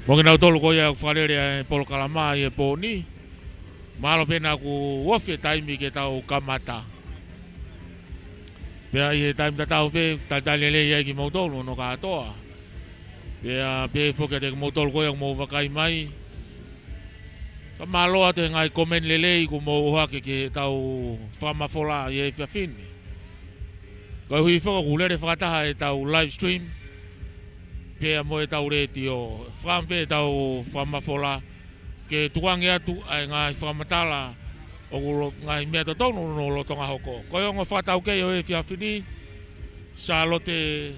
Mo kena tolu ko ia wharere Ulukalala e pōni. Malo pena ku wofi taimi ke tau kamata. Pea i he taimi tatau pe, tatale le ia ki mautolu no katoa. Pea pe foke te mautolu ko ia mo wakai mai. Ka maloa te ngai komen lele ku mo uhake ke tau whamafola i e whiawhini. Ka hui whaka ku lere whakataha e tau live stream. Pea mo e tau reti o whampe e tau whamafola. Ke tuangi atu ai ngai whamatala o ngai mea tatonu no lo Tongiaho ko. Ko i ongo whakatau kei o e whiawhini. Sa lote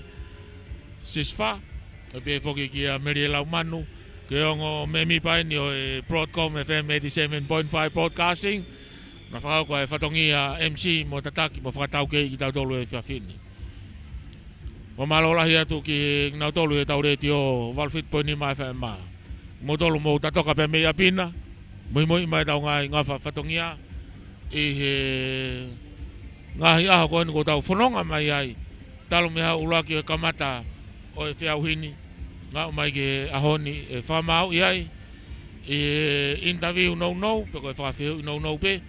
siswha. E pe whoki ki a Meleane manu. Ke ongo me mi pai ni o e Broadcom FM 87.5 Broadcasting. Na whakau ko e whatongi a MC mo tataki mo whakatau kei ki tau tolu e whiawhini. Mo malolahi atu ki ngau tolu e tau reti o Valfit.5 FM. Mo tolu mo tatoka pe mea pina. Moi mai tau ngai ngā whatongia. I he ngahi aho koe ni ko tau whanonga mai ai. Talo meha ulaki e kamata o e whiauhini. Ngā mai ke ahoni e whamau iai. E interview no, pe koe whawhiu no pe.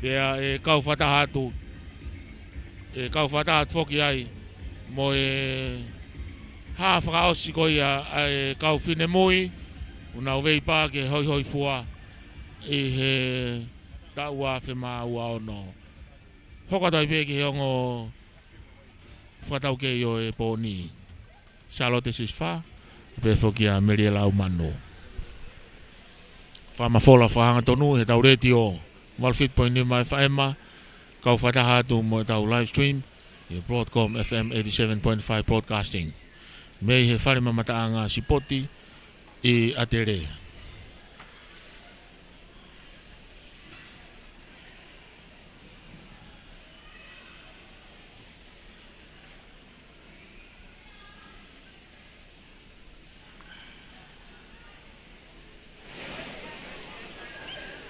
Pea e kau whatahatu. E kau whatahatu whoki ai. Mo e haa whakaosi koe e kau whine mui. Una uvei pā ke hoi fua. I he taua whema ua ono. Hokatai pe ke ongo whatau kei o e pōni. Charlotte siswha. Pe foki a Meleane manu. Whamafola whahanga tonu he tau reti o Valfit.5 FM. Kau whataha atu mo tau live stream. I Broadcom FM 87.5 Broadcasting. Mei he whare mamataanga sipoti i atere.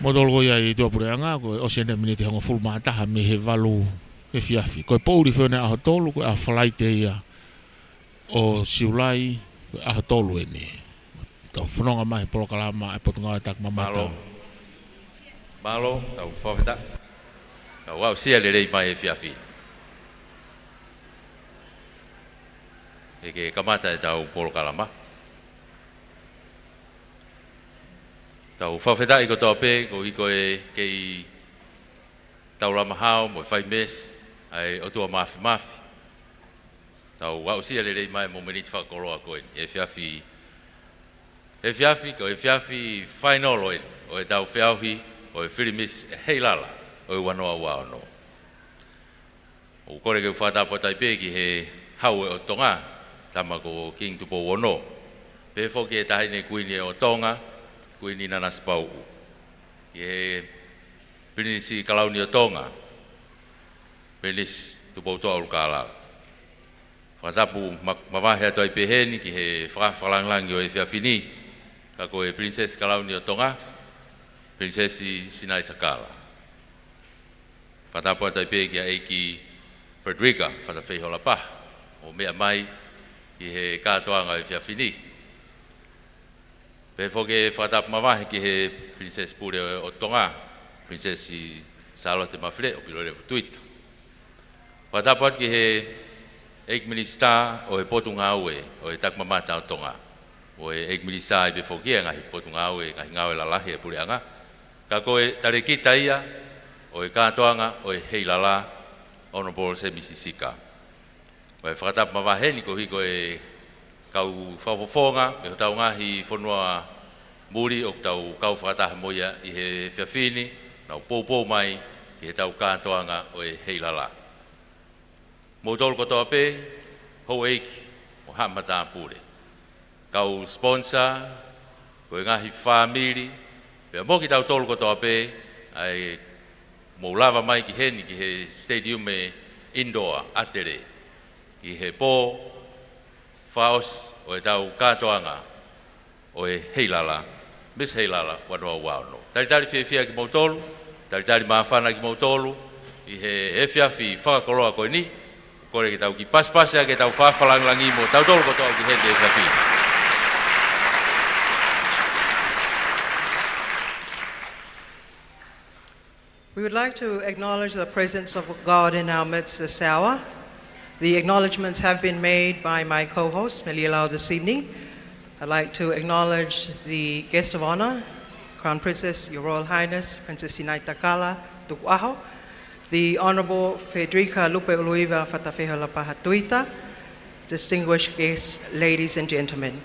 Modolgo ia i tuapureanga ko o sene minute hongo full mataha me he valu e fiafi. Ko pouri fene a tolu ko a falaite ia o siulai ko a tolu ene. Tau whanonga mai Ulukalala e potunga tak mamata. Malo tau whawheta. Tau wau sia le rei mai e fiafi. E ke kamata e tau Ulukalala. Tau whawheta i ko tau pe, ko iko e kei tau lamahao mo 5 mes, ai o tua mafi. Tau wau sia le rei mai mo menit whakoroa koe, e fiafi. E fiafi, ko e fiafi whainolo e, o e tau whiauhi, o e whirimis e Heilala, o e wanoa wano. O kore ke whātāpua taipe ki he hau e o Tonga, tama ko King Tupouto'a. Pe whoki e tahine kuini e o Tonga, kuini nana spau. I he pinisi kalauni o Tonga, pinis Tupouto'a Ulukalala. Whatapu mawahe atu ai peheni ki he whakawhalanglangi o e whiawhini, ka ko e princess kalauni o Tonga, princessi Sinaitakala. Whatapu atu ai pehe ki a eiki Veronica, whatawhihola pa, o mea mai ki he kātoanga o e whiawhini. Pe foke whatapu mawahe ki he princess pure o Tonga, princessi Charlotte mawhire o pilore futuita. Whatapu atu ki he Eik Minista o e Potungaho o e takmamata o Tonga. O e Eik Minista i be fokia ngahi Potungaho ngahi ngawe lalahi e pureanga. Ka koe tarekita ia o e kātoanga o e Heilala Honorable se Misisika. O e whakatapu mawaheni ko hiko e kau whawhofonga me ho tau ngahi whanua muri o tau kau whakataha moia i he whiawhini nau poupou mai ki he tau kātoanga o e Heilala. Mo tolu kotoa pe, hou eiki, mo hamata pure. Kau sponsor, ko e ngahi whamiri, pea mo ki tau tolu kotoa pe, ai mo lava mai ki heni ki he stadium e indoor atere, ki he pō, whaos o e tau kātoanga o e Heilala, Miss Heilala, wanoa wano. Taritari whiawhia ki mo tolu, taritari maafana ki mo tolu, i he whiawhi whakakoloa koe ni, kore ki tau ki paspasea ke tau whawhalanglangi mo tau tolu kotoa ki hende e whiawhi. We would like to acknowledge the presence of God in our midst this hour. The acknowledgements have been made by my co-host, Meleane, this evening. I'd like to acknowledge the guest of honor, Crown Princess, Your Royal Highness, Princess Sinaitakala, Tuku'aho, the Honourable Federica Lupe'uluiva Heilala Pageant, distinguished guests, ladies and gentlemen.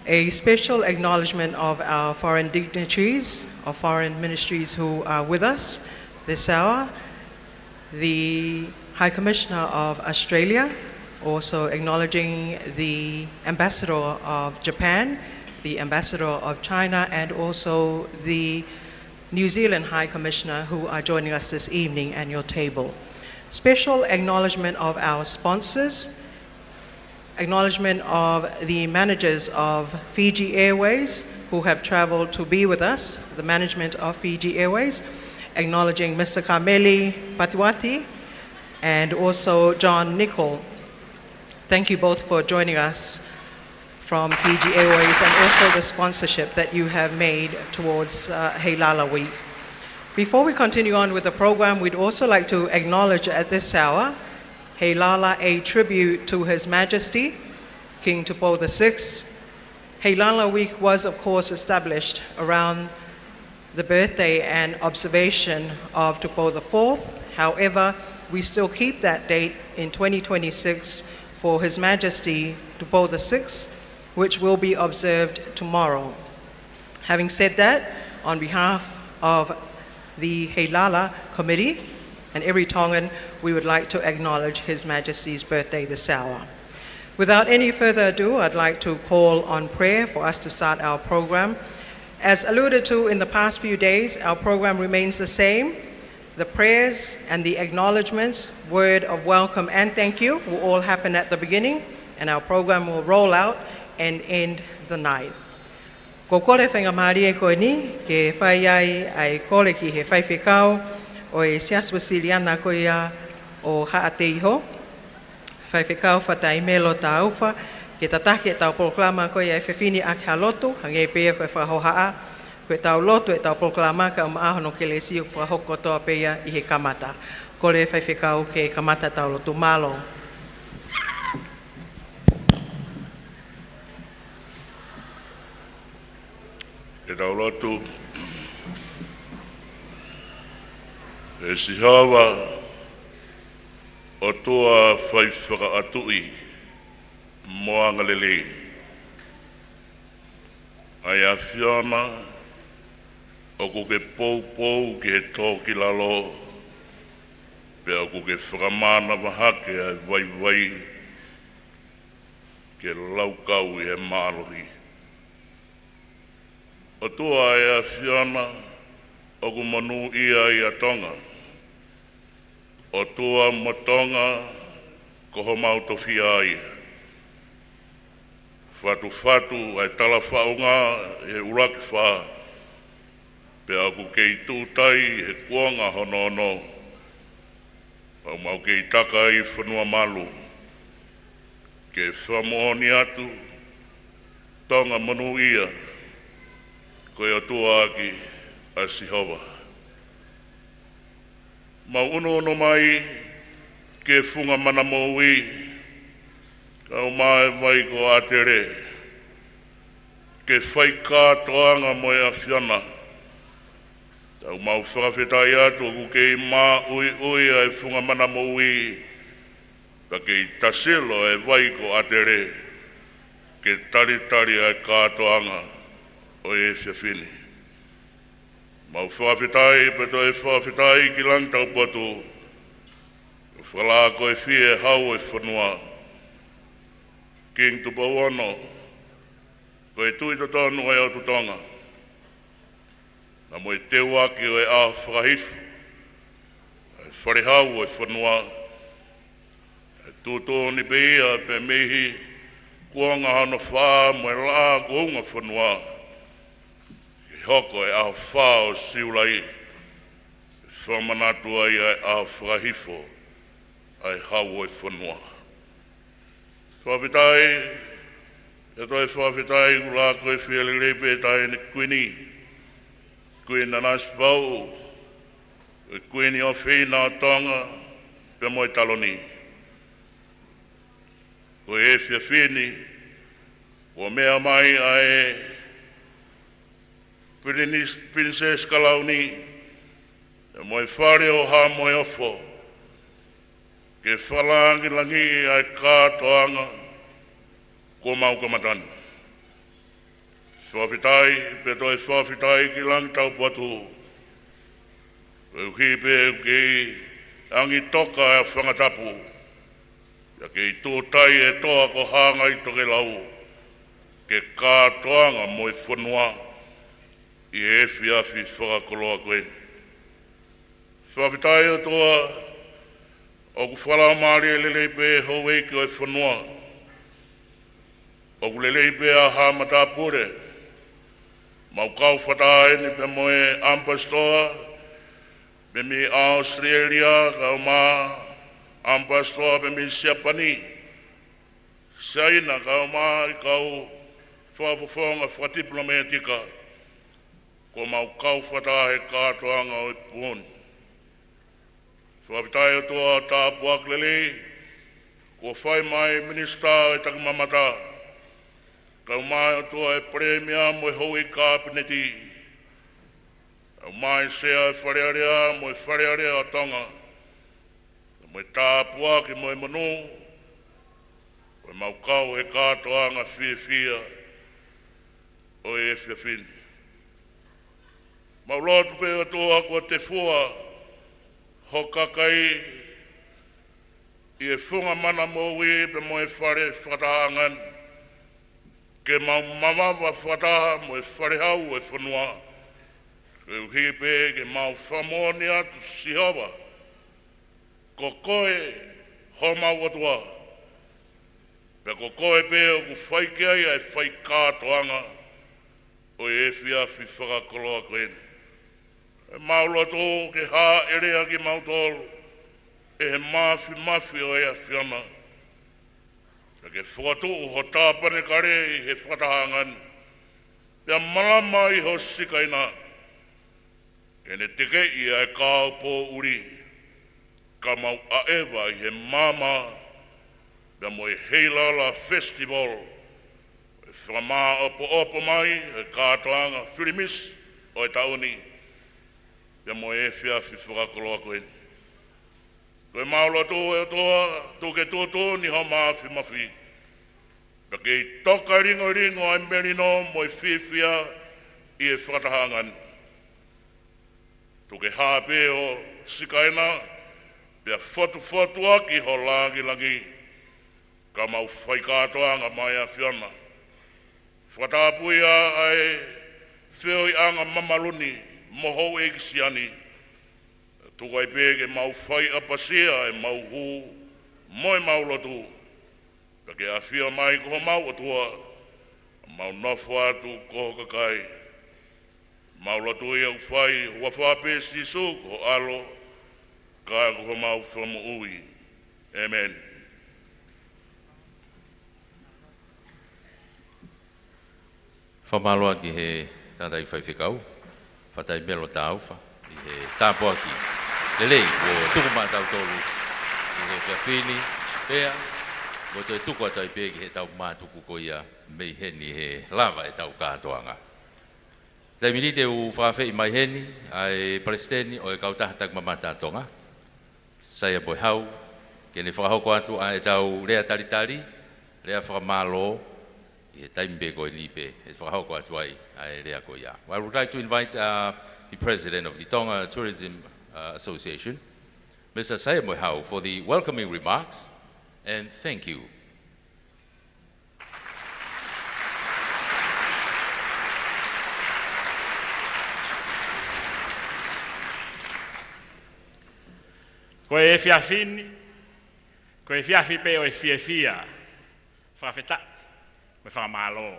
A special acknowledgement of our foreign dignitaries, of foreign ministries who are with us this hour. The High Commissioner of Australia, also acknowledging the Ambassador of Japan, the Ambassador of China, and also the New Zealand High Commissioner who are joining us this evening at your table. Special acknowledgement of our sponsors, acknowledgement of the managers of Fiji Airways who have traveled to be with us, the management of Fiji Airways, acknowledging Mr. Karmeli Patiwati and also John Nicol. Thank you both for joining us from Fiji Airways and also the sponsorship that you have made towards Heilala Week. Before we continue on with the program, we'd also like to acknowledge at this hour Heilala, a tribute to His Majesty, King Tupouto'a VI. Heilala Week was, of course, established around the birthday and observation of Tupouto'a IV. However, we still keep that date in 2026 for His Majesty Tupouto'a VI, which will be observed tomorrow. Having said that, on behalf of the Heilala Committee and every Tongan, we would like to acknowledge His Majesty's birthday this hour. Without any further ado, I'd like to call on prayer for us to start our program. As alluded to in the past few days, our program remains the same. The prayers and the acknowledgements, word of welcome and thank you will all happen at the beginning, and our program will roll out and end the night. Ko kore whenga maari e koe ni, ke whai ai kore ki he whaiwhekau, o e siaswasiliana ko ia o Haateiho. Whaiwhekau whatai melo ta auwha, ke tataki e tau proklama ko ia e whiwhini ake halotu, hange pēa koe whahohaa, koe tau lotu e tau proklama ka umaahono ke le siu whahoko toa pēa i he kamata. Kore whaiwhekau ke kamata tau lotu malo. E tau lotu, e si hawa o toa whai whakaatui moanga lele. Ai a whiana o ko ke pou ki he tō ki lalo, pe o ko ke whakamana wahake ai vai ke laukau i he mārohi. O toa ai a whiana o ko manu ia i a Tonga. O toa mo Tonga ko ho mautofia ai. Whatu ai tala whaunga e uraki wha. Pe aku kei tūtai he kuanga honono. Au mau kei taka i whanua malu. Ke whamooni atu, Tonga manu ia. Koe o tua aki a Sihova. Mau uno mai ke funga mana moui, kau mai mai ko atere, ke whai kātoanga mo e a whiana. Tau mau whakawhetai atu ku kei mā ui ai funga mana moui, pa kei taselo e vai ko atere, ke tari ai kātoanga o e whiawhini. Mau whawhetai pe to e whawhetai ki lang tau potu. Whala ko e whie hau e whanua. King Tupouto'a, ko e tui to tonu ai o Tonga. Na mo e te waki o e a whakahifu. E whare hau e whanua. E tūtoni pe ia pe mihi. Kuanga hana wha mo e la ko unga whanua. Hoko e aho whā o siulai, whamanatu ai ai aho whakahifo, ai hau e whanua. Whawhetai, e toi whawhetai ula koe whialirepe tai ne kuini, kui nanas pau, o kueni o whina o Tonga, pe mo taloni. Ko e whiawhini, o mea mai ai Princess Kalauni, e mo e whare o ha mo e ofo, ke whalangi langi ai kātoanga, ko mau kamatani. Whawhitai, pe toi whawhitai ki lang Tupouto'a. Ko uhi pe ki angi toka e whangatapu. Ia ke i tōtai e toa ko hanga i toke lau. Ke kātoanga mo i whanua i e whiawhi whakakoloa koen. Whawhitai o toa o ku whala maari e lelei pe hou eiki o e whanua. O ku lelei pe a hamata pure. Mau kau whatae ni pe moe ampastoa, pe mi Australia, kau ma ampastoa pe mi Siapani. Saina kau ma i kau whafofonga whatiplomatika, ko mau kau whatae kātoanga o i puhoni. Whapitai o toa tāpuak lelei, ko whai mai minista e takumamata, kau mai o toa e premia mo e hoi kāpineti. Kau mai sea e wharearea mo e wharearea o Tonga. Mo e tāpua ki mo e manu. Ko e maukau e kātoanga whia o e whiawhini. Mau lotu pe o toa ko te fua hokakai i e whunga mana mo ui pe mo e whare whatahangan. Ke mau mama wa whataha mo e wharehau e whanua. Ke uhipe ke mau whamonia tu sihawa. Ko koe homa watua. Pe ko koe pe o ku whaikea ia e whai kātoanga o e whiawhi whakakoloa koen. E mau loto ke hā erea ki mau tolu e he mafi o ea whiama. Ke whakatu ho tāpane kare i he whatahangan. Pea malama i ho sikaina. E ne teke i ai kāo pō uri. Ka mau aewa i he mama. Pea mo e Heilala Festival. E whamā opo mai e kātoanga whirimis o e tauni. Pea mo e whiawhi whakakoloa koen. Koe maulato e toa, tuke tōtō ni ho mafi. Ka kei toka ringo ai merino mo i whiwhia i e whakatahangan. Tuke hāpe o sikaina, pia whatu aki ho langi. Ka mau whaikātoanga mai a whiana. Whatapuia ai whioi anga mamaluni, moho e kisiani. Tukai pēke mau whai apasia e mau hū, moi mau lotu. Pake a whia mai koho mau atua, mau nofo atu koho kakai. Mau lotu i au whai hua whape sisu koho alo, kai koho mau whamu ui. Amen. Whamaloa ki he tātai whaiwhikau, whatai melo tā uwha, i he tāpua ki lelei o tukumātau tolu, i he whiawhini, pēa, o te tuku'aho pēa ki he tau mātuku ko ia mei heni he lava e tau kātoanga. Tai minite u whawhi mai heni, ai Palestini o e kautaha tak mamata Tonga, saia boi hau, ke ne whakahoko atu a e tau rea talitali, rea whakamalo, i he taimbe ko e nipe, e whakahoko atu ai rea ko ia. I would like to invite the President of the Tonga Tourism Association, Mr. Saia Hau, for the welcoming remarks, and thank you. Ko e whiawhini, ko e whiawhi pe o e whiawhia, whawheta, me whamalo.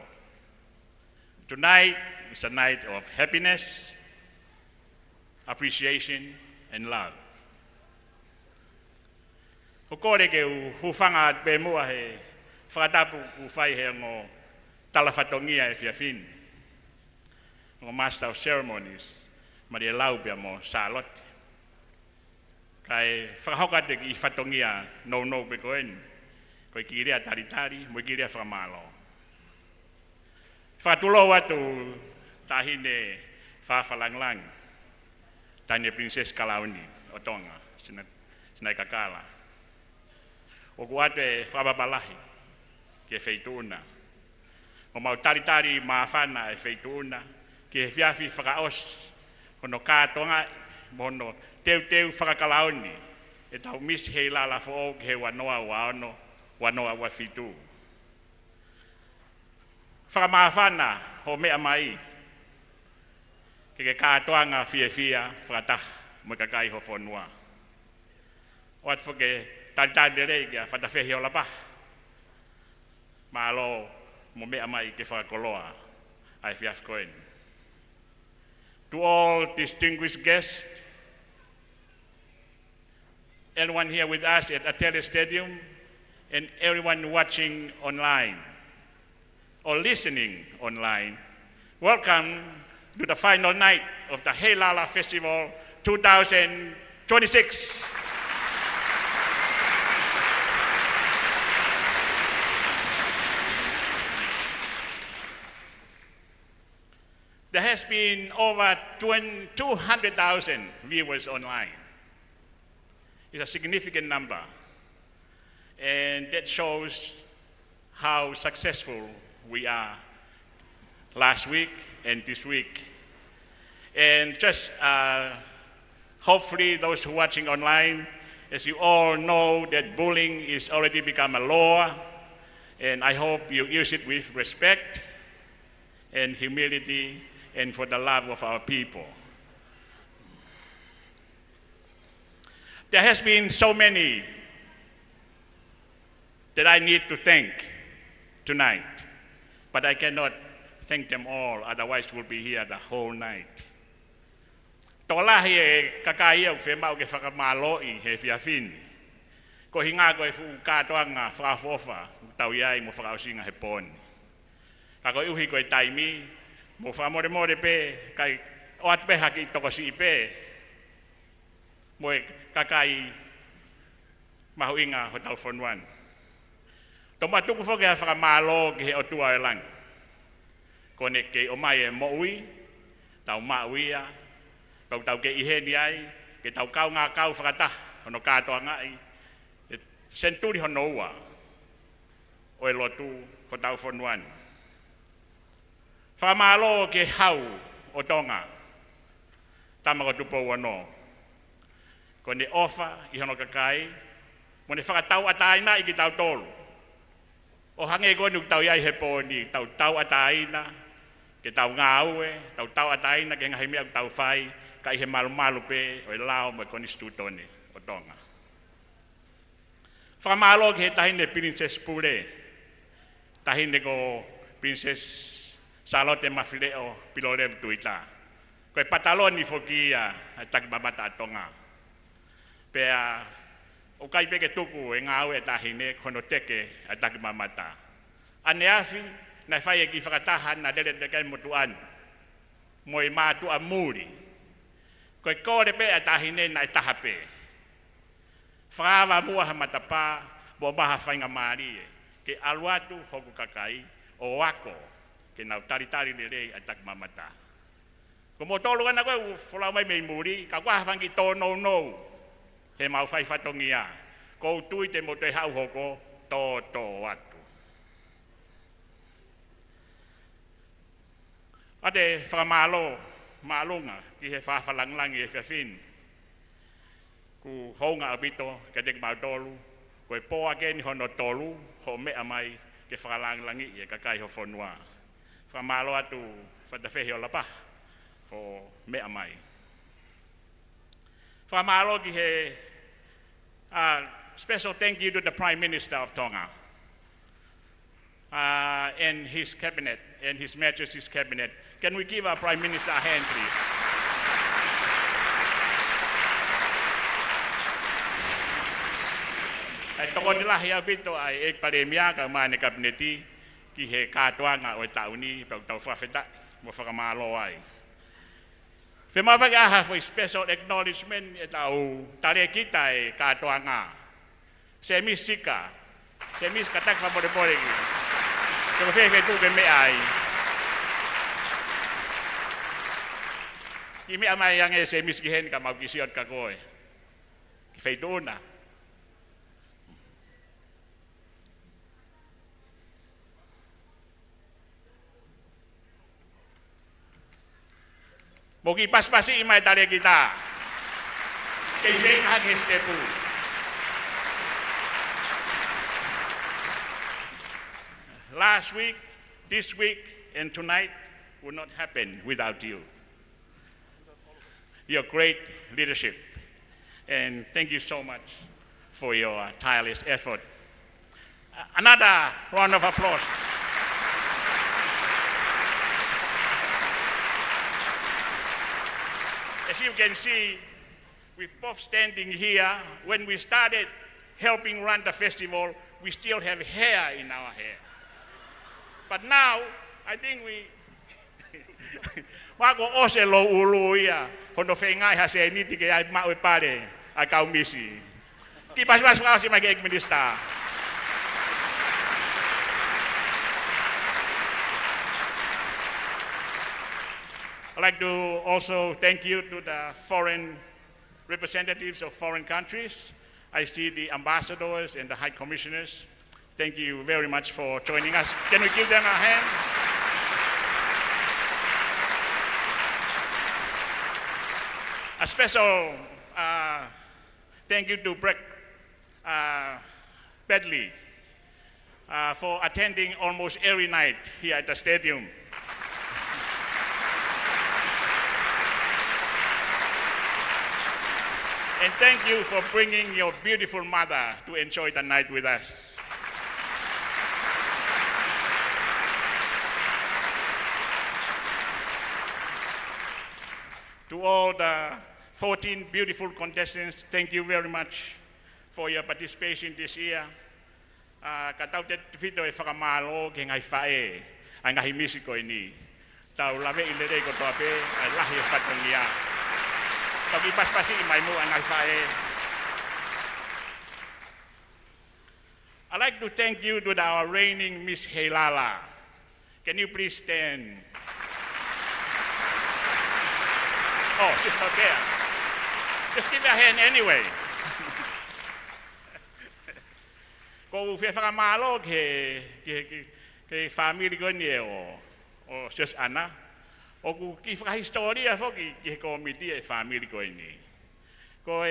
Tonight is a night of happiness, appreciation, and love. Ko kore ke u whanga pe mua he whakatapu u whai he ngō talawhatongia e whiawhini. Ngō Master of Ceremonies, Maria Laupia mo Charlotte. Kai whakahoka te ki whatongia no pe koen. Koe ki rea taritari, mo ki rea whakamalo. Whatulo watu tahine whawhalanglang. Tanya Princess Kalauni o Tonga, Sinaitakala. O kuate whababalahi ke feituna. O mau taritari maafana e feituna ke whiawhi whakaos hono kātonga mono teu whakakalauni e tau mis Heilala fo ke he wanoa waono wanoa wa fitu. Whakamaafana ho mea mai ke kātoanga whiawhia whakatah mo kakai ho whanua. O atu ke taritari rei kia whatawhehi o lapa. Malo mo mea mai ke whakakoloa ai whiawhikoen. To all distinguished guests, everyone here with us at Ateli Stadium, and everyone watching online or listening online, welcome to the final night of the Heilala Festival 2026. There has been over 200,000 viewers online. It's a significant number, and that shows how successful we are last week and this week. And just hopefully those who are watching online, as you all know that bullying is already become a law, and I hope you use it with respect and humility and for the love of our people. There has been so many that I need to thank tonight, but I cannot thank them all, otherwise we'll be here the whole night. Tolahi e kakai au whemau ke whakamaloi he whiawhini. Ko hinga koe fu kātoanga whakafofa, tau iai mo whakausinga he poni. Ka koe uhi koe taimi, mo whamore pe, kai o atpeha ki tokosi pe, mo e kakai mahuinga ho tau whanuan. Toma tuku whoke ha whakamalo ki he otua e lang. Kone ke o mai e moui, tau mauia, tau ke iheni ai, ke tau kau ngā kau whakatah, hono kātoa ngai, e senturi hono ua, o e lotu ho tau whanuan. Whamalo ke hau o Tonga, tamako Tupouto'a no. Ko ne ofa i hono kakai, mo ne whakatau ataina i ki tau tolu. O hange ko nuk tau iai he pōni, tau ataina, ke tau ngāue, tau ataina ke ngahi mea tau whai, ka i he malu pe o e lao mo koni stutone o Tonga. Whamalo ke he tahine Princess Pule, tahine ko Princess Salote mafileo pilorem tuita. Koe pataloni fokia a takibamata a Tonga. Pea o kai peke tuku e ngāu e tahine kono teke a takibamata. Ane afi na whai e ki whakatahan na dere te kai motuan. Mo i mātu a muri. Koe kore pe a tahine na e tahape. Whaawa mua ha matapa bo maha whainga maari e. Ke aluatu hoku kakai o wako. Ke nau taritari le rei a takimamata. Ko mo tolu ana koe wholau mai mei muri, ka kua hawhangi tō no. He mau whai whatongia. Ko tui te mo te hau hoko tō atu. Ate whakamalo, maalunga, ki he whawhalanglangi e whiawhini. Ku hounga abito, ke te mau tolu, koe poa ke ni hono tolu, ho mea mai ke whakalanglangi e kakai ho whanua. Whamalo atu whatawhehi o lapa o mea mai. Whamalo ki he special thank you to the Prime Minister of Tonga and his cabinet, and His Majesty's cabinet. Can we give our Prime Minister a hand, please? Ai toko nila hea bito ai ek paremia ka maane kabineti ki he kātoanga o e tauni, tau whawheta, mo whakamalo ai. Whemawagaha for special acknowledgement at au tale kita e katoa ngā. Se mis sika, se mis katak whaporepore ki. Se whewhe tuke me ai. Ki mea mai yang e se mis ki hen ka mau ki siot ka koe. Ki wheituuna. Mogi pas-pasi imay tali kita. Kay Jake Hagestepu. Last week, this week, and tonight would not happen without you. Your great leadership. And thank you so much for your tireless effort. Another round of applause. As you can see, we're both standing here. When we started helping run the festival, we still have hair in our hair. But now, I think we... Wako ose lo ulu ia, kono whengai ha se niti ke ai maue pare, a kau misi. Ki pas-pas si mai ke minister. I'd like to also thank you to the foreign representatives of foreign countries. I see the ambassadors and the high commissioners. Thank you very much for joining us. Can we give them a hand? A special thank you to Brett Bedley for attending almost every night here at the stadium. And thank you for bringing your beautiful mother to enjoy the night with us. To all the 14 beautiful contestants, thank you very much for your participation this year. Katau te whito e whakamalo ke ngai whae, ai ngahi misiko e ni. Tau lawe I lere ko toa pe, ai lahi e whatongia. Pagi pas-pasi I mai mu ai ngai whae. I'd like to thank you to our reigning Miss Heilala. Can you please stand? Oh, she's not there. Just give her a hand anyway. Ko fe whakamalo ke family ko ni o just ana. O ku ki whakahistoria foki ki komiti e family ko ni. Ko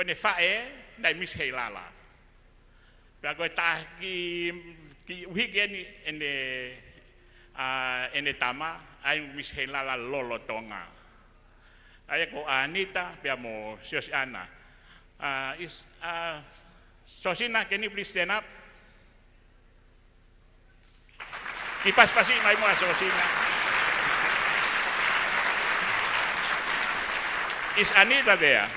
ne whae nai Miss Heilala. Pea ko ta ki uhigeni ene tama ai Miss Heilala lolo Tonga. Ai ko Anita pea mo sios ana. Sosina, can you please stand up? Ipas-pasi mai mo Sosina. Is Anita there?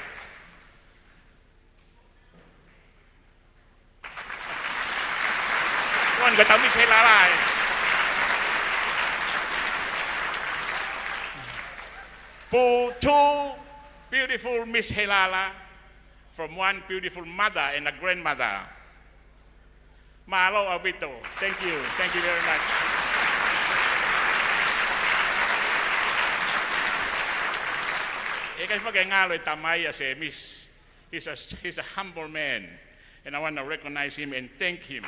Kuan ga tamis Heilala. Two beautiful Miss Heilala from one beautiful mother and a grandmother. Malo Abito, thank you very much. Ekai whake ngalo tamai as a miss. He's a humble man, and I want to recognize him and thank him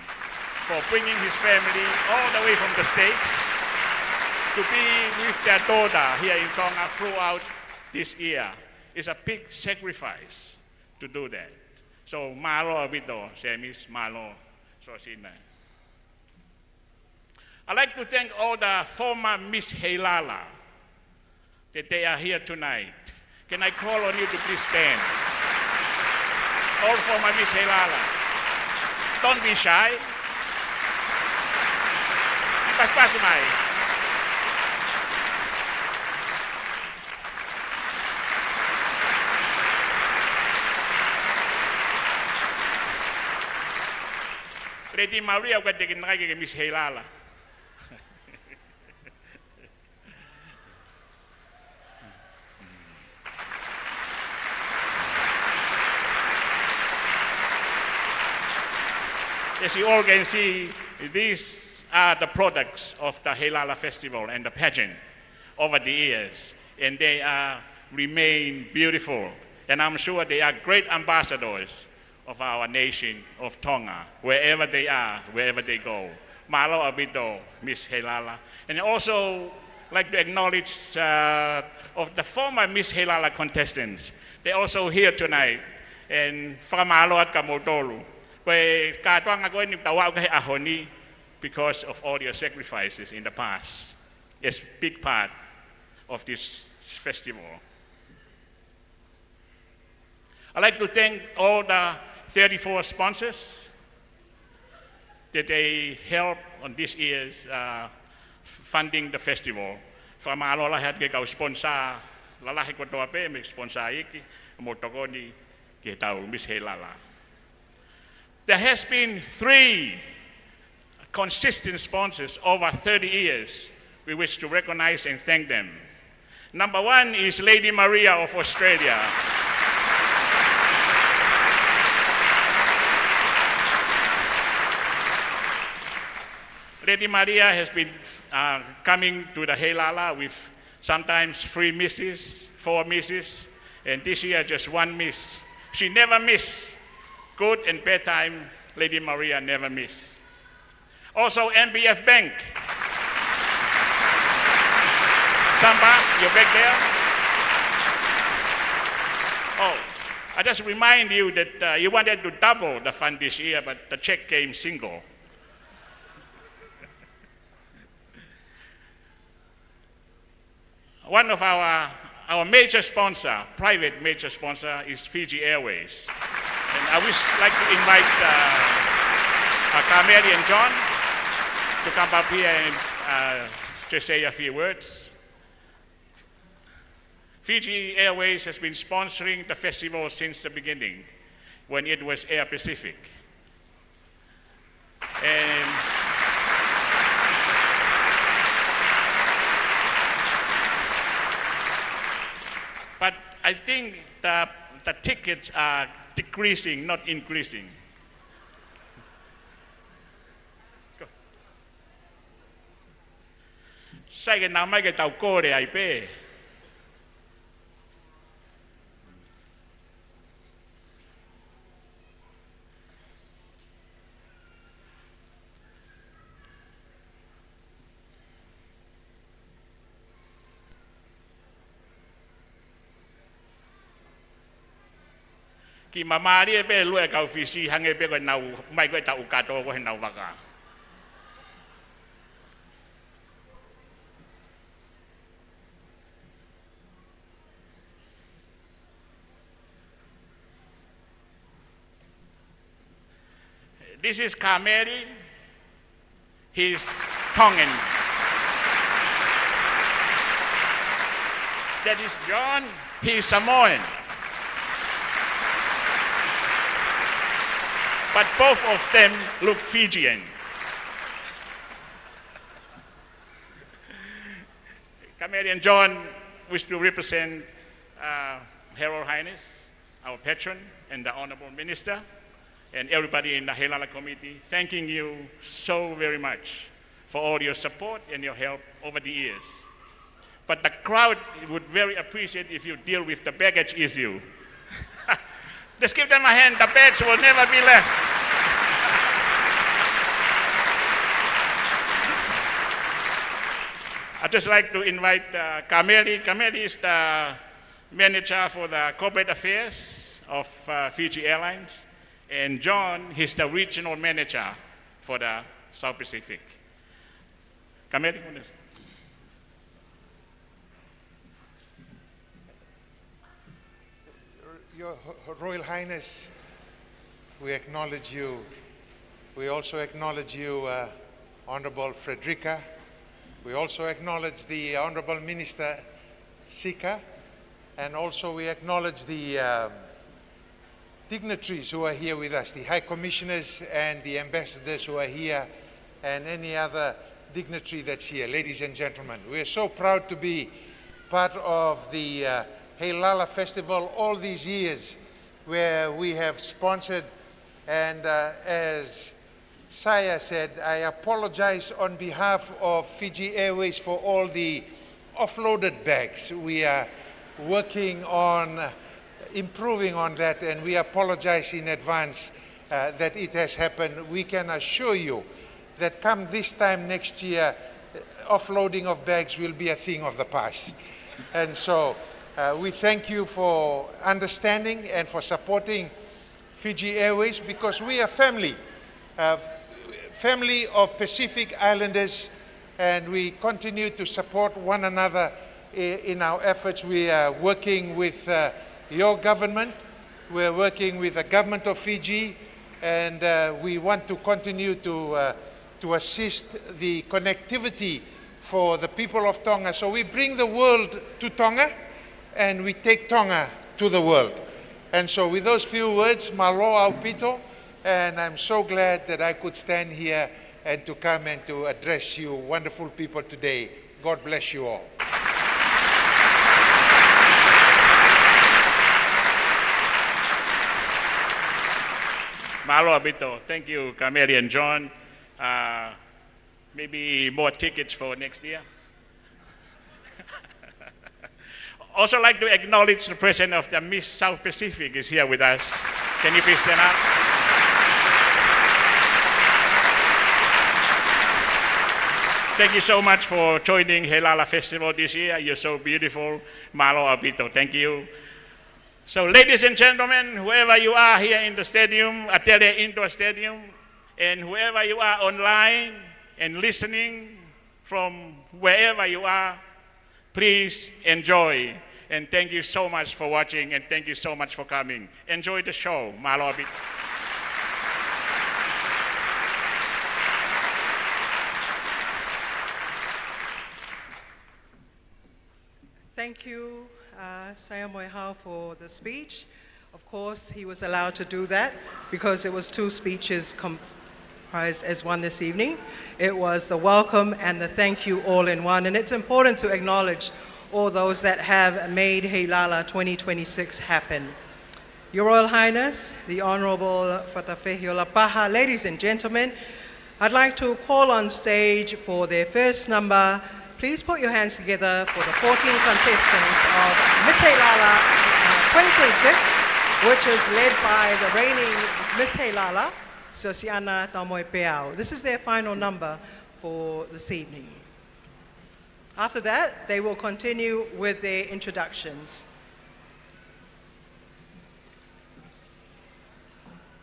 for bringing his family all the way from the States to be with their daughter here in Tonga throughout this year. It's a big sacrifice to do that. So malo abito, Miss malo Sosina. I'd like to thank all the former Miss Heilala that they are here tonight. Can I call on you to please stand? All former Miss Heilala. Don't be shy. Pas-pas mai. Reti Maria ko te kinai ke Miss Heilala. As you all can see, these are the products of the Heilala Festival and the pageant over the years, and they remain beautiful. And I'm sure they are great ambassadors of our nation of Tonga, wherever they are, wherever they go. Malo abito, Miss Heilala. And also like to acknowledge of the former Miss Heilala contestants. They're also here tonight. And whakamalo at kamotolu. Kwe katuang ako ni tawag kay ahoni because of all your sacrifices in the past. It's a big part of this festival. I'd like to thank all the 34 sponsors that they help on this year's funding the festival. From alola had ke kau sponsor lalaki ko toa pe me sponsor iki mo toko ni ke tau Miss Heilala. There has been 3 consistent sponsors over 30 years. We wish to recognize and thank them. Number 1 is Lady Maria of Australia. Lady Maria has been coming to the Heilala with sometimes 3 misses, 4 misses, and this year just 1 miss. She never miss. Good and bad time, Lady Maria never miss. Also MBF Bank. Samba, you're back there? Oh, I just remind you that you wanted to double the fund this year, but the check came single. One of our major sponsor, private major sponsor, is Fiji Airways. And I wish like to invite Carmeli and John to come up here and just say a few words. Fiji Airways has been sponsoring the festival since the beginning, when it was Air Pacific. And but I think the tickets are decreasing, not increasing. Sai ke namai ke tau kore ai pe. Ki mamari e pe lue kau Fisi hange pe ko nau mai ko tau kato ko nau waka. This is Kameri. He's Tongan. That is John. He's Samoan. But both of them look Fijian. Kameri and John wish to represent Her Highness, our patron, and the Honorable Minister, and everybody in the Heilala Committee, thanking you so very much for all your support and your help over the years. But the crowd would very appreciate if you deal with the baggage issue. Just give them a hand, the bags will never be left. I'd just like to invite Kameli. Kameli is the manager for the corporate affairs of Fiji Airlines. And John, he's the regional manager for the South Pacific. Kameli, Your Royal Highness, we acknowledge you. We also acknowledge you, Honorable Frederica. We also acknowledge the Honorable Minister Sika, and also we acknowledge the dignitaries who are here with us, the High Commissioners and the ambassadors who are here, and any other dignitary that's here. Ladies and gentlemen, we are so proud to be part of the Heilala Festival all these years, where we have sponsored, and as Saya said, I apologize on behalf of Fiji Airways for all the offloaded bags. We are working on improving on that, and we apologize in advance that it has happened. We can assure you that come this time next year, offloading of bags will be a thing of the past. And so we thank you for understanding and for supporting Fiji Airways, because we are family of Pacific Islanders, and we continue to support one another in our efforts. We are working with your government, we're working with the government of Fiji, and we want to continue to assist the connectivity for the people of Tonga. So we bring the world to Tonga, and we take Tonga to the world. And so with those few words, malo aupito, and I'm so glad that I could stand here and to come and to address you wonderful people today. God bless you all. Malo abito. Thank you, Kameri and John. Maybe more tickets for next year. Also like to acknowledge the president of the Miss South Pacific is here with us. Can you please stand up? Thank you so much for joining Heilala Festival this year. You're so beautiful. Malo abito. Thank you. So ladies and gentlemen, whoever you are here in the stadium, Atelier Indoor Stadium, and whoever you are online and listening from wherever you are, please enjoy. And thank you so much for watching, and thank you so much for coming. Enjoy the show. Malo abito. Thank you, Saya Moihao, for the speech. Of course, he was allowed to do that because it was two speeches comprised as one this evening. It was the welcome and the thank you all in one, and it's important to acknowledge all those that have made Heilala 2026 happen. Your Royal Highness, the Honorable Petiola Paha, ladies and gentlemen, I'd like to call on stage for their first number. Please put your hands together for the 14 contestants of Miss Heilala 2026, which is led by the reigning Miss Heilala, Sosiana Tamoepeau. This is their final number for this evening. After that, they will continue with their introductions.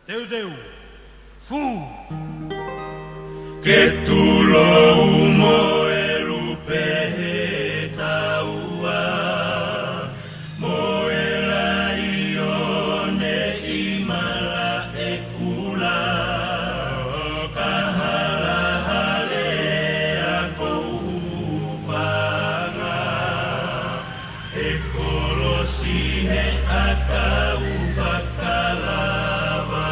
Deu deu, fu. Que tu lo umo taua moela ione imala ekula kahala hale akofanga ekolosi he akaufakalava.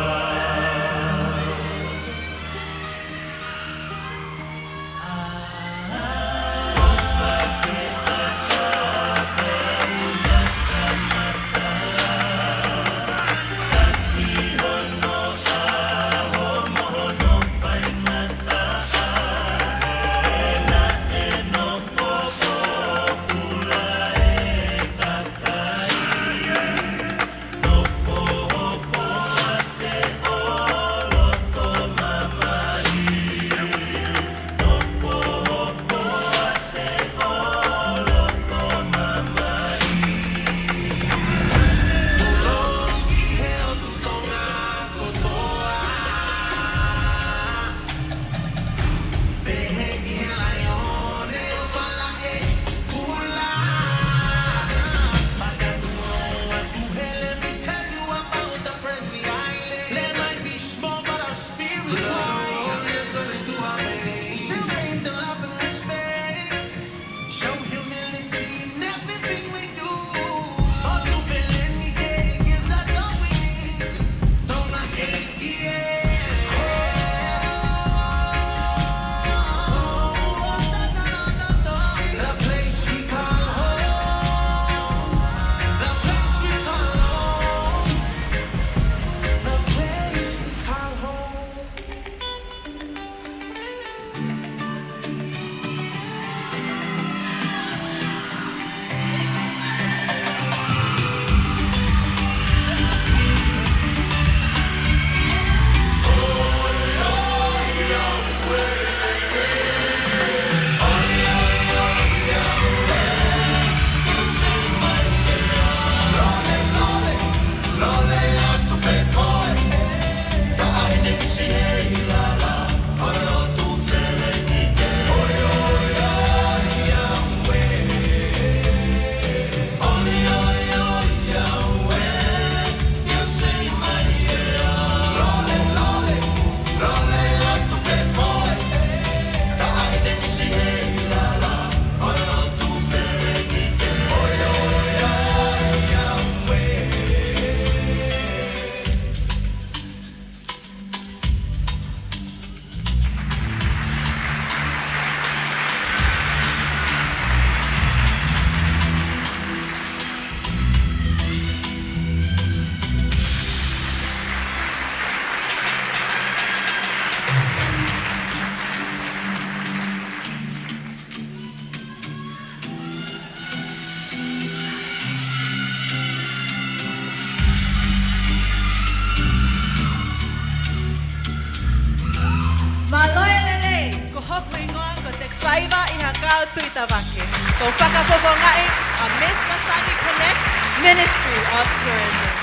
ngau tuita wake. Ko whakapopongai a Miss Masani Connect Ministry of Tourism.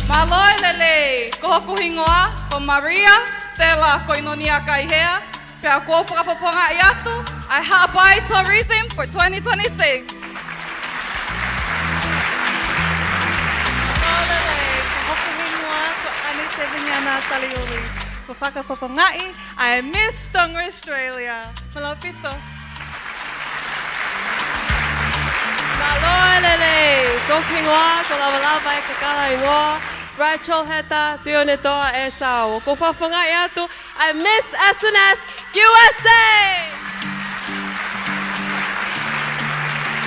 Maloi lele, ko hoku hingoa, ko Maria, Stella, ko inonia kaihea, pea ko whakapoponga i atu, I Hawaii Tourism for 2026. Maloi lele, ko hoku hingoa, ko Anitiveniana Talia'uli. Ko whakapopongai, I Miss Tonga Australia. Malapito. Maloi lele, ko hingoa, ko lawalawa e kakala i woa, Rachel Heta, Tongiasi e sao. Ko whawhangai atu, I Miss S&S USA!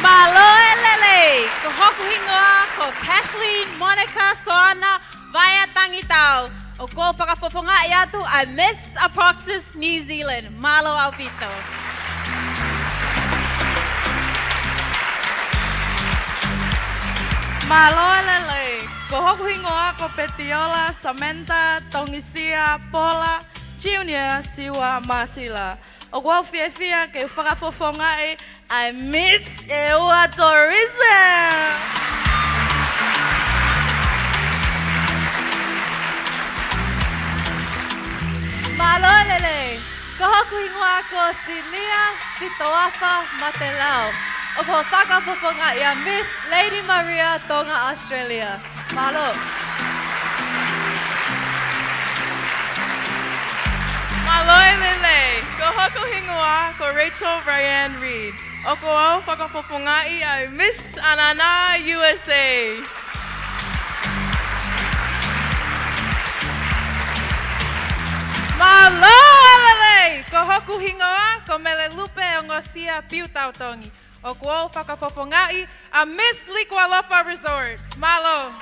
Maloi lele, ko hoku hingoa, ko Kathleen Monica Soana, Vaya Tangitau. O ko whakawhawhangai atu, I Miss Apraxus New Zealand. Malo Alpito. Maloi lele, ko hoku hingoa, ko Petiola, Samanta, Tongiasi, Pola, Junior, Siua, Masila. O kua whiawhia ke whakafofongai, I Miss Eua Tourism. Maloi lele, ko hoku hingoa ko Sinia, Sitoafa, Matelau. O ko whakapoponga i a Miss Lady Maria Tonga Australia. Malo. Maloi lele, ko hoku hingoa ko Rachel Riann Reed. O ko au whakapoponga i a Miss Ananaa USA. Maloi lele, ko hoku hingoa ko Mele o ngosia Piutautongi. O ko whakapopongai a Miss Ulukalala Resort. Malo.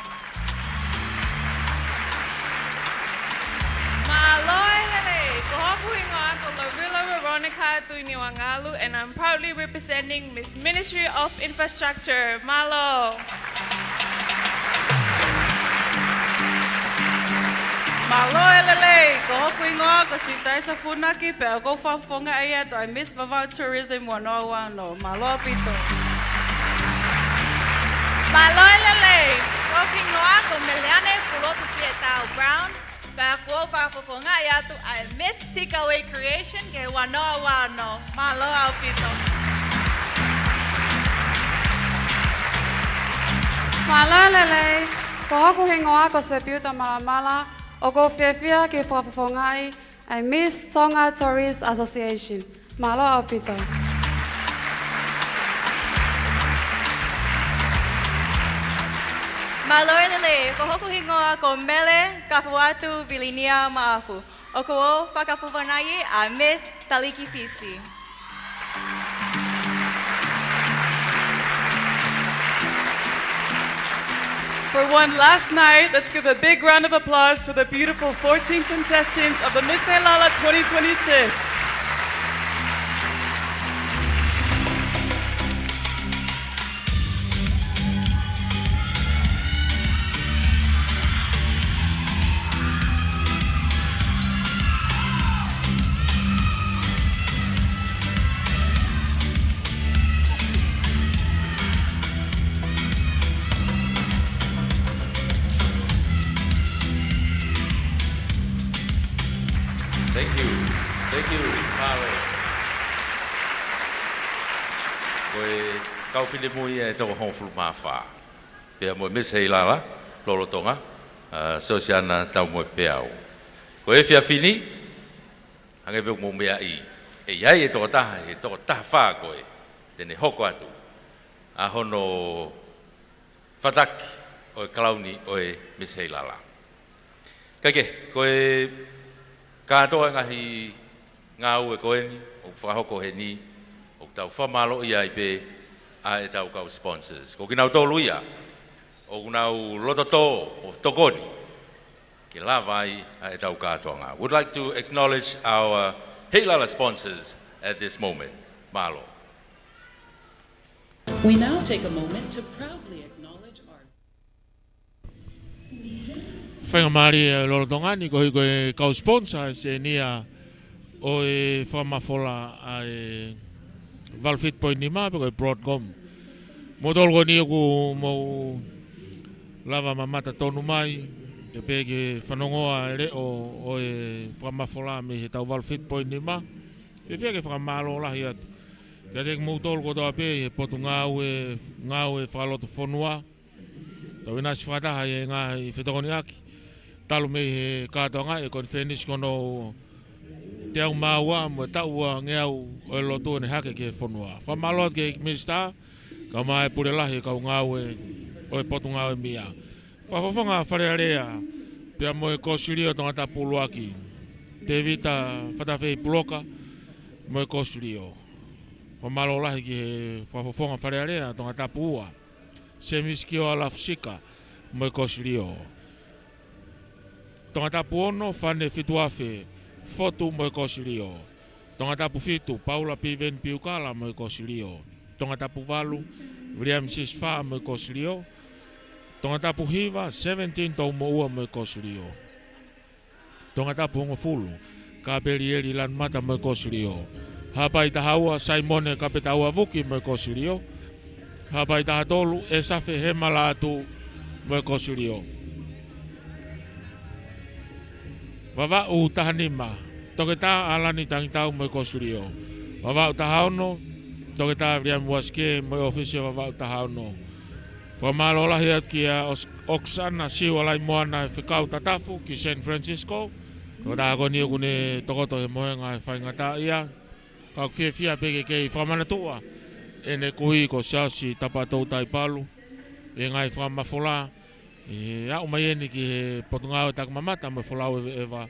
Maloi lele, ko hoku hingoa ko Larila Veronica Tuiniua Ngalu, and I'm proudly representing Miss Ministry of Infrastructure. Malo. Maloi lele, ko hoku ingoa ko Sinaitakala funaki pe ko whawhonga ai atu I Miss Eua Tourism wano. Malo pito. Maloi lele, ko hoku ingoa ko Meleane Pulotufietau Brown pe ko whawhonga ai atu I Miss Tikaway Creation ke wano. Malo au pito. Maloi lele, ko hoku hingoa ko Sepiuta Malamala. O ko whiawhia ke whawhongai, I Miss Tonga Tourist Association. Malo au pito. Maloi lele, ko hoku hingoa ko Mele, Kafoatu, Vilingia, Maafu. O ko o whakapupanai a Miss Taliki Fisi. For one last night, let's give a big round of applause for the beautiful 14 contestants of the Miss Heilala 2026. Thank you, Malo. Koe kau whine mui e toko hongfulu mawha. Pea mo Miss Heilala, Lolo Tonga, Sosiana tau mo peau. Koe e whiawhini, hange peo mo mea i. E iai e toko taha wha koe, tene hoko atu. A hono whataki o e kalauni o e Miss Heilala. Kaike, koe katoa ngahi ngau e koe ni, o whakahoko he ni, o tau whamalo ia i pe a e tau kau sponsors. Ko kinau tō luia, o kinau lototo o tokoni, ke la vai a e tau katoa ngā. Would like to acknowledge our Heilala sponsors at this moment. Malo. We now take a moment to proudly acknowledge our... Whainga maari Lolo Tonga ni kohi koe kau sponsor se nia o e whamafola a e Valfit Point ni mā peko e Broadcom. Mo tolgo ni ku mo lava mamata tonu mai e peke whanongoa re o e whamafola me he tau Valfit Point ni mā. E whia ke whamalo lahi atu. Kia te mo tolgo toa pe he potu ngau e whaloto whanua. Tau inasi whataha e ngā i whetokoni aki. Talu me he kātoanga e kon whenis kono te au māua mo taua ngeau o e lotu ne hake ke whanua. Whamaloat ke minsta ka mai pure lahi kau ngau e o e potu ngau e mia. Whawhawhanga wharearea pia mo e kosirio tonga ta puluaki. Te vita whatawhei puloka mo e kosirio. Whamalo lahi ki he whawhawhanga wharearea tonga ta pua. Semiskio ala fusika mo e kosirio. Tonga ta puono whane fituafe fotu mo e kosirio. Tonga tapu fitu, Paula Piven Piukala mo e kosirio. Tonga tapu valu, Riann Sisfa mo e kosirio. Tonga tapu hiva, 17 tau mo ua mo e kosirio. Tonga tapu hongo fulu, Kaperieri lan mata mo e kosirio. Hapai tahaua, Simone kapetaua vuki mo e kosirio. Hapai tahatolu, Esafe hemala atu mo e kosirio. Vava'u tahanima, toke tā alani tangitau mo e kosirio. Vava'u tahaono, toke tā Riann Waske mo e ofisio vava'u tahaono. Whamalo lahi at kia Oksana Siua lai moana e whikau tatafu ki San Francisco. Toke tā agoni kune tokoto he mohenga e whaingata ia. Kau fia peke kei whamanatua. E ne kuhi ko siasi tapatou tai palu. E ngai whamafola. E au mai eni ki he potungau e takamamata mo wholau e ewa.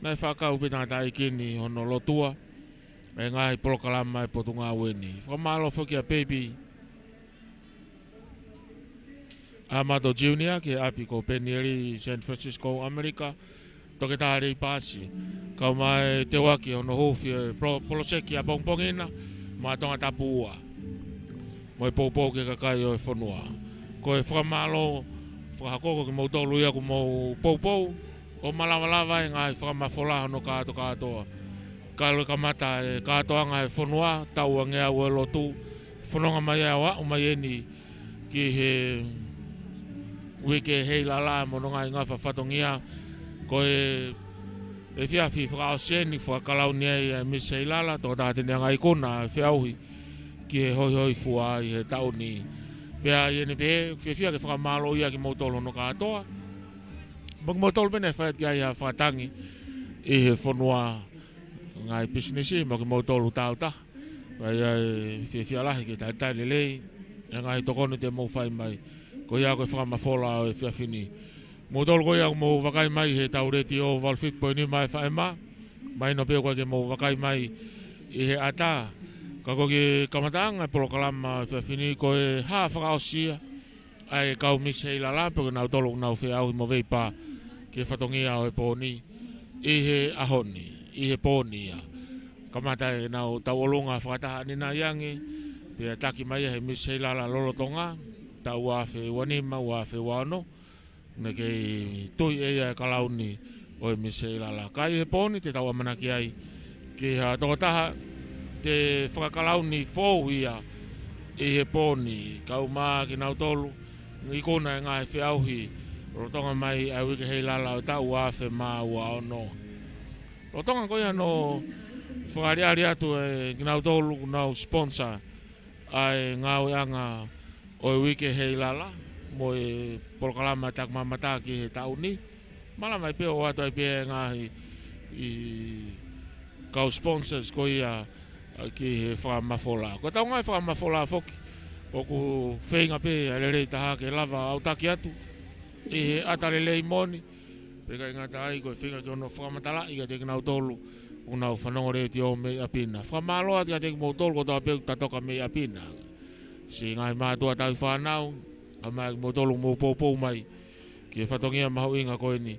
Nai whakau pitanga tai kini hono lotua. E ngai polokalama e potungau eni. Whamalo whuki a baby. Amado Junior ki api ko Penieri San Francisco, America. Toke tāre i pāsi. Kau mai te waki hono hofi e poloseki a pongpongina. Ma tonga tapu ua. Mo e poupou ke kakai o e whanua. Ko e whamalo whakakoko ki mautolu ia ku mau poupou. O malawalawa e ngai whamafola no katoa. Kalo kamata e katoanga e whanua. Tau angea ue lotu. Whanonga mai awa o mai eni ki he wike Heilala mo ngai ngā whawhatongia. Ko e whiawhi whakaoseni whakalaunia i Miss Heilala. Tō tātene ngai kona e whiauhi ki he hoi fua i he tauni. Pea i ene pe, whiawhia ke whakamalo ia ki mautolo no katoa. Mok mautolo pene whaet kia i a whakatangi i he whanua ngai businessi mo ki mautolo tauta. Pai ai whiawhia lahi ki tai lelei. E ngai tokoni te mau whai mai. Ko ia koe whakamafola o e whiawhini. Mautolo ko ia mo wakai mai he taureti o Valfit Point ni mai whaema. Mai no peo koe ke mo wakai mai i he ata. Ka ko ki kamatanga polokalama whiawhini ko e haa whakaosia. Ai kau Miss Heilala peko nau tolo nau whiau i mo veipa ki whatongia o e pōni. I he ahoni, i he pōni ia. Kamata e nau tau olunga whakataha ni na iangi. Pea taki mai he Miss Heilala lolotonga. Tau wafe wanima, wafe wano. Me kei tui eia e kalauni o e Miss Heilala. Kai he pōni te tau amanaki ai. Ki ha tokotaha te whakakalauni fōu ia i he pōni. Kau mā ki nau tolu. I kona e ngā he whiauhi. Rotonga mai a wike Heilala o tau wafe mā ua ono. Rotonga koia no whakariari atu e ki nau tolu nau sponsor. Ai ngau anga o e wike Heilala. Mo e polokalama tak mamata ki he tauni. Mala mai peo atu ai pia ngahi i kau sponsors ko ia ki he whakamafola. Ko tau ngai whakamafola foki. O ku whenga pe a rerei taha ke lava au taki atu. I he atarelei moni. Peka inga tai ko e whenga ki ono whakamatala i ka teki nau tolu. Unau whanongo reti o mei apina. Whamaloa ti ka teki mou tolu ko tau peu tatoka mei apina. Si ngai mātua tau whanau. Kamai mo tolu mo poupou mai ki e whatongia mahu inga koe ni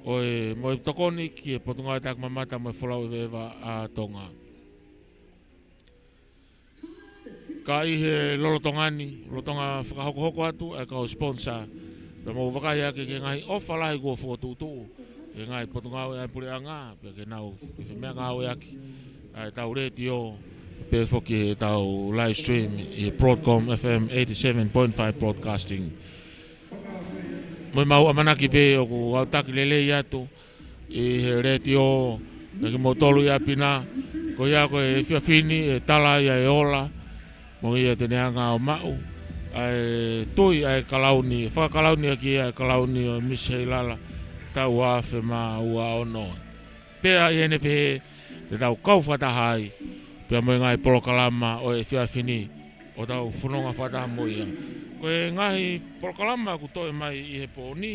o e mo e tokoni ki e potunga e tak mamata mo e wholau e ewa a Tonga. Ka i he lolotongani, lotonga whakahoko atu e ka o sponsor. Pe mo wakai ake ke ngahi ofa lahi kua whakatutu. e ngai potungau e pure anga pe ke nau pe me ngau aki ai tau radio pe foki tau live stream e Broadcom FM 87.5 broadcasting mo mau amanaki pe o ku autaki lele yatu e radio ke motolu ya pina ko ya ko e fiafini e tala ya e ola mo ia te neanga o mau ai toi ai kalauni fa kalauni aki ai kalauni o Heilala tau afe ma ua ono pea iene pe te tau kauwhata hai pea mo ngai polokalama o e fiafini o tau whanonga whata mo ia ko e ngahi polokalama ku toi mai i he pōni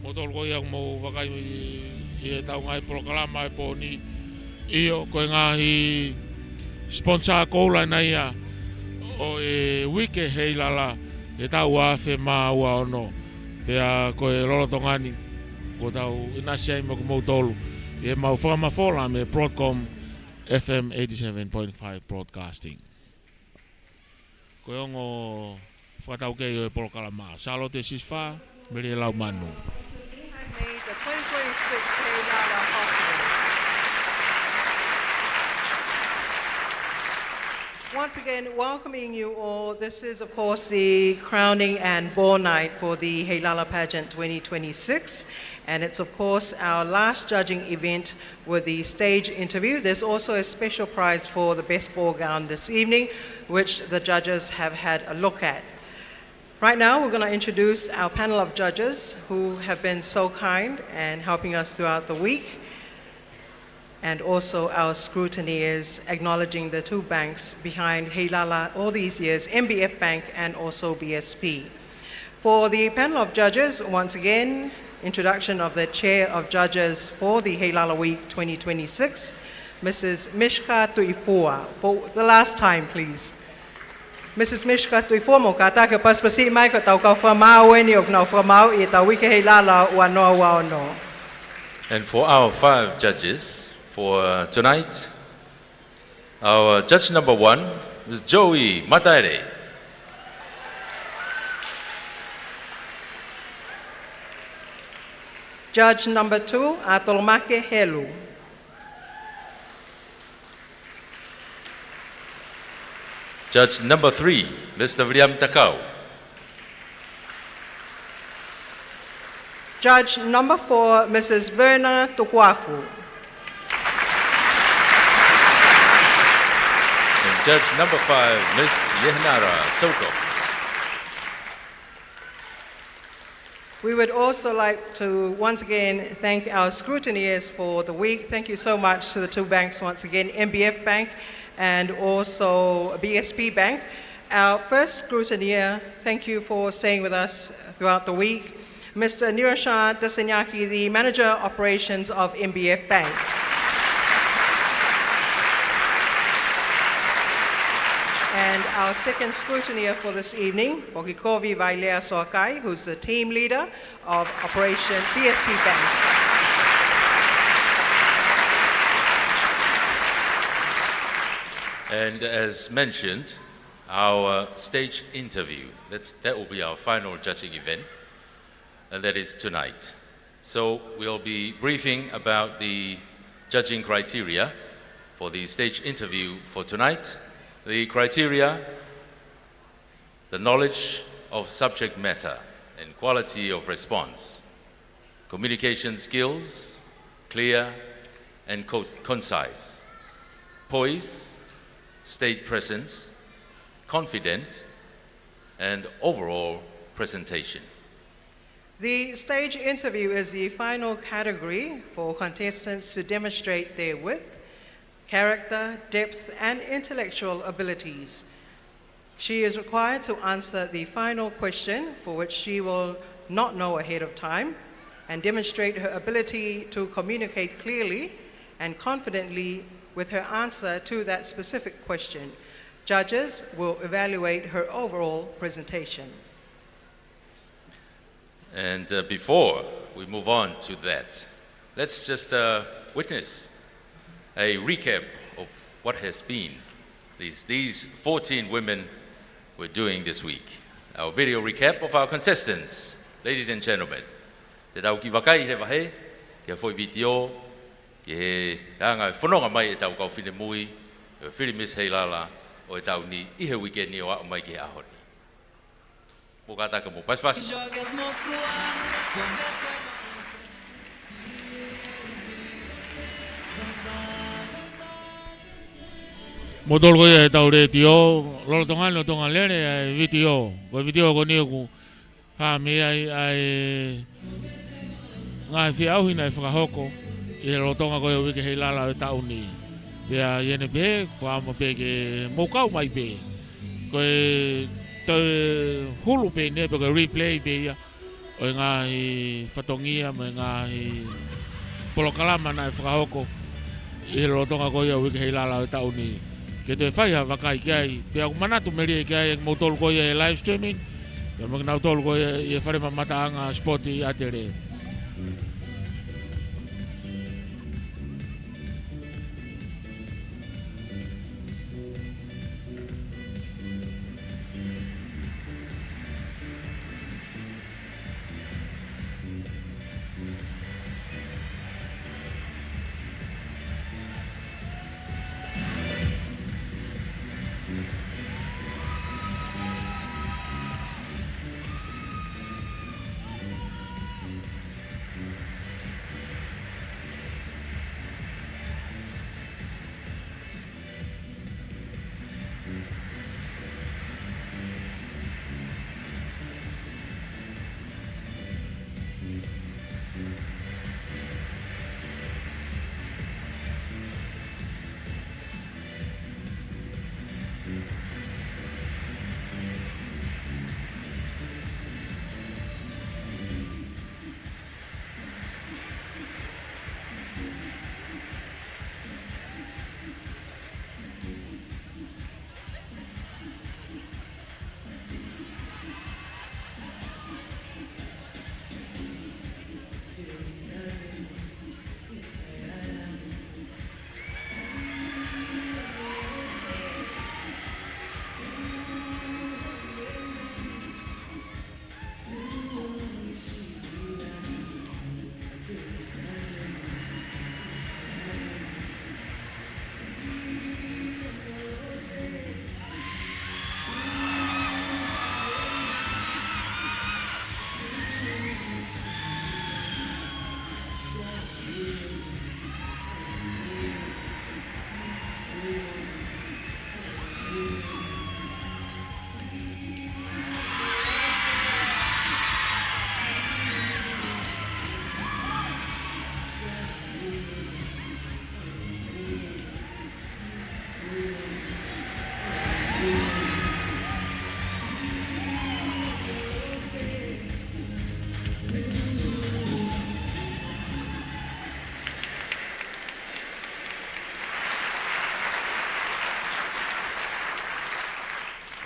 mo tolu ko ia mo wakai i he tau ngai polokalama e pōni iyo ko e ngahi sponsor koula na ia o e wike Heilala e tau afe ma ua ono pea ko e lolotongani ko tau inasiai mo kumou tolu e mau whakamafola me Broadcom FM 87.5 broadcasting ko e ongo whakatau kei o e polokalama salo te siswha meri e lau manu Made the 2026 Heilala possible. Once again, welcoming you all. This is, of course, the crowning and ball night for the Heilala Pageant 2026. And it's, of course, our last judging event with the stage interview. There's also a special prize for the best ball gown this evening, which the judges have had a look at. Right now, we're going to introduce our panel of judges who have been so kind and helping us throughout the week, and also our scrutineers acknowledging the two banks behind Heilala all these years, MBF Bank and also BSP. For the panel of judges, once again, introduction of the Chair of Judges for the Heilala Week 2026, Mrs. Mishka Tuifua. For the last time, please. Mrs. Mishka Tuifua, mo kataka paspasi mai ko tau kau whamau e ni o knau whamau i tau wike Heilala ua noa wao no. And for our 5 judges, for tonight, our judge number 1 is Joey Mataere. Judge number 2, Atolomake Helu. Judge number 3, Mr. William Takau. Judge number 4, Mrs. Verna Tuku'aho. Judge number 5, Ms. Yehnara Soko. We would also like to once again thank our scrutineers for the week. Thank you so much to the two banks once again, MBF Bank and also BSP Bank. Our first scrutineer, thank you for staying with us throughout the week, Mr. Nirashan Dasanyaki, the Manager Operations of MBF Bank. And our second scrutineer for this evening, Pokikovi Vailea Soakai, who's the team leader of Operation BSP Bank. And as mentioned, our stage interview, that will be our final judging event, and that is tonight. So we'll be briefing about the judging criteria for the stage interview for tonight. The criteria, the knowledge of subject matter and quality of response, communication skills, clear and concise, poise, state presence, confident, and overall presentation. The stage interview is the final category for contestants to demonstrate their wit, character, depth, and intellectual abilities. She is required to answer the final question, for which she will not know ahead of time, and demonstrate her ability to communicate clearly and confidently with her answer to that specific question. Judges will evaluate her overall presentation. And before we move on to that, let's just witness a recap of what has been these 14 women were doing this week. Our video recap of our contestants. Ladies and gentlemen, te tau ki wakai he wahe, kia foi video, ki he anga whanonga mai e tau kau whine mui, e whiri Miss Heilala, o e tau ni ihe weekend ni o au mai ki he ahoni. Mo kataka mo pas. Motol ko e tau re tio, lolo tonga lere video, ko video ko ni ku ha me ai ngai fi au hina whakahoko i he rotonga ko e wiki Heilala o tau ni. Pea iene pe, wha mo pe ke mokau mai pe. Ko e te hulu pe ne, pe ko replay pe ia. O ngai whatongia, me ngai Ulukalala na whakahoko i he rotonga ko e wiki Heilala o tau ni. Ke te whaiha wakai kiai, pe aku manatu meri e kiai e motol ko e live streaming, pe mga nautol ko e whare mamataanga spoti atere.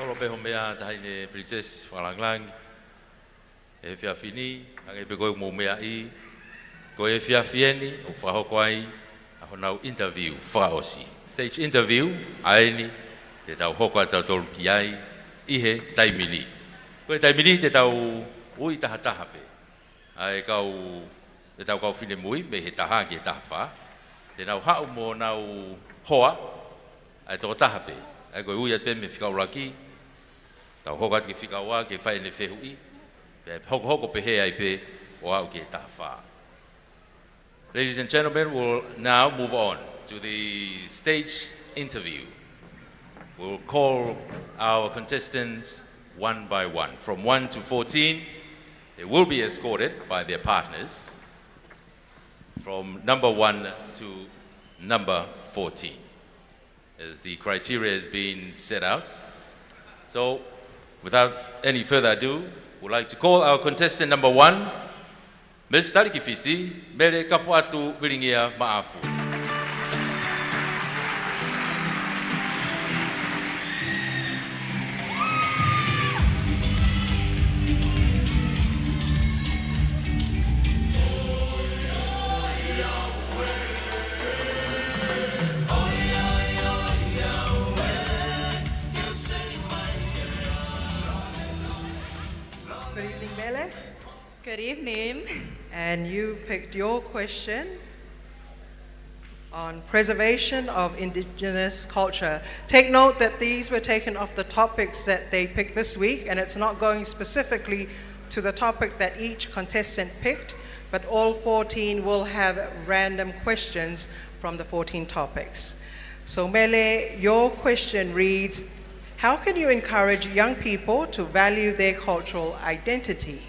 Kolo peho mea tahine Princess Whalanglang, e whiawhini, hange pe koe mō mea I, koe e whiawhieni o whahoko ai, a honau interview whaosi. Stage interview, aeni, te tau hoko a tau tolu ki ai, ihe taimili. Koe taimili te tau ui taha taha pe, ai kau, te tau kau whine mui, me he taha ki he taha wha, te nau hau mō nau hoa, ai tō taha pe, ai koe ui at pe me whikau laki, tau hokat ki whikaua ke whai ne whehui, pe hoko pe he ai pe o au ki taha wha. Ladies and gentlemen, we'll now move on to the stage interview. We'll call our contestants one by one. From 1 to 14, they will be escorted by their partners from number 1 to number 14, as the criteria has been set out. So, without any further ado, we'd like to call our contestant number 1, Ms. Tali Fisi, Mele Kafoatu, Vilingia, Maafu. Good evening, Mele. Good evening. And you picked your question on preservation of indigenous culture. Take note that these were taken off the topics that they picked this week, and it's not going specifically to the topic that each contestant picked, but all 14 will have random questions from the 14 topics. So Mele, your question reads, how can you encourage young people to value their cultural identity?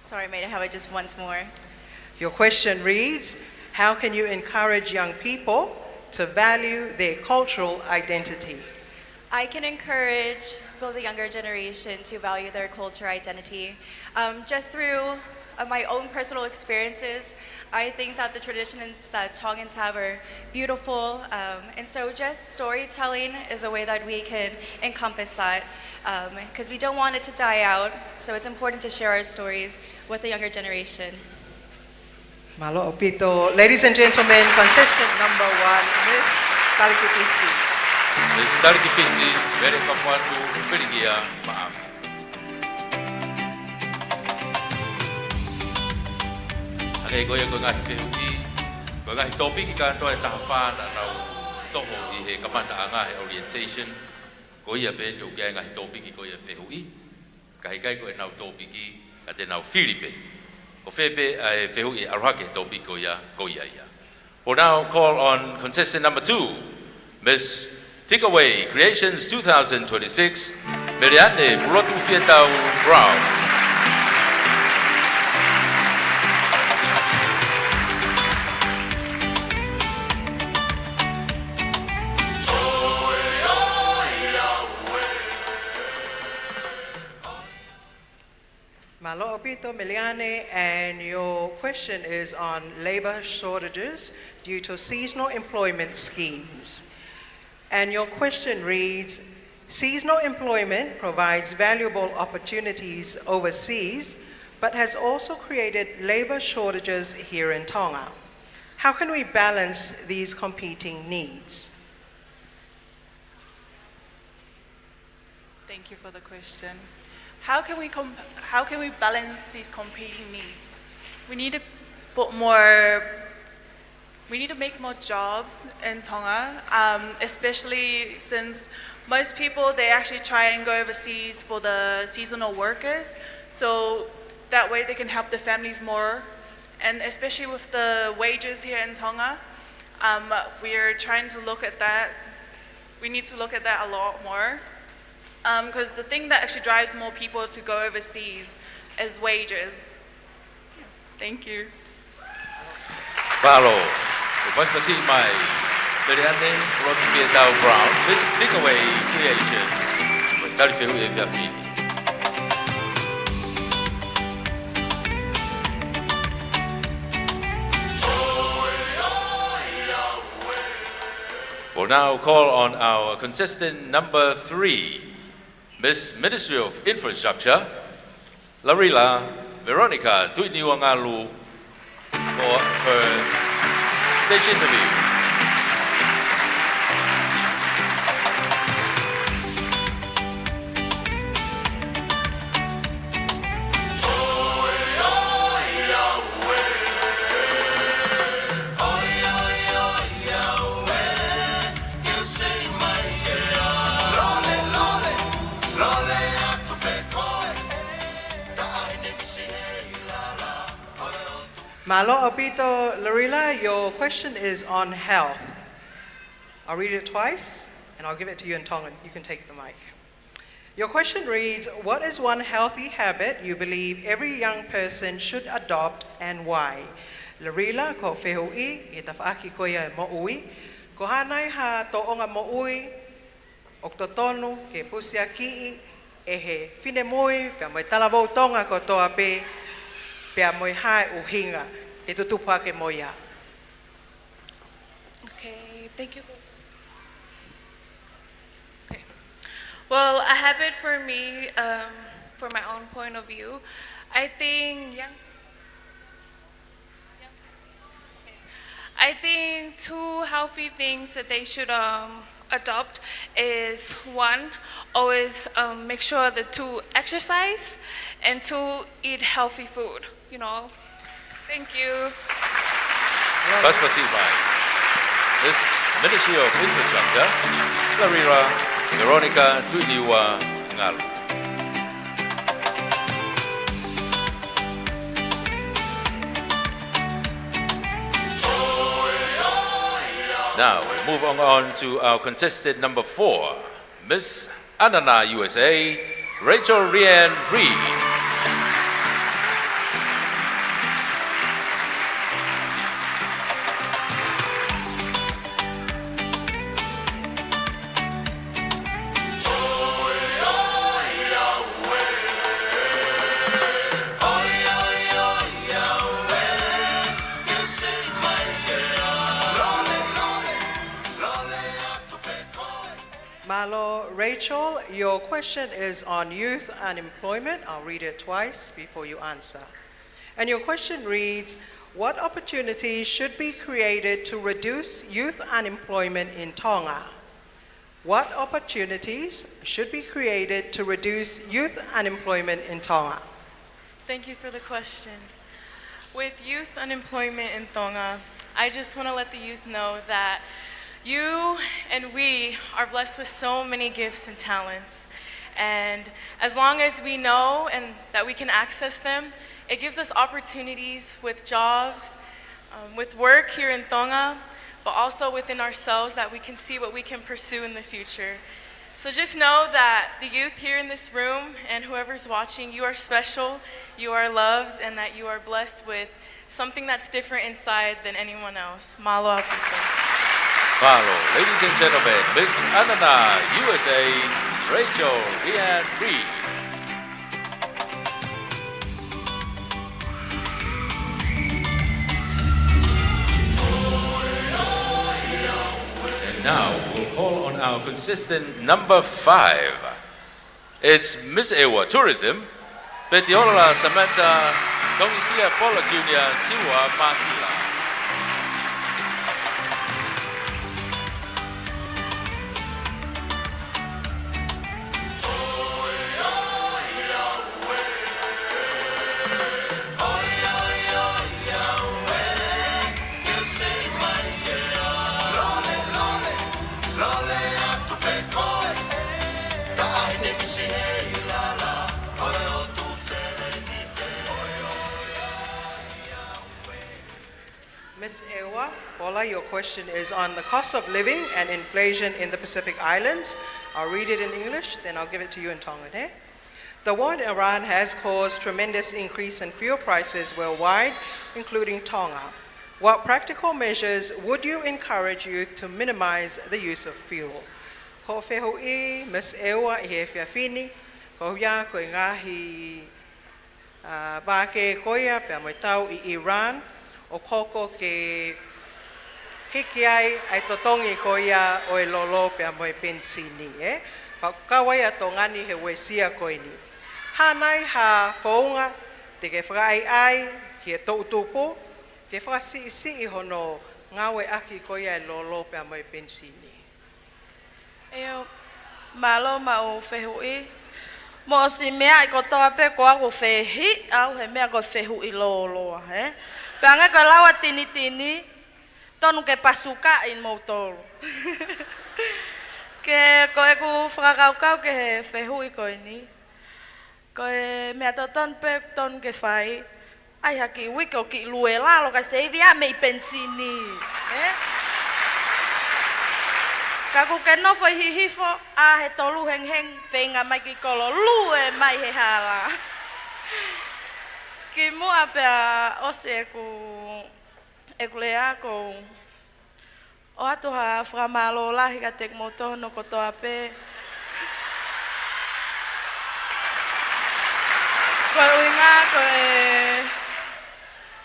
Sorry, may I have it just once more? Your question reads, how can you encourage young people to value their cultural identity? I can encourage both the younger generation to value their cultural identity. Just through my own personal experiences, I think that the traditions that Tongans have are beautiful, and so just storytelling is a way that we can encompass that, because we don't want it to die out, so it's important to share our stories with the younger generation. Malo opito. Ladies and gentlemen, contestant number 1, Miss Tali. Miss Tali, Mele Kafoatu, Vilingia, Maafu. Hake goia ko ngahi pehuki, ko ngahi topi ki katoa e tahawhana nau toho I he kamataanga he orientation, goia be ni ukia ngahi topi ki goia pehui, kahikai ko e nau topi ki ka te nau Filipe. Ko fepe e pehui e arohake topi goia goia ia. We'll now call on contestant number 2, Miss Tikaway Creations 2026, Meleane Pulotufietau Brown. Malo opito Meleane, and your question is on labor shortages due to seasonal employment schemes. And your question reads, seasonal employment provides valuable opportunities overseas, but has also created labor shortages here in Tonga. How can we balance these competing needs? Thank you for the question. How can we balance these competing needs? We need to make more jobs in Tonga, especially since most people, they actually try and go overseas for the seasonal workers, so that way they can help their families more. And especially with the wages here in Tonga, we're trying to look at that. We need to look at that a lot more. Because the thing that actually drives more people to go overseas is wages. Thank you. Palo, o pasi mai, Meleane Pulotufietau Brown, Miss Tikaway Creation, Tali fehu e fiafini. We'll now call on our contestant number 3, Miss Ministry of Infrastructure, Larila, Veronica, Tuiniua Ngalu, for her stage interview. Malo opito Larila, your question is on health. I'll read it twice, and I'll give it to you in Tongan. You can take the mic. Your question reads, what is one healthy habit you believe every young person should adopt and why? Larila, ko whehui, I tawhaaki koia mo'ui. Ko hanai ha to'onga mo'ui, oktotonu ke pusia ki'i, e he whine moi, pia moi talavou tonga ko toa pe, pia moi hai uhinga, ke tutupa ke moia. Okay, thank you. Okay. Well, a habit for me, for my own point of view, I think I think 2 healthy things that they should adopt is one, always make sure to exercise and to eat healthy food, you know. Thank you. First proceed by Miss Ministry of Infrastructure, Larila, Veronica, Tuiniua, Ngalu. Now, we move on to our contestant number 4, Miss Ananaa USA, Rachel Riann Reed. Malo Rachel, your question is on youth unemployment. I'll read it twice before you answer. And your question reads, what opportunities should be created to reduce youth unemployment in Tonga? What opportunities should be created to reduce youth unemployment in Tonga? Thank you for the question. With youth unemployment in Tonga, I just want to let the youth know that you and we are blessed with so many gifts and talents. And as long as we know and that we can access them, it gives us opportunities with jobs, with work here in Tonga, but also within ourselves that we can see what we can pursue in the future. So just know that the youth here in this room and whoever's watching, you are special, you are loved, and that you are blessed with something that's different inside than anyone else. Malo Apiko. Malo, ladies and gentlemen, Miss Ananaa USA, Rachel Riann Reed. And now we'll call on our consistent number 5. It's Miss Eua Tourism, Petiola, Samanta, Tongiasi, Pola Junior, Siua, Masila. Ms. Eua, Pola, your question is on the cost of living and inflation in the Pacific Islands. I'll read it in English, then I'll give it to you in Tongan. The war in Iran has caused tremendous increase in fuel prices worldwide, including Tonga. What practical measures would you encourage youth to minimize the use of fuel? Ko whehui, Ms. Eua, I he whiawhini, ko hia koe ngahi wāke koia pia mai tau I Iran, o koko ke hiki ai totongi ko ia o e lolo pia mo e pensini, Pa kawai a tongani he wesia ko ini. Hanai ha founga te ke whakai ai ki e tautupu, ke whasi isi I hono ngawe aki ko ia e lolo pia mo e pensini. Eo, malo ma o whehui. Mo si mea I kotoa pe ko ako whehi, au he mea ko whehui loloa, Panga ko lawa tini-tini, tonu ke pasuka in motor. Ke ko e ku whakakau ke he whehui ko ini. Ko e mea to ton pe ton ke whai. Ai haki wiko ki lue lalo ka seivi a mei pensini. Ka ku ke no foi hihifo, a he tolu heng-heng, whenga mai ki kolo lue mai he hala. Ki mua pia ose e ku lea ko o atu ha whamalo lahi ka tek moto no kotoa pe. Ko uinga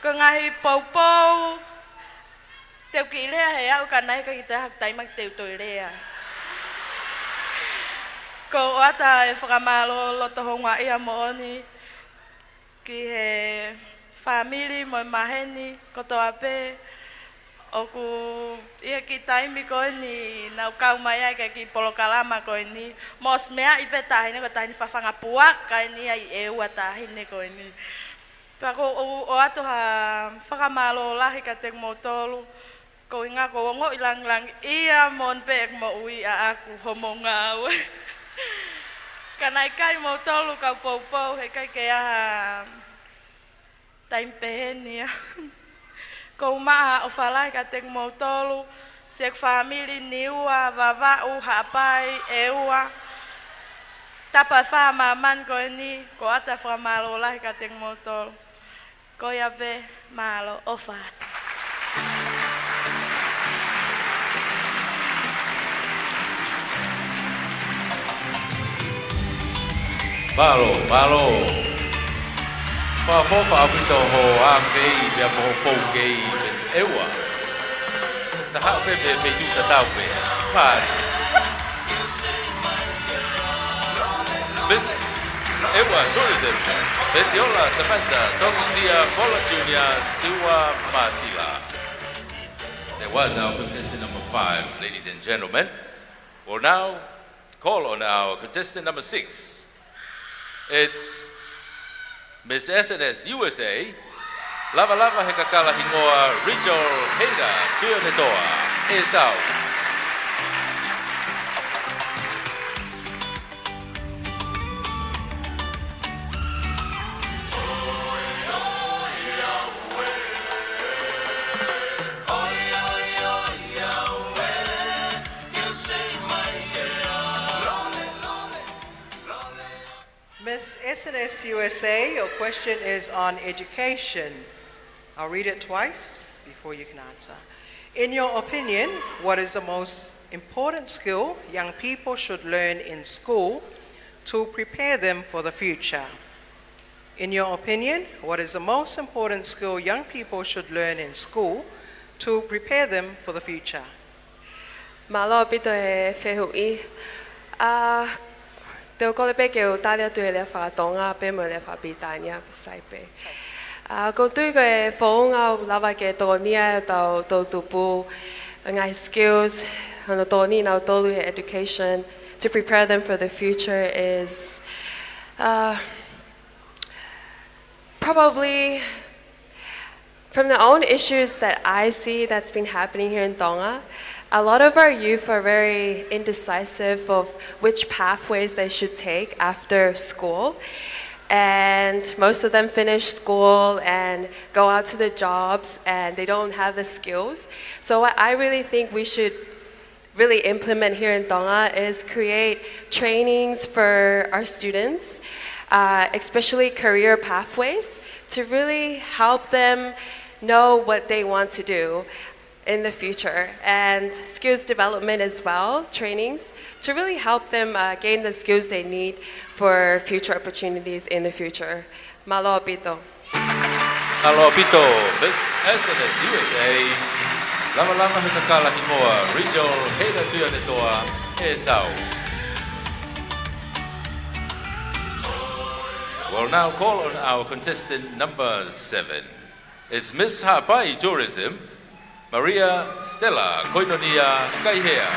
ko ngahi pou teu ki lea he au ka nai ka ki te hak taimak teu toi lea. Ko o ata e whamalo loto honga ia mo oni ki he family mo maheni kotoa pe O ku ia ki taimi ko ni nau kau mai ai ki Ulukalala ko ni mos mea I pe tahine ko tahine whawhanga puak kai ni ai Eua tahine ko ni. Pako o ato ha whakamalo lahi ka te motolu ko inga ko ngo ilang lang ia mon pe mo ui a aku homo ngau. Kanai kai motolu ka poupou he kai ke a taim pehenia. Ko maa o whalai ka te motolu, se family niua, vavau, hapai, Eua. Tapa wha maman ko ni, ko ata wha malo lai ka te motolu. Ko ia pe malo o whātu. Malo. Whafofa apito ho a kei bea moho pou kei Miss Eua. Ta hao pe me feitu ta tau pe. Pari. Miss Eua Tourism, Petiola, Samanta, Tongiasi, Pola, Siua, Masila. That was our contestant number 5, ladies and gentlemen. We'll now call on our contestant number 6. It's Miss S&S USA, Lava Hekakala Hingoa, Regional Heida, Tuiniua, Esau. Miss S&S USA, your question is on education. I'll read it twice before you can answer. In your opinion, what is the most important skill young people should learn in school to prepare them for the future? In your opinion, what is the most important skill young people should learn in school to prepare them for the future? Malo pito e whehui. Te o kole pe ke o talia tu e lea whakatonga pe mo lea whapitania pasai pe. Ko tui ko e whaunga lava ke tonia tau tupu ngai skills hano toni nau tolu e education to prepare them for the future is probably from the own issues that I see that's been happening here in Tonga. A lot of our youth are very indecisive of which pathways they should take after school. And most of them finish school and go out to the jobs and they don't have the skills. So what I really think we should really implement here in Tonga is create trainings for our students, especially career pathways, to really help them know what they want to do in the future, and skills development as well, trainings, to really help them gain the skills they need for future opportunities in the future. Malo pito. Malo pito, Miss S&S USA, Lava Hekakala Hingoa, Regional Heida Tuiniua, Esau. We'll now call on our contestant number 7. It's Miss Hawaii Tourism, Maria Stella Koinonia Kaihea.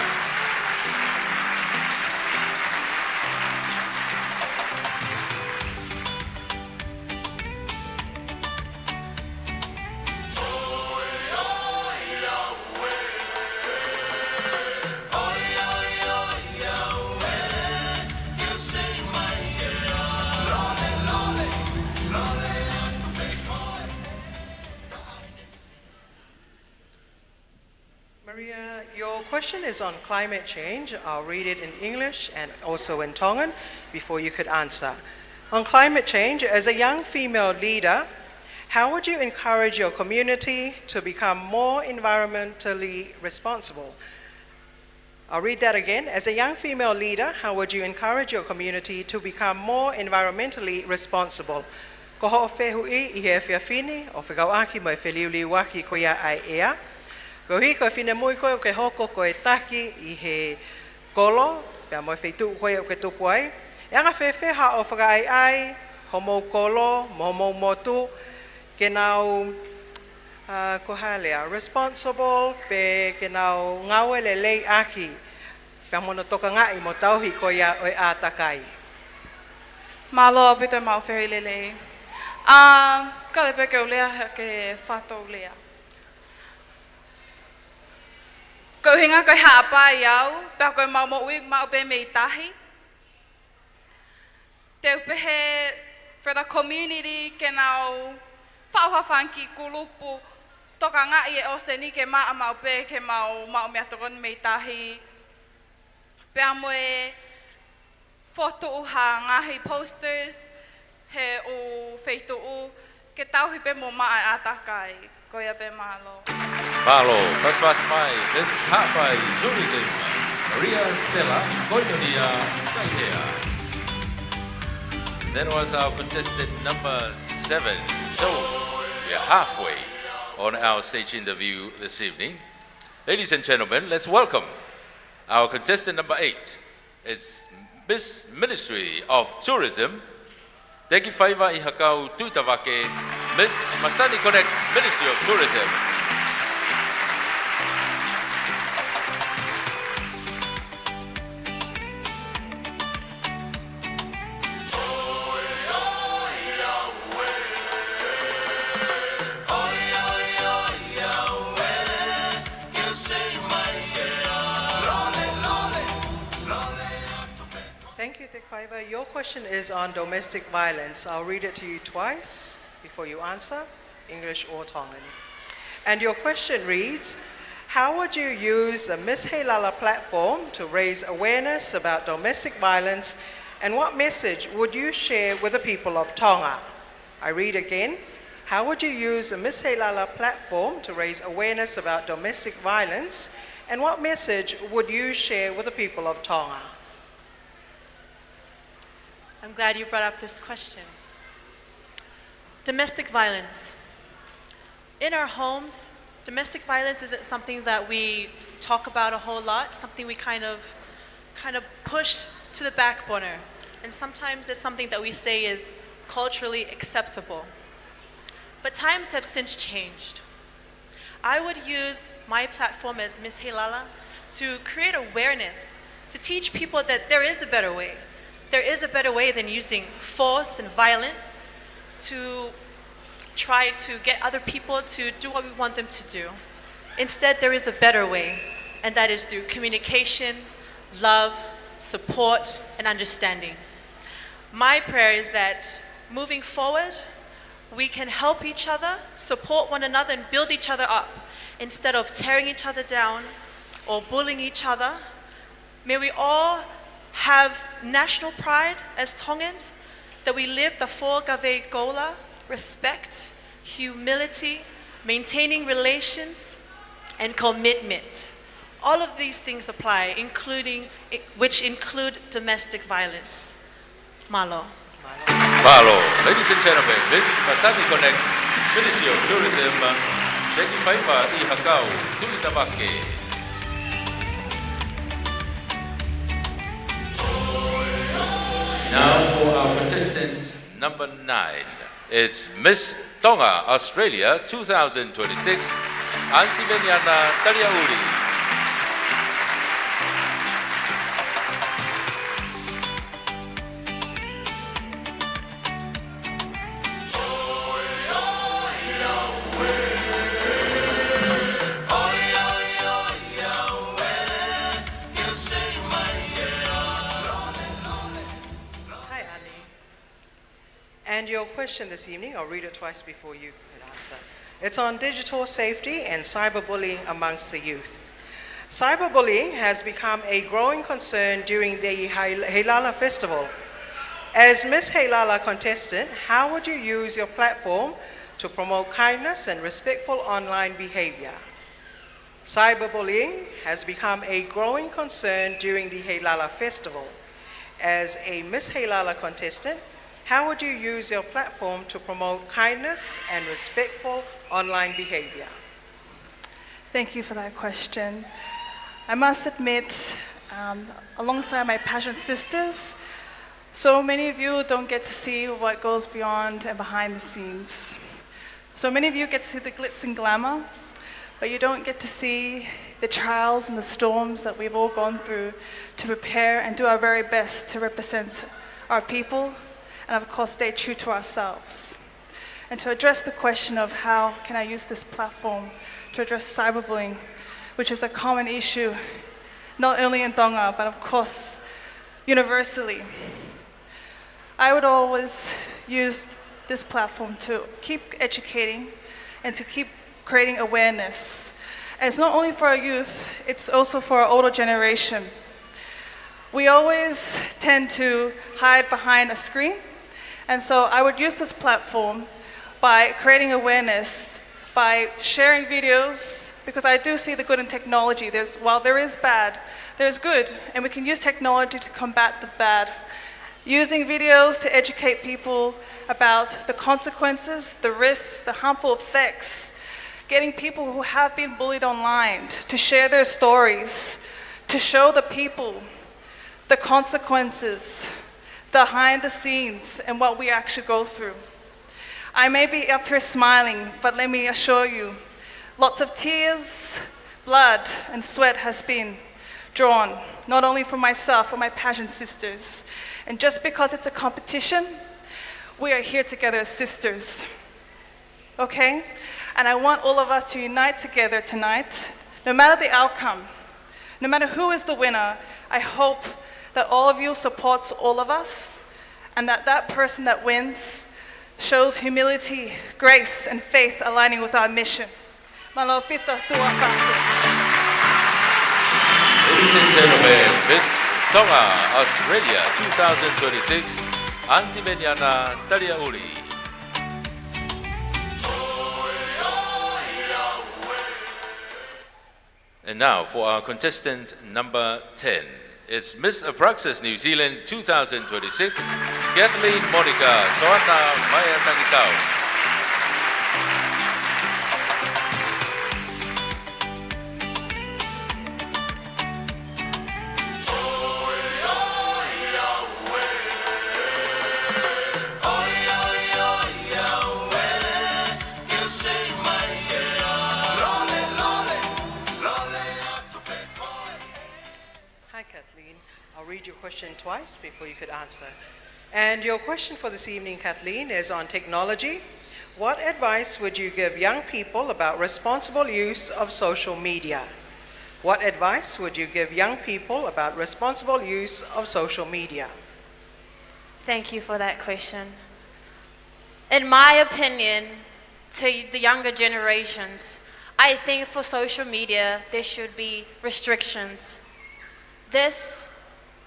Maria, your question is on climate change. I'll read it in English and also in Tongan before you could answer. On climate change, as a young female leader, how would you encourage your community to become more environmentally responsible? I'll read that again. As a young female leader, how would you encourage your community to become more environmentally responsible? Ko ho'o whehui I he whiawhini o whikauaki mo e whiliuli waki ko ia ai ea. Ko hi ko whine mui koe o ke hoko ko e taki I he kolo, pia mo e whitu koe o ke tupu ai. E anga whewheha o whakaai ho mou kolo, mo mou motu, ke nau Ko Halea, responsible pe ke nau ngawe le lei aki. Pea mono toka ngai mo tauhi ko ia oi ātakai. Malo pito mau wheri lele. Ka le peke ulea ke whato ulea. Ko hinga ko haapa iau, pea ko mau mo uig mau pe mei tahi. Te upehe for the community ke nau whauhawhanki kulupu toka ngai e oseni ke maa mau pe ke mau mea tokon mei tahi. Pea moe foto'uha ngahi posters he o feito'u ke tauhi pe mo maa atakai. Koia pe mahalo. Mahalo, pas mai, Miss Hawaii Tourism, Maria Stella, Koinonia, Kaihea. That was our contestant number 7. So, we are halfway on our stage interview this evening. Ladies and gentlemen, let's welcome our contestant number 8. It's Miss Ministry of Tourism. Teki whaiva I hakau tuitawake, Miss Masani Connect, Ministry of Tourism. Thank you, Tikaway. Your question is on domestic violence. I'll read it to you twice before you answer, English or Tongan. And your question reads, how would you use the Miss Heilala platform to raise awareness about domestic violence, and what message would you share with the people of Tonga? I read again, how would you use the Miss Heilala platform to raise awareness about domestic violence, and what message would you share with the people of Tonga? I'm glad you brought up this question. Domestic violence. In our homes, domestic violence isn't something that we talk about a whole lot, something we kind of push to the back burner. And sometimes it's something that we say is culturally acceptable. But times have since changed. I would use my platform as Miss Heilala to create awareness, to teach people that there is a better way. There is a better way than using force and violence to try to get other people to do what we want them to do. Instead, there is a better way, and that is through communication, love, support, and understanding. My prayer is that moving forward, we can help each other, support one another, and build each other up instead of tearing each other down or bullying each other. May we all have national pride as Tongans, that we live the four gave gola, respect, humility, maintaining relations, and commitment. All of these things apply, which include domestic violence. Malo. Mahalo. Ladies and gentlemen, Miss Masani Connect, Ministry of Tourism, Teki whaiva I hakau tuitawake. Now for our contestant number 9. It's Miss Tonga, Australia 2026, Anitiveniana Talia'uli. And your question this evening, I'll read it twice before you can answer. It's on digital safety and cyberbullying amongst the youth. Cyberbullying has become a growing concern during the Heilala Festival. As Miss Heilala contestant, how would you use your platform to promote kindness and respectful online behavior? Cyberbullying has become a growing concern during the Heilala Festival. As a Miss Heilala contestant, how would you use your platform to promote kindness and respectful online behavior? Thank you for that question. I must admit, alongside my pageant sisters, so many of you don't get to see what goes beyond and behind the scenes. So many of you get to see the glitz and glamour, but you don't get to see the trials and the storms that we've all gone through to prepare and do our very best to represent our people and of course stay true to ourselves. And to address the question of how can I use this platform to address cyberbullying, which is a common issue not only in Tonga but of course universally. I would always use this platform to keep educating and to keep creating awareness. And it's not only for our youth, it's also for our older generation. We always tend to hide behind a screen, and so I would use this platform by creating awareness, by sharing videos, because I do see the good in technology. While there is bad, there's good, and we can use technology to combat the bad. Using videos to educate people about the consequences, the risks, the harmful effects, getting people who have been bullied online to share their stories, to show the people the consequences, behind the scenes, and what we actually go through. I may be up here smiling, but let me assure you, lots of tears, blood, and sweat has been drawn, not only for myself, but my pageant sisters. And just because it's a competition, we are here together as sisters, okay? And I want all of us to unite together tonight, no matter the outcome, no matter who is the winner. I hope that all of you supports all of us, and that person that wins shows humility, grace, and faith aligning with our mission. Malopita tuakatu. Ladies and gentlemen, Miss Tonga, Australia 2026, Anitiveniana Talia'uli. And now for our contestant number 10. It's Miss Apraxus New Zealand 2026, Kathleen Monica Soana Maya Tangitau. Question twice before you could answer. And your question for this evening, Kathleen, is on technology. What advice would you give young people about responsible use of social media? What advice would you give young people about responsible use of social media? Thank you for that question. In my opinion, to the younger generations, I think for social media, there should be restrictions.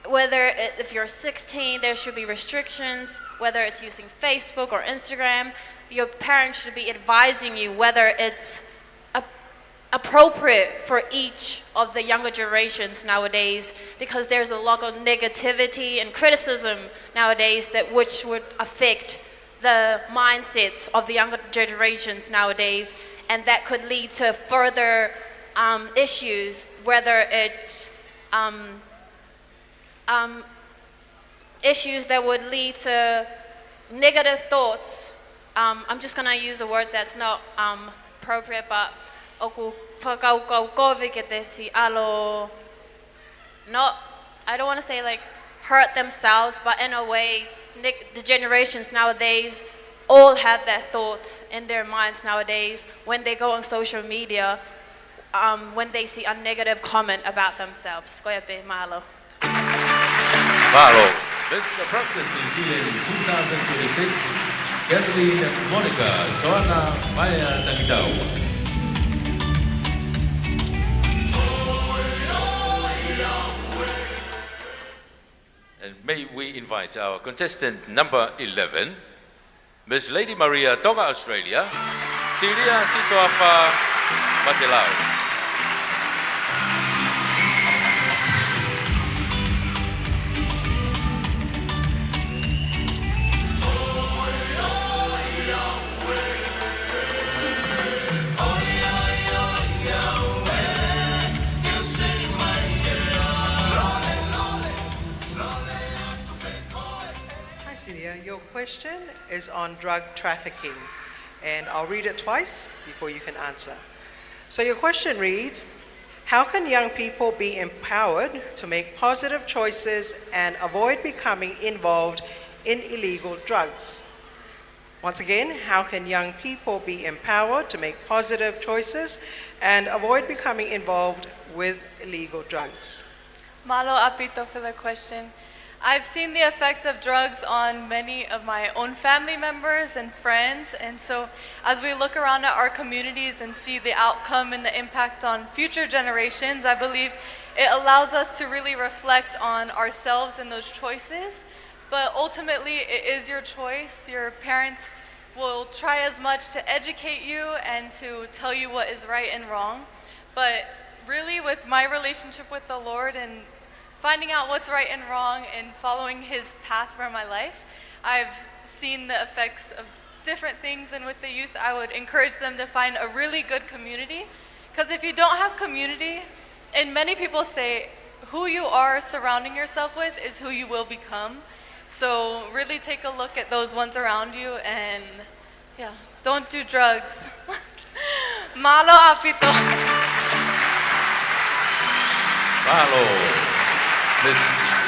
If you're 16, there should be restrictions, whether it's using Facebook or Instagram. Your parents should be advising you whether it's appropriate for each of the younger generations nowadays, because there's a lot of negativity and criticism nowadays which would affect the mindsets of the younger generations nowadays, and that could lead to further issues, whether it's issues that would lead to negative thoughts. I'm just going to use a word that's not appropriate, but I don't want to say like hurt themselves, but in a way, the generations nowadays all have that thought in their minds nowadays when they go on social media, when they see a negative comment about themselves. Malo. Miss Apraxus New Zealand 2026, Kathleen Monica Soana Maya Tangitau. And may we invite our contestant number 11, Miss Lady Maria Tonga, Australia, Silia Situapa Matelau. Your question is on drug trafficking. and I'll read it twice before you can answer. So your question reads, how can young people be empowered to make positive choices and avoid becoming involved in illegal drugs? Once again, how can young people be empowered to make positive choices and avoid becoming involved with illegal drugs? Malo apito for the question. I've seen the effect of drugs on many of my own family members and friends, and so as we look around at our communities and see the outcome and the impact on future generations, I believe it allows us to really reflect on ourselves and those choices. But ultimately, it is your choice. Your parents will try as much to educate you and to tell you what is right and wrong. But really, with my relationship with the Lord and finding out what's right and wrong and following His path for my life, I've seen the effects of different things. And with the youth, I would encourage them to find a really good community. Because if you don't have community, and many people say, who you are surrounding yourself with is who you will become. So really take a look at those ones around you and yeah, don't do drugs. Malo apito. Malo. Miss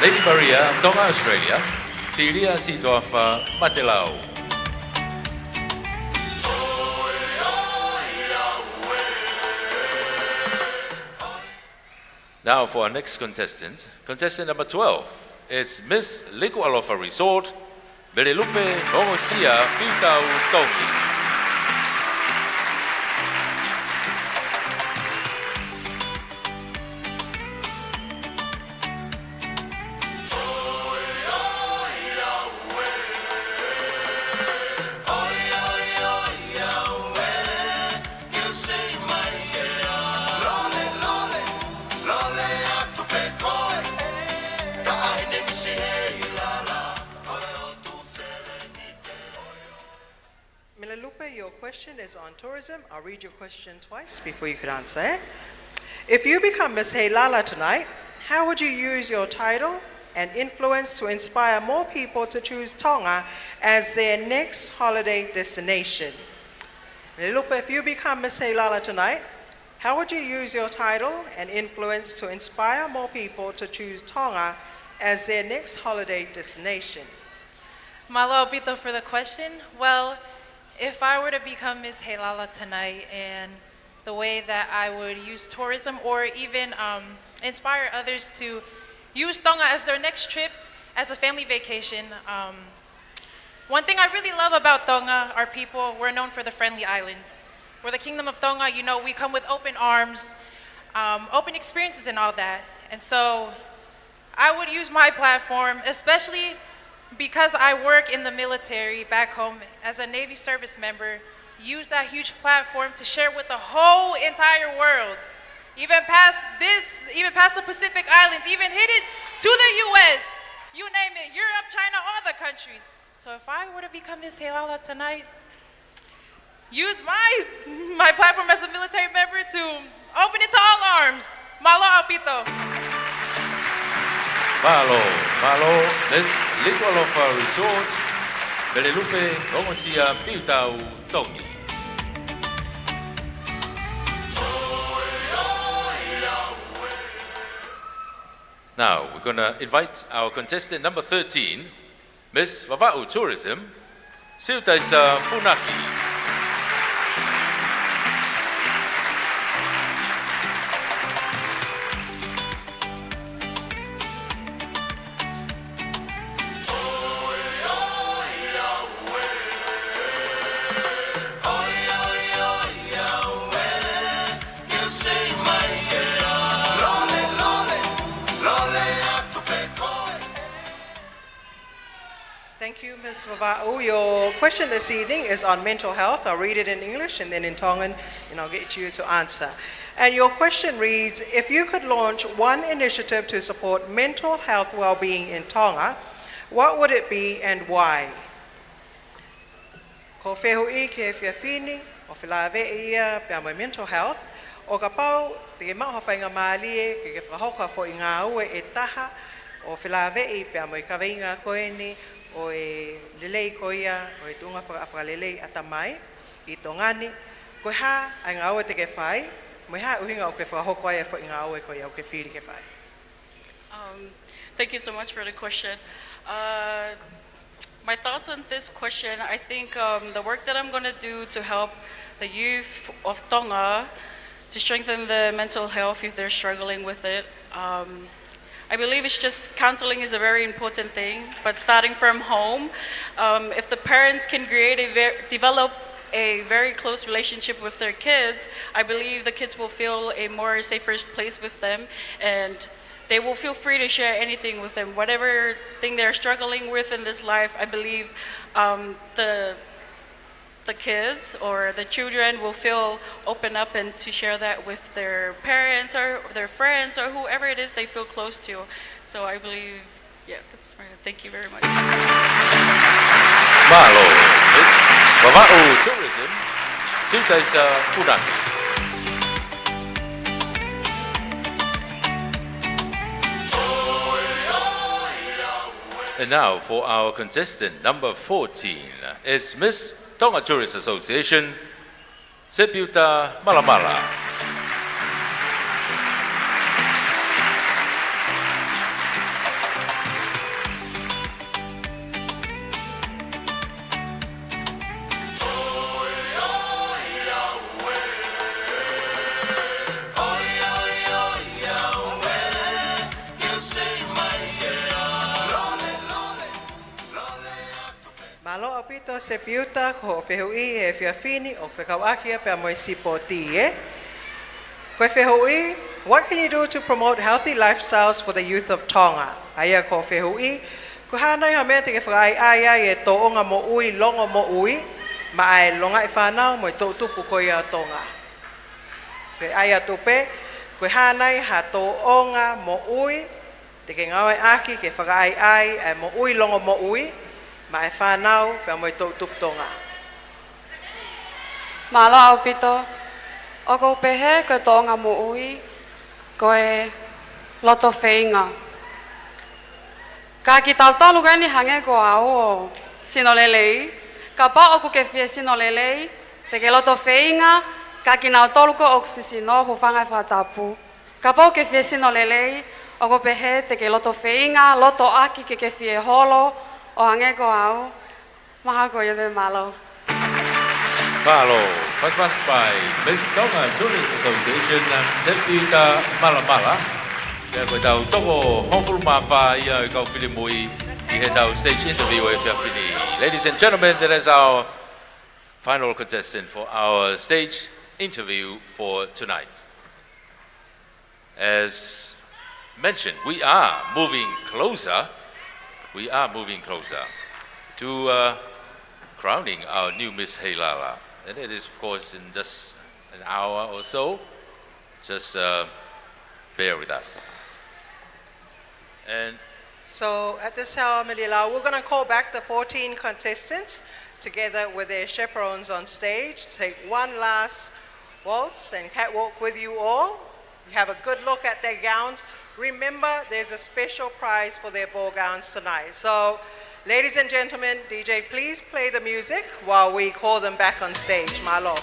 Lady Maria, Tonga, Australia. Siria si Doafa Matelau. Now for our next contestant, contestant number 12. It's Miss Likualofa Resort, Melelupe, Homosia, Pitau, Tongi. Your question is on tourism. I'll read your question twice before you can answer. If you become Miss Heilala tonight, how would you use your title and influence to inspire more people to choose Tonga as their next holiday destination? If you become Miss Heilala tonight, how would you use your title and influence to inspire more people to choose Tonga as their next holiday destination? Malo Pito for the question. Well, if I were to become Miss Heilala tonight, and the way that I would use tourism or even inspire others to use Tonga as their next trip as a family vacation. One thing I really love about Tonga, our people, we're known for the friendly islands. We're the Kingdom of Tonga, you know, we come with open arms, open experiences and all that. And so I would use my platform, especially because I work in the military back home as a Navy service member, use that huge platform to share with the whole entire world, even past the Pacific Islands, even hit it to the US, you name it, Europe, China, all the countries. So if I were to become Miss Heilala tonight, use my platform as a military member to open it to all arms. Malo apito. Malo, Miss Likualofa Resort, Melelupe, Homosia, Pitau, Tongi. Now, we're going to invite our contestant number 13, Miss Eua Tourism, Siutaisa Funaki. Ms. Vava'u, your question this evening is on mental health. I'll read it in English and then in Tongan, and I'll get you to answer. And your question reads, if you could launch one initiative to support mental health well-being in Tonga, what would it be and why? Ko whehui ke whiawhini, o whilawe ia pia mai mental health, o ka pau te ke maho whainga maalie ke whahoka fo I ngā ue e taha, o whilawe I pia mai ka weinga koeni, o e lelei koia, o e tunga whakalelei atamai. I tongani, koe ha ai ngā aue te ke whai, mo ha uhinga o ke whahoko ai e wha i ngā aue koe au ke whiri ke whai. Thank you so much for the question. My thoughts on this question, I think the work that I'm going to do to help the youth of Tonga to strengthen the mental health if they're struggling with it. I believe it's just counseling is a very important thing, but starting from home, if the parents can develop a very close relationship with their kids, I believe the kids will feel a more safer place with them, and they will feel free to share anything with them. Whatever thing they're struggling with in this life, I believe the kids or the children will feel open up and to share that with their parents or their friends or whoever it is they feel close to. So I believe, yeah, that's right. Thank you very much. Malo, Eua Tourism, Sinaitakala. And now for our contestant number 14 is Miss Tonga Tourist Association, Tupouto'a Malamala. Malo apito se piuta ko whehui e whiawhini o whekauakia pia moi sipoti e. Koe whehui, what can you do to promote healthy lifestyles for the youth of Tonga? Aia ko whehui, ko hanai ha mea te ke whakai aia e tō onga mo ui, longo mo ui, ma ai longa I whanau mo I tō tupu ko ia Tonga. Koe aia tupe, koe hanai ha tō onga mo ui, te ke ngawe aki ke whakai ai e mo ui, longo mo ui, ma e whanau pia mo I tō tupu Tonga. Malo au pito, o ko pehe ko tonga mo ui, ko e loto wheinga. Ka ki tau talu gani hange ko au o sinolelei, ka pa o ku ke whie sinolelei, te ke loto wheinga, ka ki nau tolu ko o kusisino hu whangai whatapu. Ka pa o ke whie sinolelei, o ko pehe te ke loto wheinga, loto aki ke whie holo, o hange ko au, maha ko ia malo. Malo, pas by Miss Tonga Tourist Association, Tupouto'a Malamala. Ia koe tau toko hongfulu mawha ia I kau whiri mui I he tau stage interview e whiawhini. Ladies and gentlemen, that is our final contestant for our stage interview for tonight. As mentioned, we are moving closer to crowning our new Miss Heilala. And it is, of course, in just an hour or so. Just bear with us. And so at this hour, Melila, we're going to call back the 14 contestants together with their chaperones on stage. Take one last waltz and catwalk with you all. You have a good look at their gowns. Remember, there's a special prize for their ball gowns tonight. So, ladies and gentlemen, DJ, please play the music while we call them back on stage. Malo.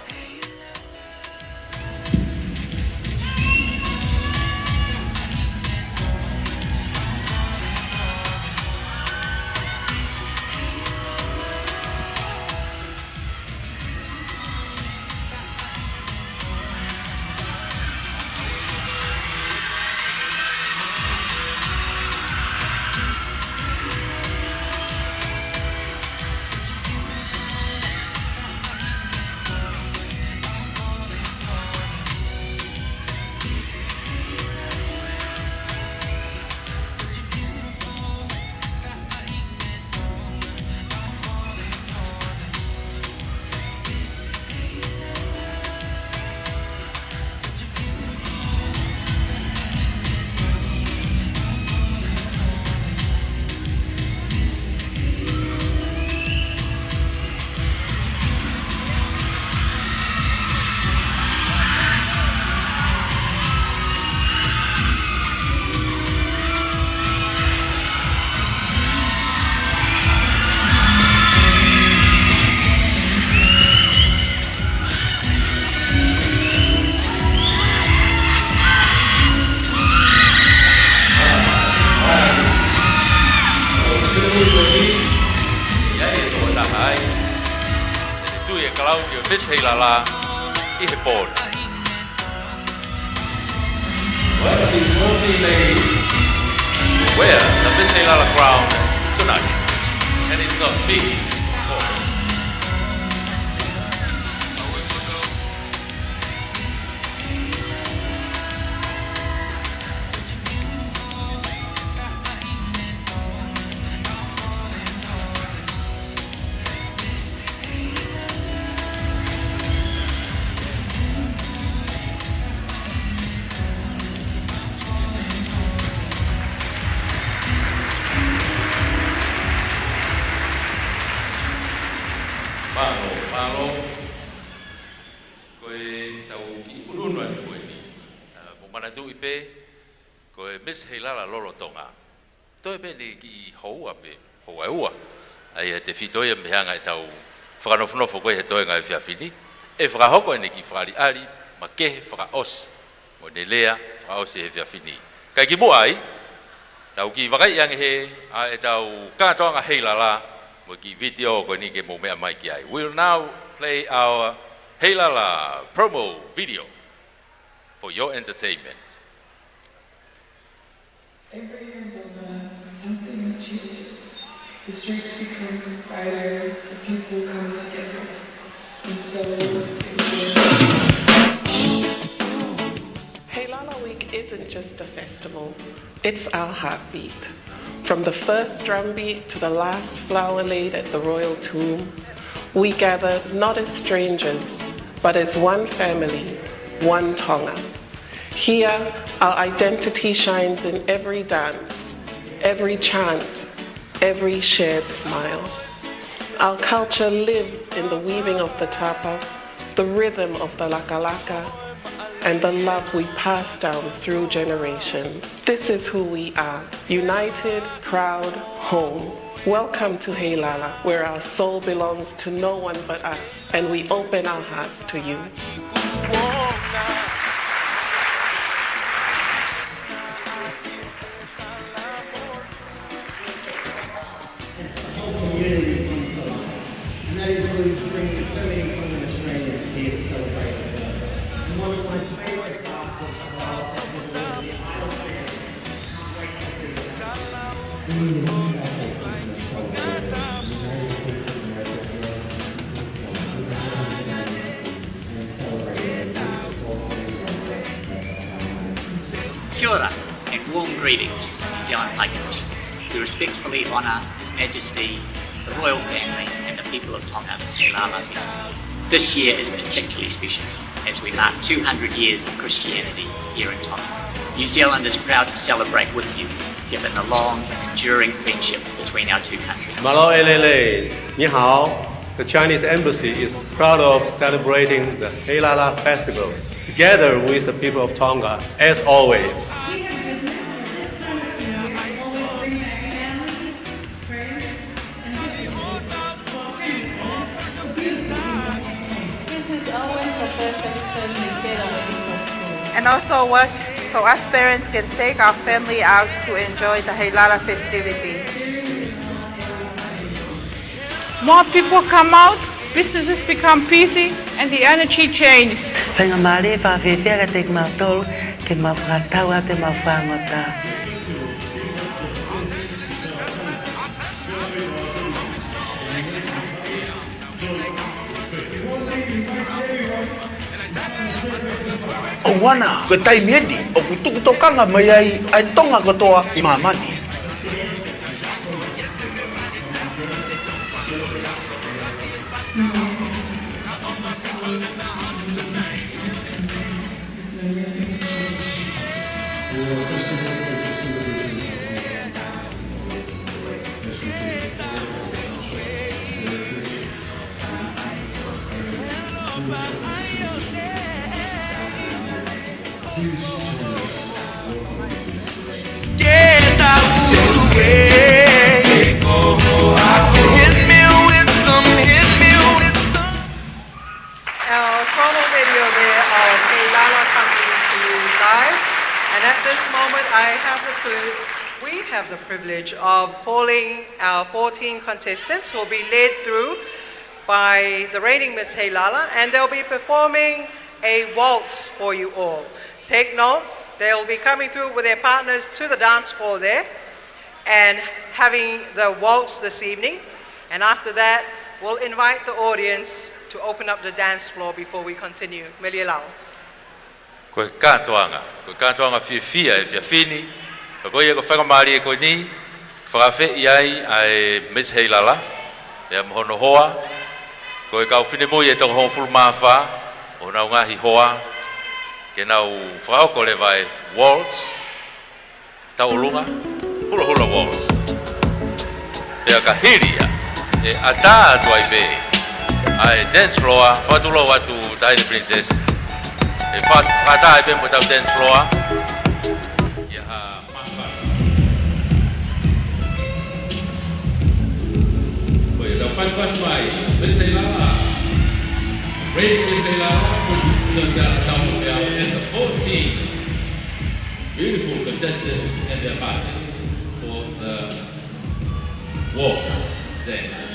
Miss Heilala i he Pola. Well, these lovely ladies wear the Miss Heilala crown tonight, and it's a big honor. Malo, koe tau ki urunua ni koe ni. Mo manatu i pe, koe Miss Heilala lolo Tonga. Toi pe ni ki houa pe, houa ua. Ai te whitoia mehanga e tau whakanofnofo koe he toi ngai whiawhini. E whakahoko ni ki whakari ali, ma kehe whakaos. Mo ne lea whakaosi he whiawhini. Kai ki mua ai, tau ki wakai ange he, a e tau kātoanga Heilala, video ko ni ke mo mea mai ki ai. We'll now play our Heilala promo video for your entertainment. Every year in Tonga, something changes. The streets become brighter, the people come together. And so Heilala Week isn't just a festival, it's our heartbeat. From the first drumbeat to the last flower laid at the royal tomb, we gather not as strangers, but as one family, one Tonga. Here, our identity shines in every dance, every chant, every shared smile. Our culture lives in the weaving of the tapa, the rhythm of the lakalaka, and the love we pass down through generations. This is who we are, united, proud, home. Welcome to Heilala, where our soul belongs to no one but us, and we open our hearts to you. And that includes bringing so many Tongan Australians here to celebrate with us. And one of my favourite parts of the Heilala Festival is the Heilala Pageant. Can't wait to see Kia ora and warm greetings from New Zealand High Commission. We respectfully honour His Majesty, the Royal Family and the people of Tonga this Heilala Festival. This year is particularly special as we mark 200 years of Christianity here in Tonga. New Zealand is proud to celebrate with you, given the long and enduring friendship between our two countries. Malo elele, ni hao. The Chinese Embassy is proud of celebrating the Heilala Festival together with the people of Tonga, as always. And also work so us parents can take our family out to enjoy the Heilala festivities. More people come out, businesses become busy, and the energy changes. Whenga mare whawhewhia te matolu ke mawhataua te mawhangota. O wana, ko tai miedi, o kutukutokanga mai ai Tonga kotoa I mamani. Our promo video there of Heilala coming to you live. And at this moment, we have the privilege of calling our 14 contestants who will be led through by the reigning Miss Heilala, and they'll be performing a waltz for you all. Take note, they'll be coming through with their partners to the dance floor there and having the waltz this evening. And after that, we'll invite the audience to open up the dance floor before we continue. Meleane. Koe katoanga fia e fia fini, koe ia ko whakamari e koe ni, whakawhi iai ai Miss Heilala, e mhono hoa, koe kau whine mui e tong hong fulu mawha, o nau ngahi hoa, ke nau whakauko le vai waltz, tau lunga, hula hula waltz. Pea ka hiria, e ata atu ai be, ai dance floor, whatulo watu Tiny Princess, e whata ai be mo tau dance floor, ia ha mawha. Koe tau whatuas mai, Miss Heilala, ready Miss Heilala, and the 14 beautiful contestants and their partners for the waltz dance.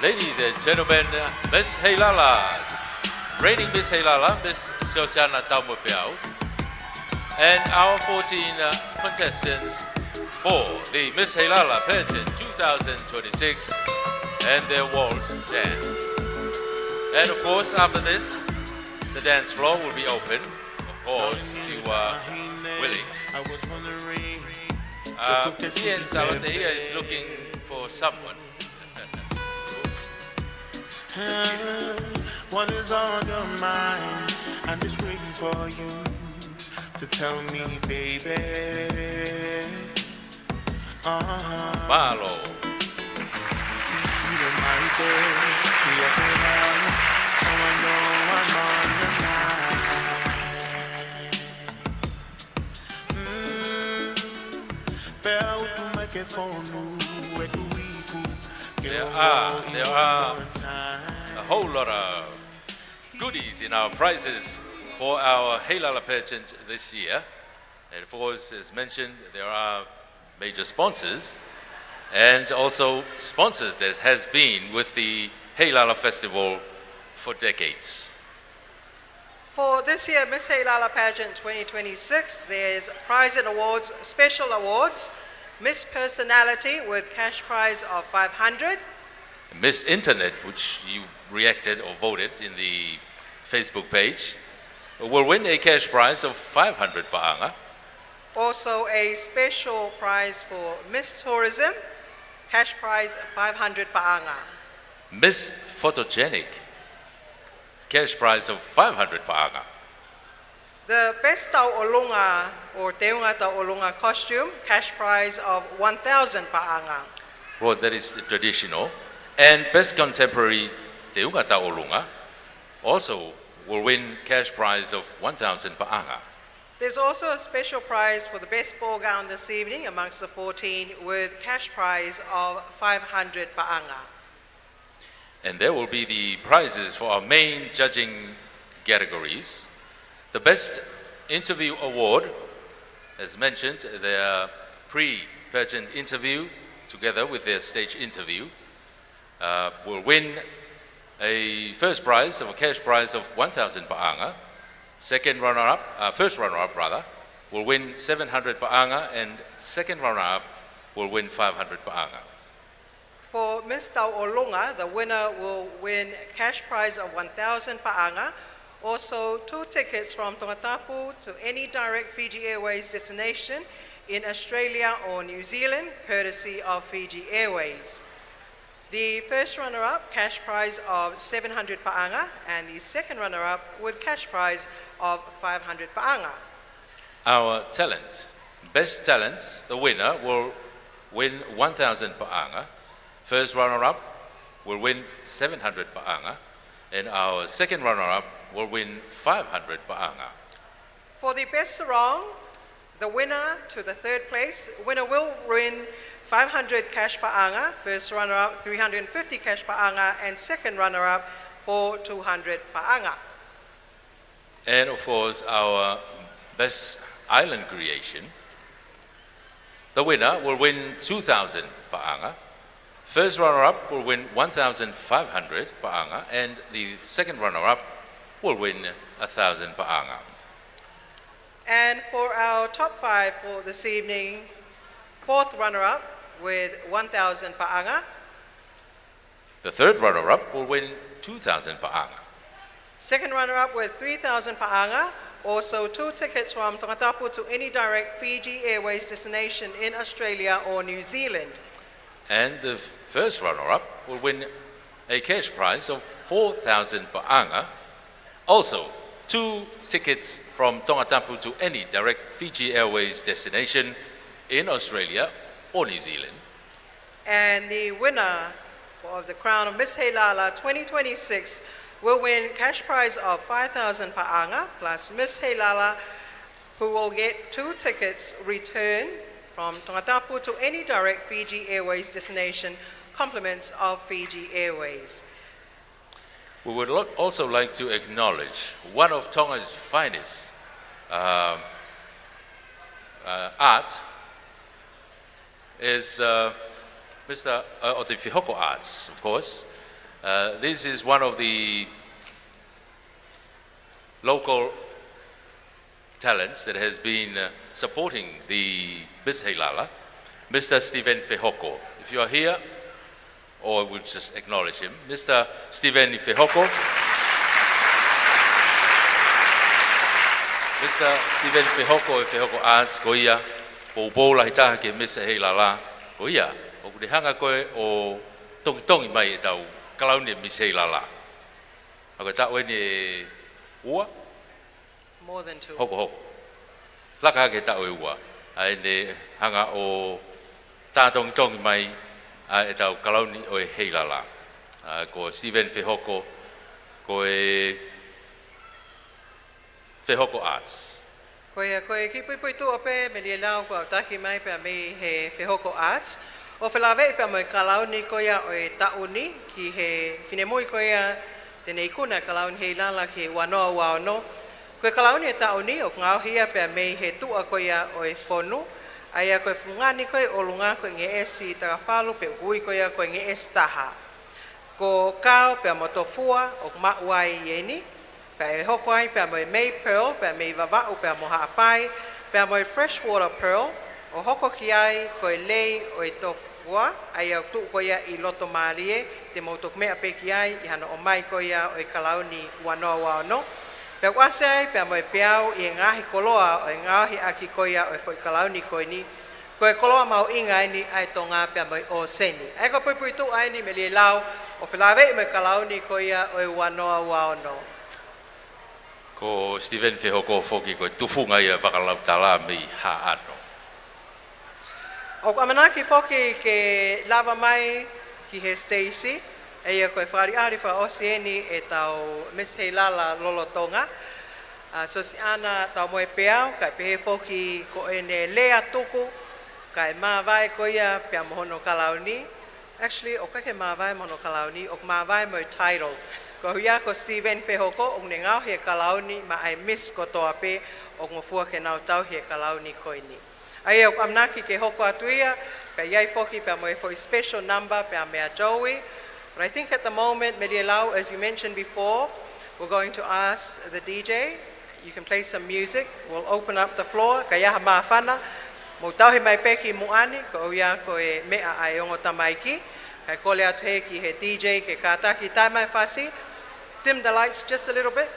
Ladies and gentlemen, Miss Heilala, reigning Miss Heilala, Miss Sosiana Taumopeau, and our 14 contestants for the Miss Heilala Pageant 2026 and their waltz dance. And of course, after this, the dance floor will be open, of course, if you are willing. Ian Samanta here is looking for someone. What is on your mind? I'm just waiting for you to tell me, baby. Malo. So I know I'm on There are a whole lot of goodies in our prizes for our Heilala Pageant this year. And of course, as mentioned, there are major sponsors and also sponsors that has been with the Heilala Festival for decades. For this year, Miss Heilala Pageant 2026, there's prize and awards, special awards, Miss Personality with cash prize of 500. Miss Internet, which you reacted or voted in the Facebook page, will win a cash prize of 500 pa'anga. Also a special prize for Miss Tourism, cash prize 500 pa'anga. Miss Photogenic, cash prize of 500 pa'anga. The Best Tau'olunga or Teunga Tau'olunga costume, cash prize of 1,000 pa'anga. Well, that is traditional. And Best Contemporary Teunga Tau'olunga also will win cash prize of 1,000 pa'anga. There's also a special prize for the best ball gown this evening amongst the 14 with cash prize of 500 pa'anga. And there will be the prizes for our main judging categories. The Best Interview Award, as mentioned, their pre-pageant interview together with their stage interview will win a first prize of a cash prize of 1,000 pa'anga. Second runner-up, first runner-up rather, will win 700 pa'anga, and second runner-up will win 500 pa'anga. For Miss Tau'olunga, the winner will win cash prize of 1,000 pa'anga. Also, 2 tickets from Tongatapu to any direct Fiji Airways destination in Australia or New Zealand, courtesy of Fiji Airways. The first runner-up, cash prize of 700 pa'anga, and the second runner-up with cash prize of 500 pa'anga. Our talent, best talent, the winner will win 1,000 pa'anga. First runner-up will win 700 pa'anga, and our second runner-up will win 500 pa'anga. For the best sarong, the winner to the third place, winner will win 500 cash pa'anga, first runner-up 350 cash pa'anga, and second runner-up for 200 pa'anga. And of course, our best island creation, the winner will win 2,000 pa'anga. First runner-up will win 1,500 pa'anga, and the second runner-up will win 1,000 pa'anga. And for our top 5 for this evening, fourth runner-up with 1,000 pa'anga. The third runner-up will win 2,000 pa'anga. Second runner-up with 3,000 pa'anga. Also 2 tickets from Tongatapu to any direct Fiji Airways destination in Australia or New Zealand. And the first runner-up will win a cash prize of 4,000 pa'anga. Also, 2 tickets from Tongatapu to any direct Fiji Airways destination in Australia or New Zealand. And the winner of the crown of Miss Heilala 2026 will win cash prize of 5,000 pa'anga plus Miss Heilala, who will get 2 tickets returned from Tongatapu to any direct Fiji Airways destination, compliments of Fiji Airways. We would also like to acknowledge one of Tonga's finest art is Mr. Of the Fihoko Arts, of course, This is one of the local talents that has been supporting the Miss Heilala, Mr. Stephen Fehoko. If you are here, or we'll just acknowledge him, Mr. Stephen Fehoko. Mr. Stephen Fehoko, Fehoko Arts, ko ia, Pola hitaha ke Miss Heilala, ko ia, o kule hanga koe o tongi mai e tau kalauni Miss Heilala. Ako tau e ni ua? More than 2. Hoko. Laka ke tau e ua. Ai ne hanga o tātongi mai e tau kalauni o e Heilala. Ko Stephen Fehoko, ko e Fehoko Arts. Koe ki pui tu ope me lia lau ko taki mai pe me he Fehoko Arts. O whelawe pe mo e kalauni koia o e tauni ki he whinemui koia tene ikuna kalauni Heilala ki wanoa waono. Koe kalauni e tauni o ngau hia pe me he tua koia o e whonu. Aia koe fungani koe o lunga koe nge esi tagawhalu pe hui koia koe nge es taha. Ko kao pe mo tofua o mauai ieni. Pe hoko ai pe mo e mei pearl, pe mei vavau pe mo haapai, pe mo e freshwater pearl, o hoko ki ai koe lei o e tofua, ai au tu koia i loto maalie, te mautok mea pe ki ai, i hana o mai koia o e kalauni wanoa wano. Pe wase ai pe mo e peau i ngahi koloa o e ngahi aki koia o e foi kalauni koe ni, koe koloa mau inga ni ai tonga pe mo e o seni. Ai ko pui tu ai ni me li lau, o whilawe me kalauni koia o e wanoa wano. Ko Stephen Fehoko foki ko tufunga ia wakalau tala mi haano. O amanaki foki ke lava mai ki he Stacy, eia koe whari arifa o sieni e tau Miss Heilala Lolotonga. So si ana tau moe peau, kai pehe foki ko ene lea tuku, kai mawai ko ia pia mohono kalauni. Actually, o kai ke mawai mohono kalauni, o mawai moe title. Ko huia ko Stephen Fehoko o ne ngau he kalauni ma ai miss ko toa pe o ngofua ke nau tau he kalauni koini. Ai o amnaki ke hoko atuia pe iai foki pe moe for special number pe mea Joey. But I think at the moment, Medialau, as you mentioned before, we're going to ask the DJ, you can play some music, we'll open up the floor, ka iaha maafana, mo tau he mai peki muani, ko huia ko e mea ai ongo tamaiki, kai kole atu he ki he DJ ke kātaki tai mai whasi, dim the lights just a little bit,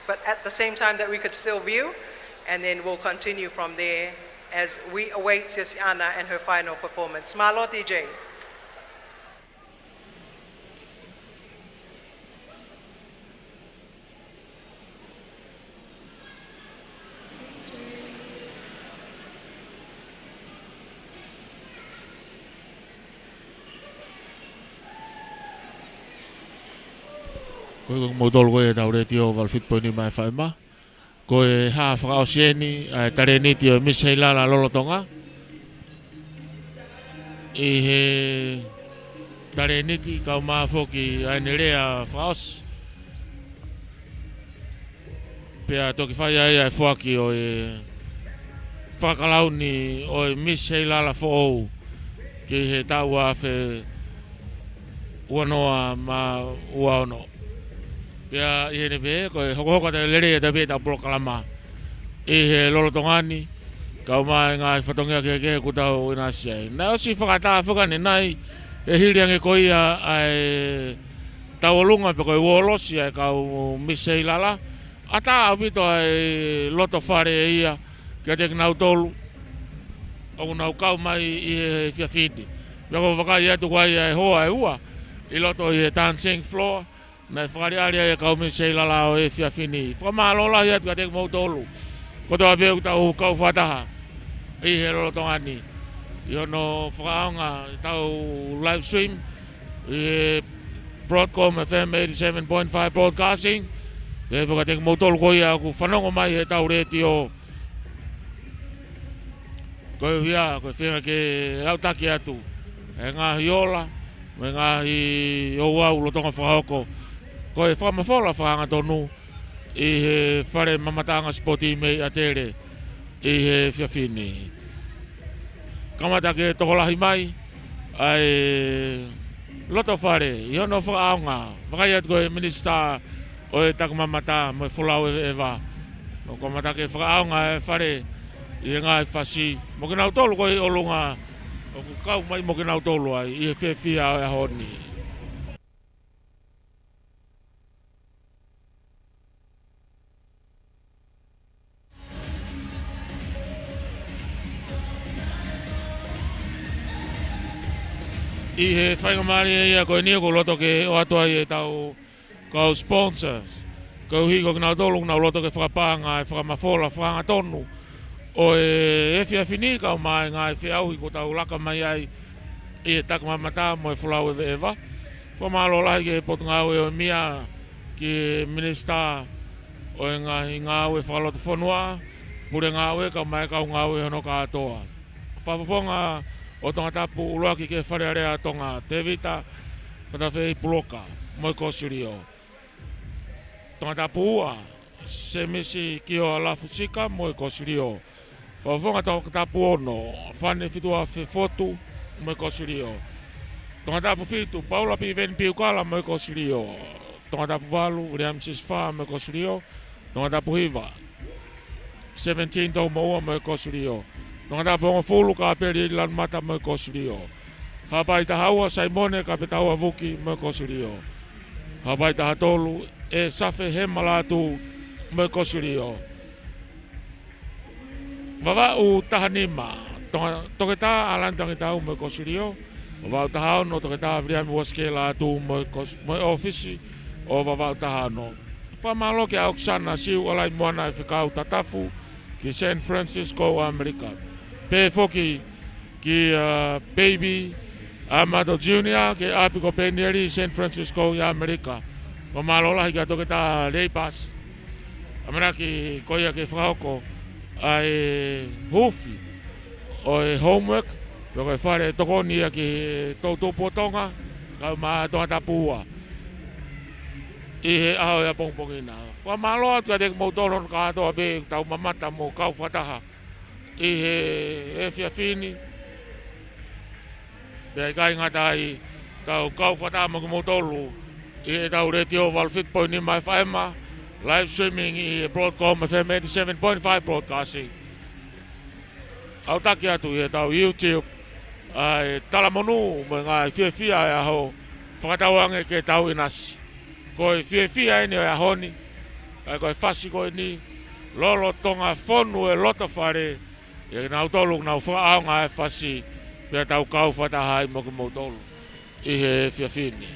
but at the same time that we could still view, and then we'll continue from there as we await Siana and her final performance. Malo DJ. Koe mo tolu koe tau re tio val fit poini mai whaima. Koe haa whakao sieni tare ni tio Miss Heilala Lolotonga. I he tare niti kau Maafu ki aine rea whakaos. Pea toki whai ai ai whaki o e whakalauni o e Miss Heilala Fo'ou ki he taua whe uanoa ma uaono. Pea i hene pe, koe hoko te lere e te pe tau Ulukalala. I he Lolotongani, kau mai ngai whatongia ke kutau ina siai. Nā osi whakata whakane nai, e hiriange koia ai tau olunga pe koe uolosi ai kau Miss Heilala. Ata au pito ai loto whare e ia, kia te nau tolu. O nau kau mai i he whiawhiti. Pea ko whakai atu kai ai hoa e ua, i loto i he dancing floor. Nei whakariaria e kau Miss Heilala o e whiawhini. Whakamalola i atu ka te mau tolu. Ko toa peu tau kau whataha. I he Lolotongani. I ono whakaonga tau live stream. I he Broadcom FM 87.5 broadcasting. E whakateka mau tolu koi a ku whanongo mai he tau reti o. Koe hia, koe whenga ke autaki atu. E ngahi ola, me ngahi oua Ulotonga whakahoko. Ko e whamawhola whanga tonu i he whare mamatanga spoti mei a tere i he whiawhini. Kamata ke tokolahi mai ai loto whare, i ono whaaonga. Wakai atu koe minista o e takamamata mo e whulau e wa. No ko mata ke whaaonga e whare i e ngā e whasi. Mo ke nau tolu koe o lunga o ku kau mai mo ke nau tolu ai i e whiawhia e honi. I he whaingamari e ia koe nia ko loto ke o atua i e tau kau sponsors. Kau hiko ki nau tolu nau loto ke whakapanga e whakamafola whakanga tonu. O e whiawhini kau mai ngā e whiauhi ko tau laka mai ai i e takamamata mo e whulau e veewa. Whamalo lahi ke potungau e o mia ki minista o e ngā ue whakaloto whanua. Pure ngā ue kau mai kau ngā ue hono katoa. Whawhawhonga o tonga tapu uloaki ke wharearea tonga te vita whatawhei puloka moi kosirio. Tonga tapu ua se misi ki o alafu sika moi kosirio. Whawhonga tonga tapu ono whane fitua fotu moi kosirio. Tonga tapu fitu paula pi ven piukala moi kosirio. Tonga tapu valu Riann sisfa moi kosirio. Tonga tapu hiva 17 tau maua moi kosirio. Nonga ta pongo fulu ka peri lan mata mo kosirio. Hapai ta haua Simone ka petaua vuki mo kosirio. Hapai ta hatolu e safe hemalatu mo kosirio. Vava u tahanima. Toke ta alantangi tau mo kosirio. Vava u tahano toke ta Riann waskela tu mo ofisi o vava u tahano. Whamalo ke auksana siu alai moana e whikau tatafu ki San Francisco, Amerika. Pe foki ki baby Amado Junior ke apiko penieri San Francisco ya Amerika. O malola hi gato ke ta leipas. Amana ki koia ke whakako ai hufi o e homework. Loko e whare tokoni a ki Tupouto'a kau maa tonga tapua. I he aho ea pongpongina. Whamaloa tua dek mautoron ka atoa be tau mamata mo kau whataha. I he whiawhini. Pea kai ngata i tau kau whataha mo ki mautolu. I he tau retio walfitpoi ni mai whaema. Live streaming i Broadcom FM 87.5 broadcasting. Au taki atu i he tau YouTube. Ai talamonu mo ngā whiawhia e aho. Whakatauange ke tau inasi. Koe whiawhia ene o e ahoni. Koe whasi koe ni. Lolo tonga whonu e loto whare. E nau tolu nau whaaonga e whasi. Pea tau kau whatahai mo ki mautolu. I he whiawhini.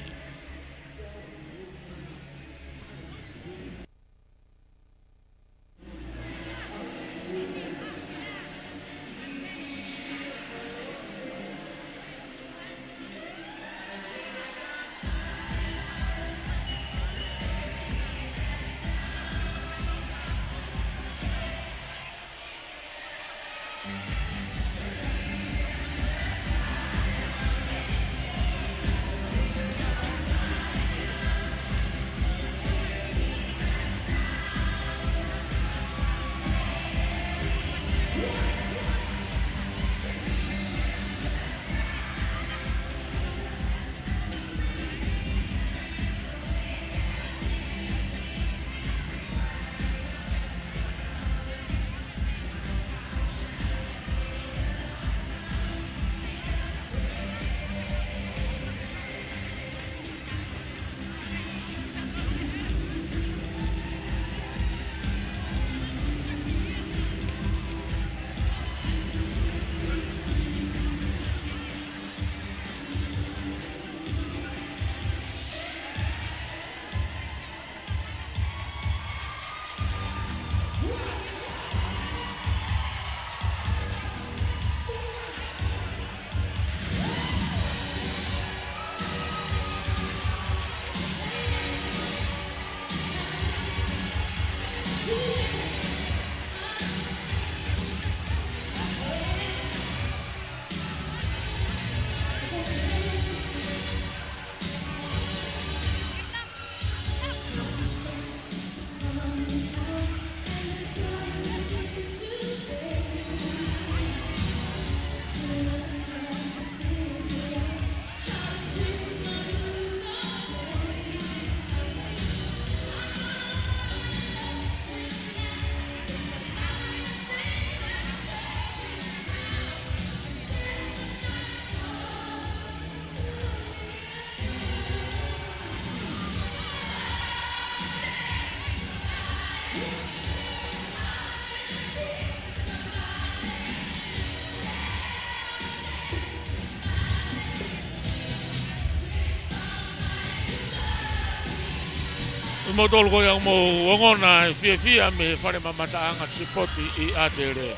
mo tolu ko yang mo ngona fia me fare mamata anga sipoti I atere.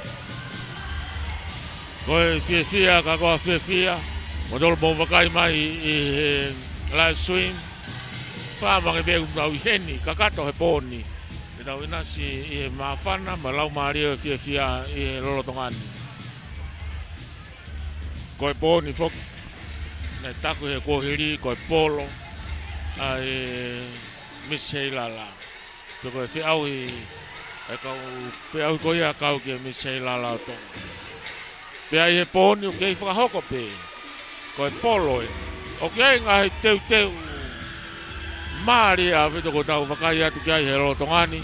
Ko fia ka ko fia. Mo tolu mo vakai mai I live stream. Fa ma be u heni kakato he poni. Ina ina si I mafana malau mario fia I lolo tongani. Ko poni fok. Na taku he ko hiri ko polo. Ai Miss Heilala. Toko e au I au ko ia kau ke Miss Heilala to. Pe ai he poni o ke whakahoko pe. Ko e polo e. O ke ngai teu Mari a vito ko tau wakai atu ki ai he rolo tongani.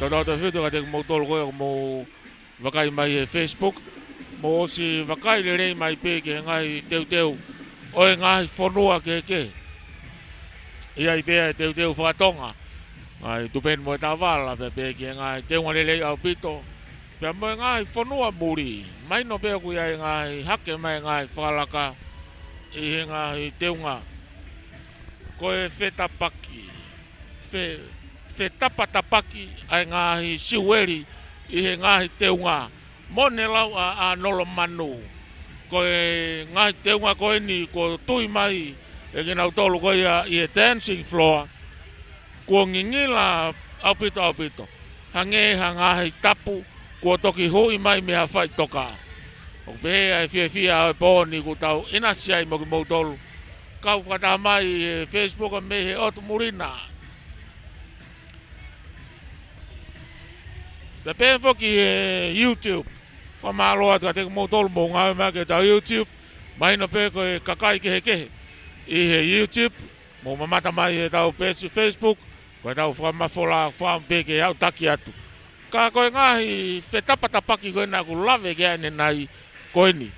Tau te whito ka te mautolo koe mo wakai mai e Facebook. Mo osi wakai le rei mai pe ke ngai teu. Oe ngai whanua ke. Ia I pea teu whakatonga. Ngai tupen mo e tavala pe ke ngai teunga lelei au pito. Pea mo e ngai whanua muri. Mai no pea kui ai ngai hake mai ngai whalaka. I he ngai teunga. Koe whetapaki. Whetapatapaki ai ngai siweri. I he ngai teunga. Mone lau a nolo manu. Koe ngai teunga koe ni ko tui mai. E ke nau tolu koe I e dancing floor. Kua ngingila au pito. Hange hangahi tapu. Kua toki hui mai mea whai toka. O pehea e fia au e pōni ku tau inasi ai mo ki mou tolu. Kau whakata mai e Facebook a me he otu murina. Te pēn whoki e YouTube. Whamaloa tua te mou tolu mou ngau mea ke tau YouTube. Mahina pē koe kakai kehe. I he YouTube, mo mamata mai e tau Facebook, koe tau whamafola whampeke au taki atu. Ka koe ngahi whetapatapaki koe nā ku lawe ke ane nai koe ni.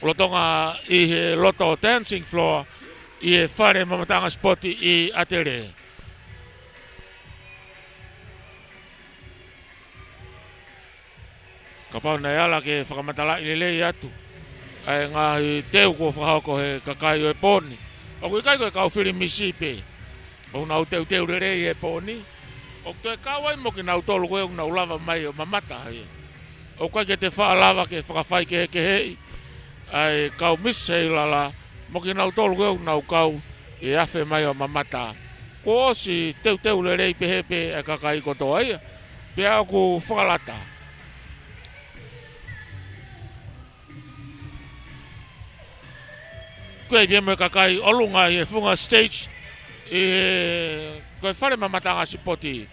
Lotonga I he loto dancing floor, I he whare mamatanga spoti I atere. Ka pau nei ala ke whakamatala I lelei atu. Ai ngahi teu ko whahoko he kakai o e pōni. O kui kai koe kau whiri misi pe. O nau teu rerei e pōni. O toi kawai mo ki nau tolu koe o nau lava mai o mamata hai. O kai ke te whaalava ke whakawhai ke hei. Ai kau Miss Heilala. Mo ki nau tolu koe o nau kau e awhi mai o mamata. Ko osi teu rerei pehepe e kakai kotoa ia. Pea ku whakalata. Koe pia mo kakai olunga I funga stage koe whare mamatanga sipoti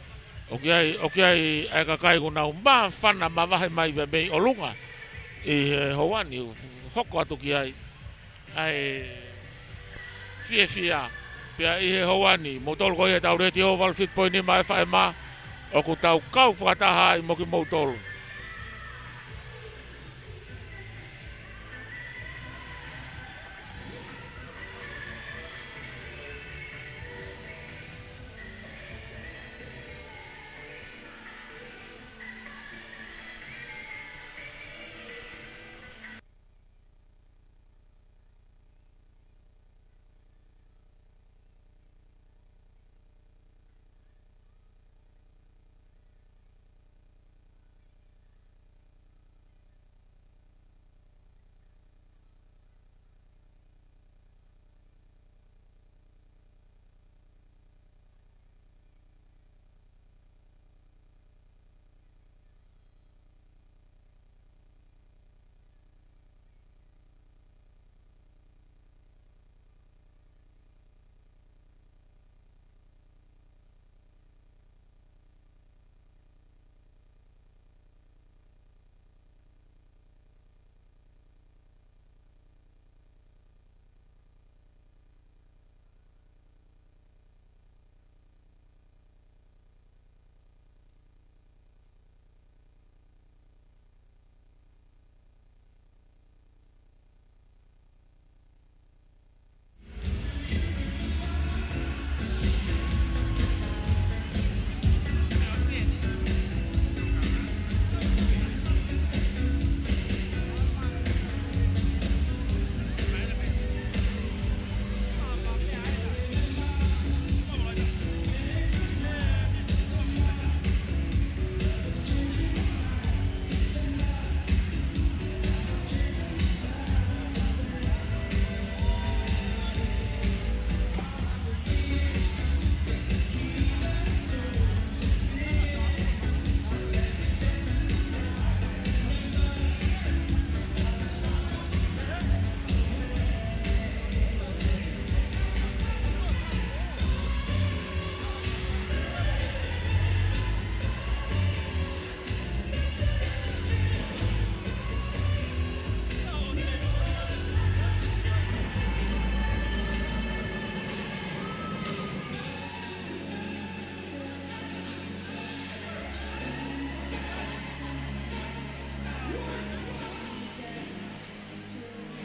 o ki ai e kakai kuna maa whana ma wahe mai mei olunga I hoani hoko atu ki ai fia pia I hoani mo tolu koe tau reti oval fit poini mai whae ma o ku tau kau whakataha I mo ki mo tolu.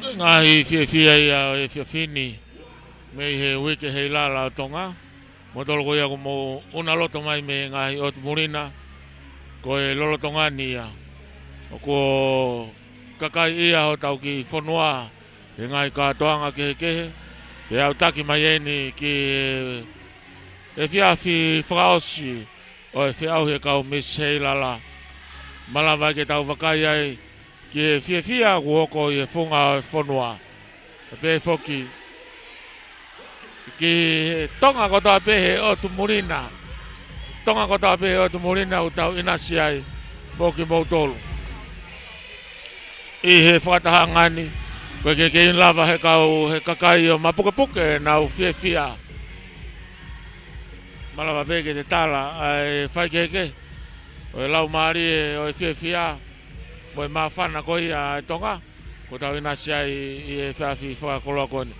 ngahi fia ia e fia fini me he wiki Heilala Tonga mo tolo ko ia ko mo una loto mai me ngahi o Murina ko e lolo tongani ia ko kakai ia ho tau ki fonua e ngai katoanga kehe e au taki mai eni ki e fia fi fraosi o e fia au he kau Miss Heilala malawa ke tau wakai ai ki e fia uoko i e funga fonua e pe foki ki tonga kota pehe o Tumurina tonga kota pehe o Tumurina utau inasi ai moki mautolu i he whakatahangani koe ke lava he kau he kakai o mapuke na u fia malawa peke te tala ai whai keke o e lau maari e o e fia mo e mawhana ko ia e tonga ko tau inasi ai i e whiawhi whakakoloa kone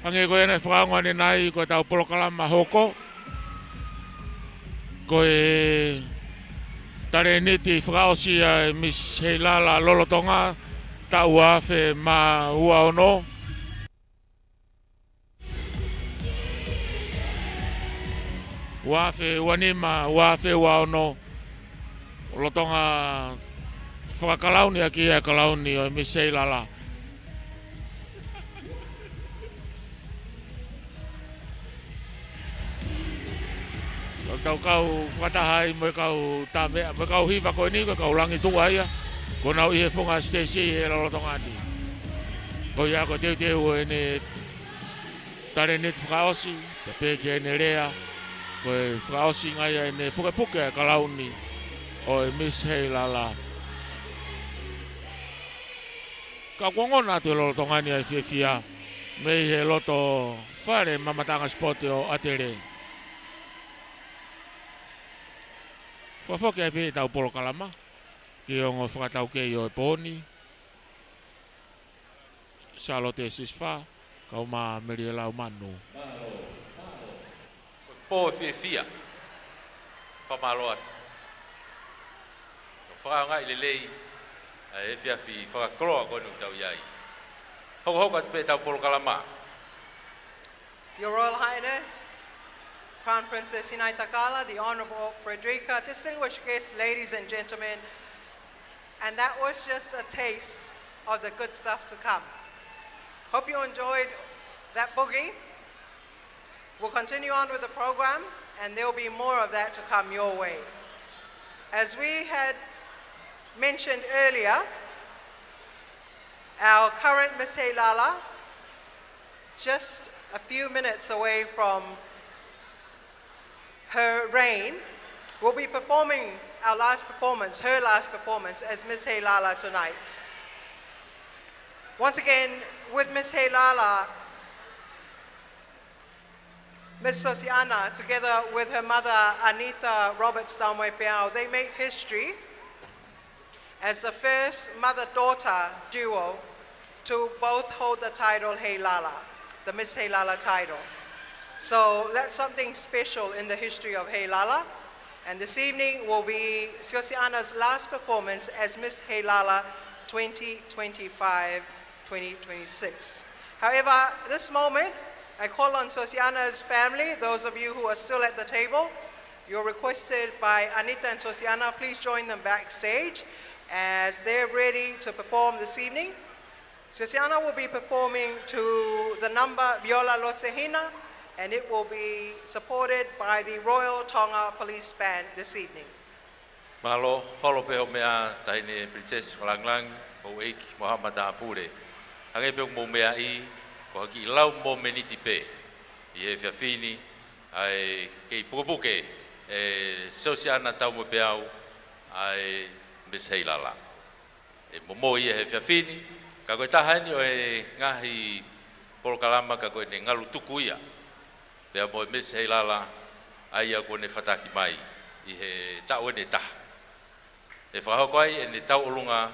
ange ko ene whakaongani nai ko tau Pulokalama hoko ko e tare niti whakaosi a Miss Heilala Lolotonga tau awhe ma ua ono uawhe uanima uawhe ua ono Lotonga whakakalauni a ki e kalauni o Miss Heilala tau kau whatahai mo kau tamea mo kau hiva ko ni ko kau langi tua ia ko nau i he whunga stesi e Lolotongani ko ia ko teu ene tare net whakaosi te peke ene rea ko e whakaosi ngai ene puke kalauni o e Miss Heilala ka kongona te Lolotongani ai fia me he loto whare mamatanga spot o atere Whafoke ai pe tau Pulokalama ki ongo whakatau kei o e poni Salote sisfa kau ma Meriela umanu po fia whamaloat whakanga i lelei e fia fi whakakroa konu tau iai hoko pe tau Pulokalama Your Royal Highness Crown Princess Sinaitakala, the Honourable Frederica, distinguished guests, ladies and gentlemen, and that was just a taste of the good stuff to come. Hope you enjoyed that boogie. We'll continue on with the program, and there will be more of that to come your way. As we had mentioned earlier, our current Miss Heilala, just a few minutes away from her reign, will be performing her last performance as Miss Heilala tonight. Once again, with Miss Heilala, Miss Sosiana, together with her mother Anita Roberts Peau, they make history as the first mother-daughter duo to both hold the title Heilala, the Miss Heilala title. So that's something special in the history of Heilala. And this evening will be Sosiana's last performance as Miss Heilala 2025-2026. However, this moment, I call on Sosiana's family, those of you who are still at the table, you're requested by Anita and Sosiana, please join them backstage as they're ready to perform this evening. Sosiana will be performing to the number Viola Losehina, and it will be supported by the Royal Tonga Police Band this evening. Mahalo, holo peho mea taine Princess Langlang, o eiki Mohamada Apure. Hange peho mo mea I, ko haki lau mo meniti pe. I e whiawhini, ai kei pukapuke, e Sosiana tau mo peau, ai Miss Heilala. E momo I e he whiawhini, ka koe tahani o e ngahi Pulokalama ka koe ne Ngalu Tuku'aho. Pea mo Miss Heilala ai a kone whataki mai I he tau ene taha. E whakahoko ai ene tau olunga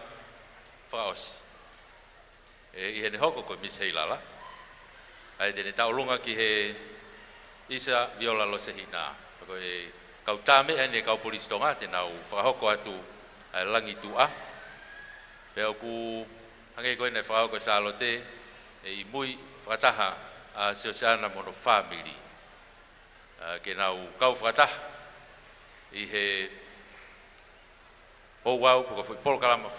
whakaosi. I he ne hoko koe Miss Heilala. Ai tene tau olunga ki he Isa Viola Losehina. Koe kau tāme ene kau polisi tonga te nau whakahoko atu ai langi tua. Pea ku Hange koe ne whao ko salote e mui whakataha a siosana mono family. Ke nau kau whakataha i he o wau ko foi Ulukalala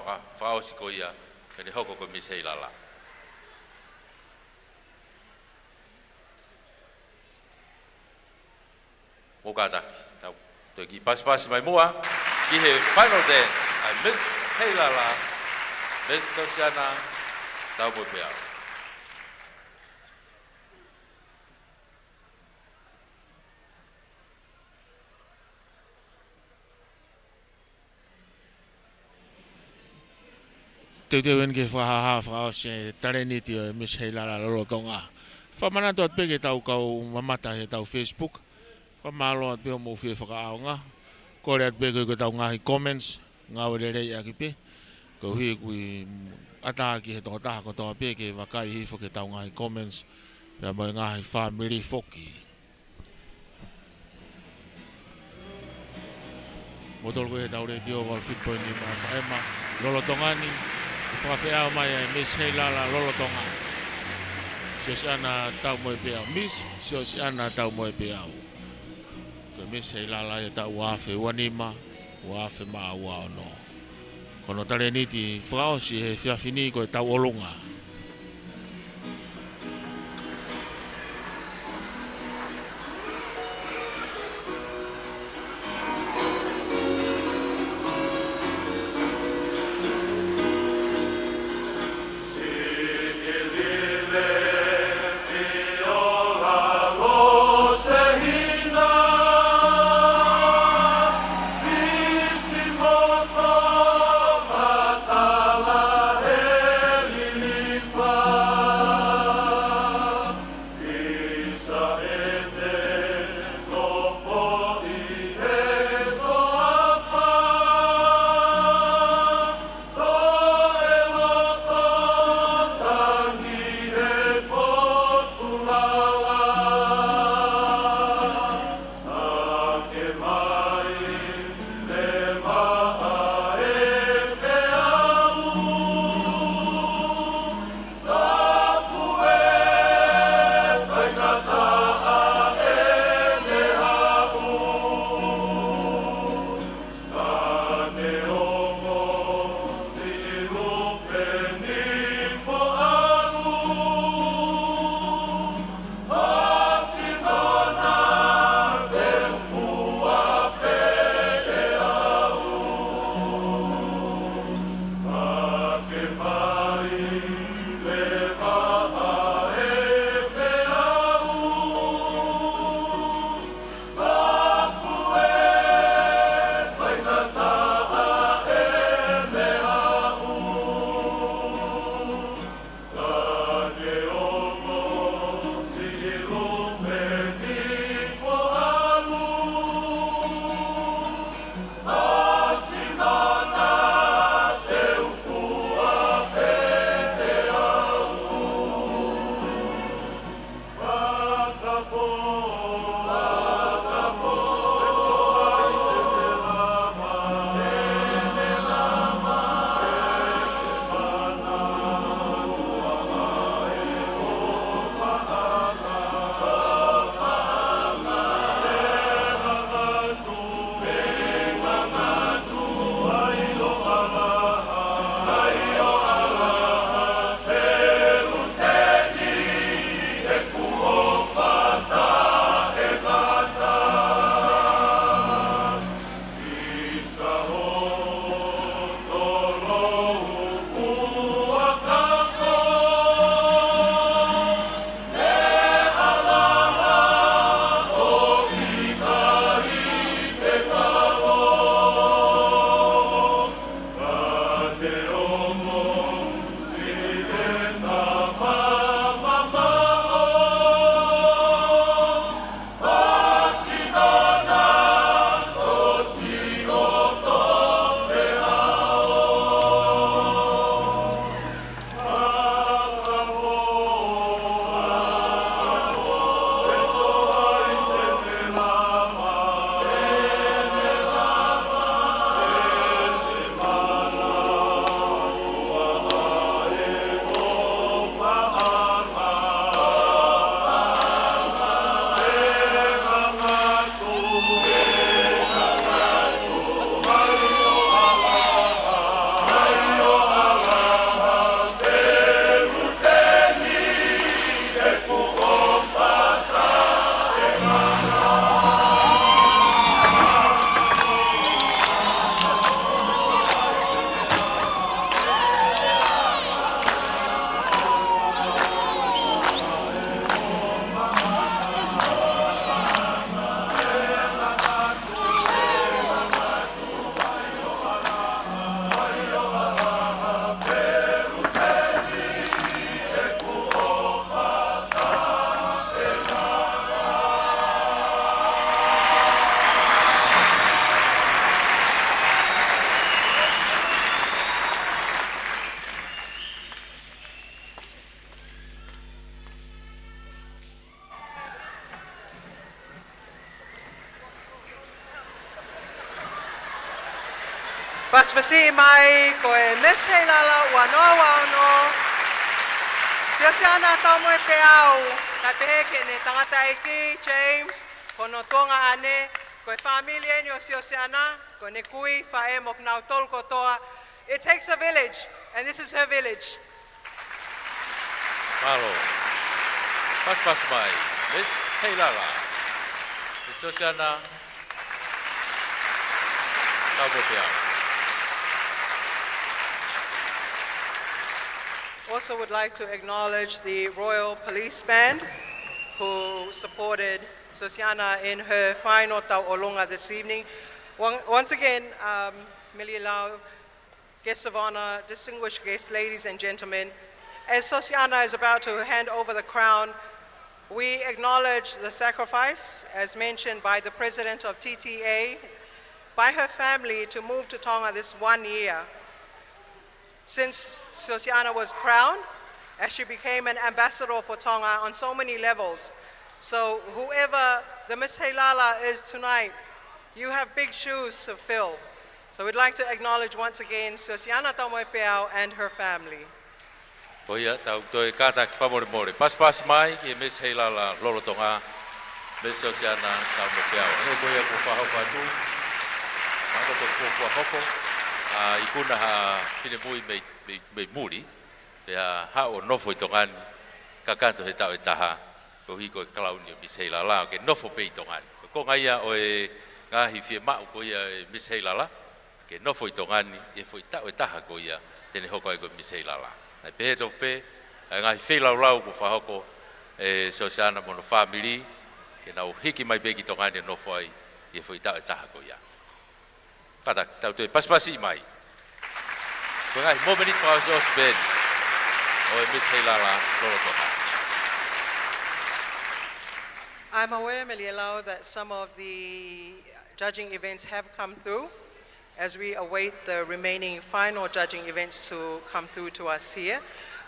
whao siko ia kene hoko ko Miss Heilala. Mokataki, tau toi ki pas mai mua ki he final dance a Miss Heilala, Miss Sosiana, tau mo pea. Te wen ke whaha se tareniti o Miss Heilala lolo Tonga. Whamana tuat peke tau kau mamata he tau Facebook. Whamalo at peo mo whie whakaaonga. Kore at peke ko tau ngahi comments. Ngau rei aki pe. Ko hui kui ataki he tonga taha ko tonga peke wakai hifo ke tau ngahi comments. Pea mai ngahi family foki. Motol ko he tau rei tio wal fitpoint ni maa whaema. Lolo Tongani. Whakawhiao mai e Miss Heilala lolo Tonga. Siosiana tau moe peau. Miss Siosiana tau moe peau. Ko Miss Heilala e tau wafe wanima, wafe maa wao no. Kono tare niti whaosi he whiawhini ko e tau olunga. Matala, Elili. Paspasi mai ko e Miss Heilala wano. Siasiana tau mo e peau. Na peheke ne tangata eki, James, kono tonga ane, ko e familia ni o siasiana, ko ne kui fae mok nau tol kotoa. It takes a village, and this is her village. Malo. Pas mai. Miss Heilala. Siasiana. Tau mo peau. Also would like to acknowledge the Royal Police Band who supported Sosiana in her final tau'olonga this evening. Once again, Mililau, guests of honor, distinguished guests, ladies and gentlemen, as Sosiana is about to hand over the crown, we acknowledge the sacrifice, as mentioned by the president of TTA, by her family to move to Tonga this 1 year. Since Sosiana was crowned, as she became an ambassador for Tonga on so many levels. So whoever the Miss Heilala is tonight, you have big shoes to fill. So we'd like to acknowledge once again Sosiana Tamoepeau and her family. Poia tau toi kata ki whamore more. Pas mai ki Miss Heilala lolo Tonga, Miss Sosiana Tamoepeau. He poia ko whahoko atu, mako to kofua hoko. I kuna ha pine mui me muri, pea ha o nofo I tongani, kakanto he tau e taha, ko hiko e klauni o Miss Heilala, ke nofo pe I tongani. Ko ngaia o e ngahi fie mau ko ia e Miss Heilala, ke nofo I tongani, e fo I tau e taha ko ia, tene hoko e ko Miss Heilala. Nai pehe tof pe, ngahi fei lau ko whahoko e Sosiana mono family, ke nau hiki mai pe ki tongani nofo ai, e fo I tau e taha ko ia. Kata tau te paspasi mai. Ko ngai mo menit pa os ben. O Miss Heilala lolo Tonga. I'm aware, Melialau, that some of the judging events have come through as we await the remaining final judging events to come through to us here.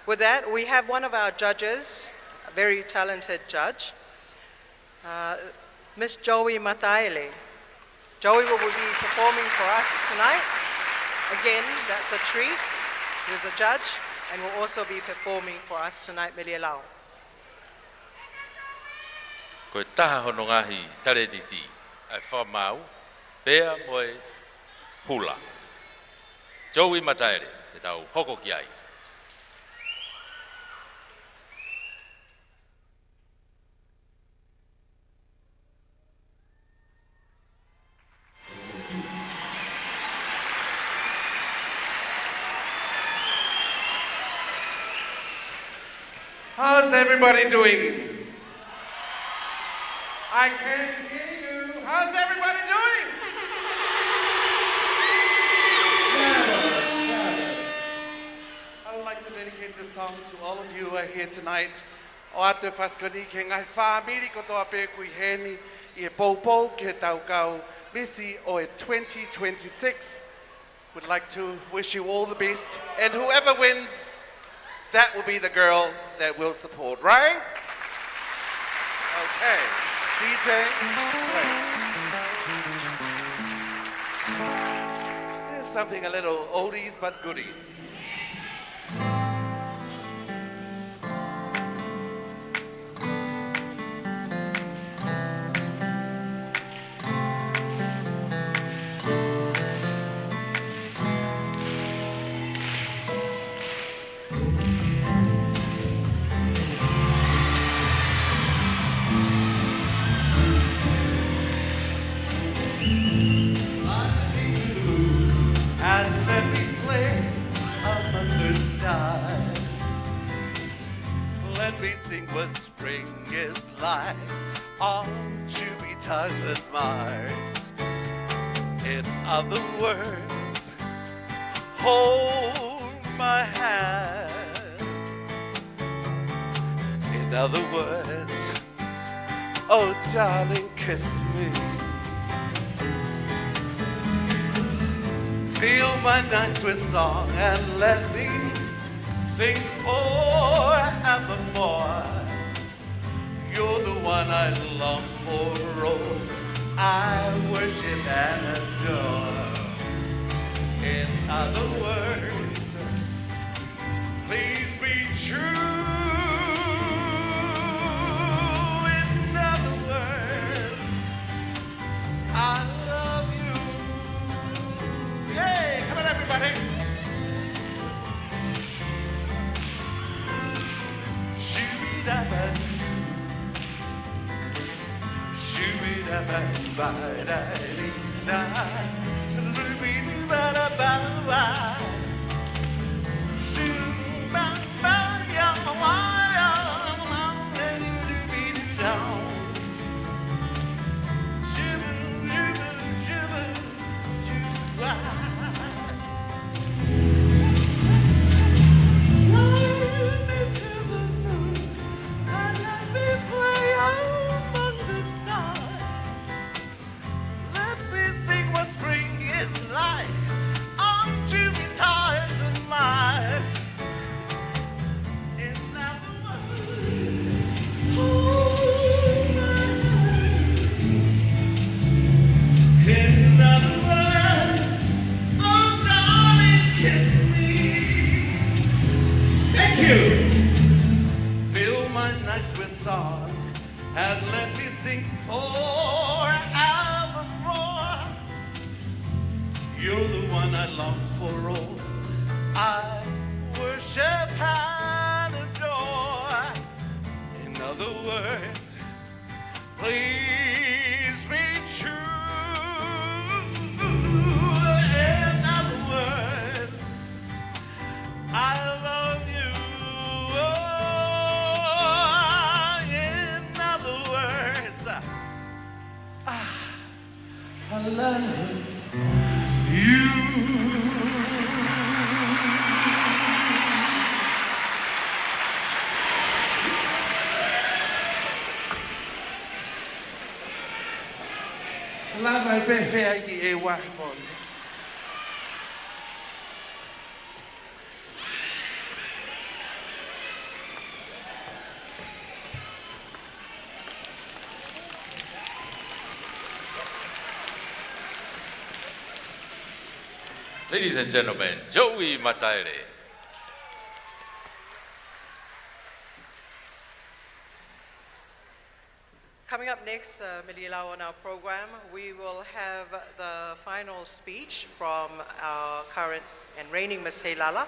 With that, we have one of our judges, a very talented judge, Miss Joey Mataele. Joey will be performing for us tonight. Again, that's a treat. He's a judge and will also be performing for us tonight, Melialau. Ko taha hono ngahi tare ni ti, ai whamau, pea moe hula. Joey Mataere, e tau hoko ki ai. How's everybody doing? I can't hear you. How's everybody doing? I would like to dedicate this song to all of you who are here tonight. O atu whaskoni ke ngai whamiri kotoa pe kui heni I e poupou ke tau kau Fisi o e 2026. Would like to wish you all the best. And whoever wins, that will be the girl that we'll support, right? Okay. DJ, play. Here's something a little oldies but goodies. Let me sing what spring is like on Jupiters and Mars. In other words, hold my hand. In other words, oh darling, kiss me. Fill my nights with song and let me sing forevermore. You're the one I long for, oh, I worship and adore. In other words, please be true. In other words, I love you. Yay! Come on, everybody. Shoo-be-da-ba-doo. Shoo-be-da-ba-ba-da-dee-da. Shoo-be-doo-ba-da-ba-ba. Shoo-ba-ba-ya-wa-ya-wa-ya-doo-be-doo-down. Shoo-boo-shoo-boo-shoo-boo-shoo-ah. And let me sing forevermore. You're the one I long for, all I worship and adore. In other words, please be true. In other words, I love you. I love you. Love my birthday, Eua Tourism. Ladies and gentlemen, Joey Mataere. Coming up next, Melila, on our program, we will have the final speech from our current and reigning Miss Heilala,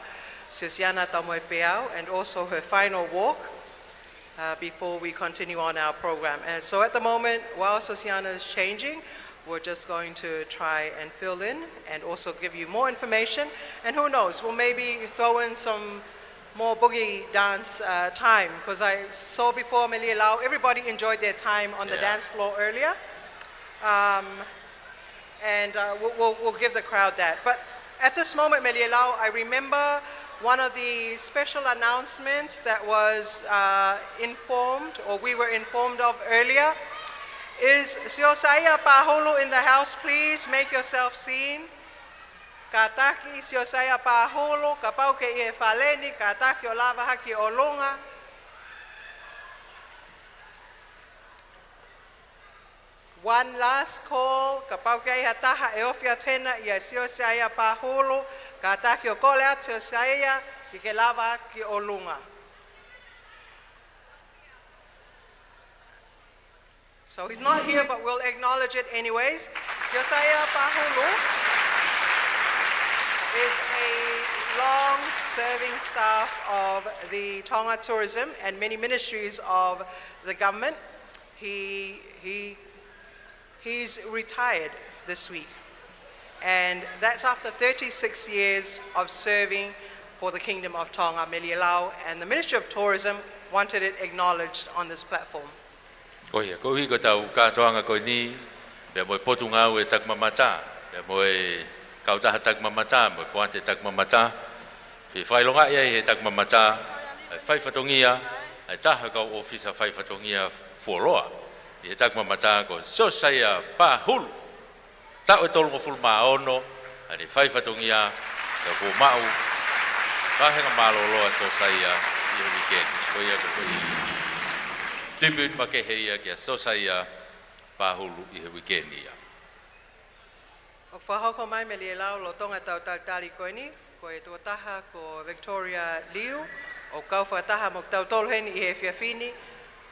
Susiana Tamoepeau, and also her final walk before we continue on our program. And so at the moment, while Susiana is changing, we're just going to try and fill in and also give you more information. And who knows, we'll maybe throw in some more boogie dance time, because I saw before Melila, everybody enjoyed their time on the dance floor earlier. We'll give the crowd that. But at this moment, Melila, I remember one of the special announcements that was we were informed of earlier, is Siosaya Paholo in the house, please make yourself seen. Kataki Siosaya Paholo, kapau ke ie faleni, kataki o lava haki o longa. One last call, kapau ke ia taha e ofia tena ia Siosaya Paholo, kataki o kole at Siosaya, ki ke lava haki o longa. So he's not here, but we'll acknowledge it anyways. Siosaya Paholo is a long-serving staff of the Tonga Tourism and many ministries of the government. He's retired this week, and that's after 36 years of serving for the Kingdom of Tonga, Melilao, and the Ministry of Tourism wanted it acknowledged on this platform. Koia, ko hi ko tau katoanga ko ni, be mo potunga e tak mamata, be mo kauta tak mamata, mo poante tak mamata. Fi failonga ia he tak mamata, fai fatongia, ai taha ka ofisa fai fatongia foroa. He tak mamata ko Siosaya Paholo. Ta o tolu mo fulma ono, ani fai fatongia ka ko mau. Ka henga malolo Siosaya i weekend. Koia ko Timut makeheia kia Siosaya Paholo i he weekendia. O whahoko mai me lia lau lo tonga tau tali koe ni, ko e tuataha ko Victoria Liu, o kau whataha mo tau tolheni I he whiawhini,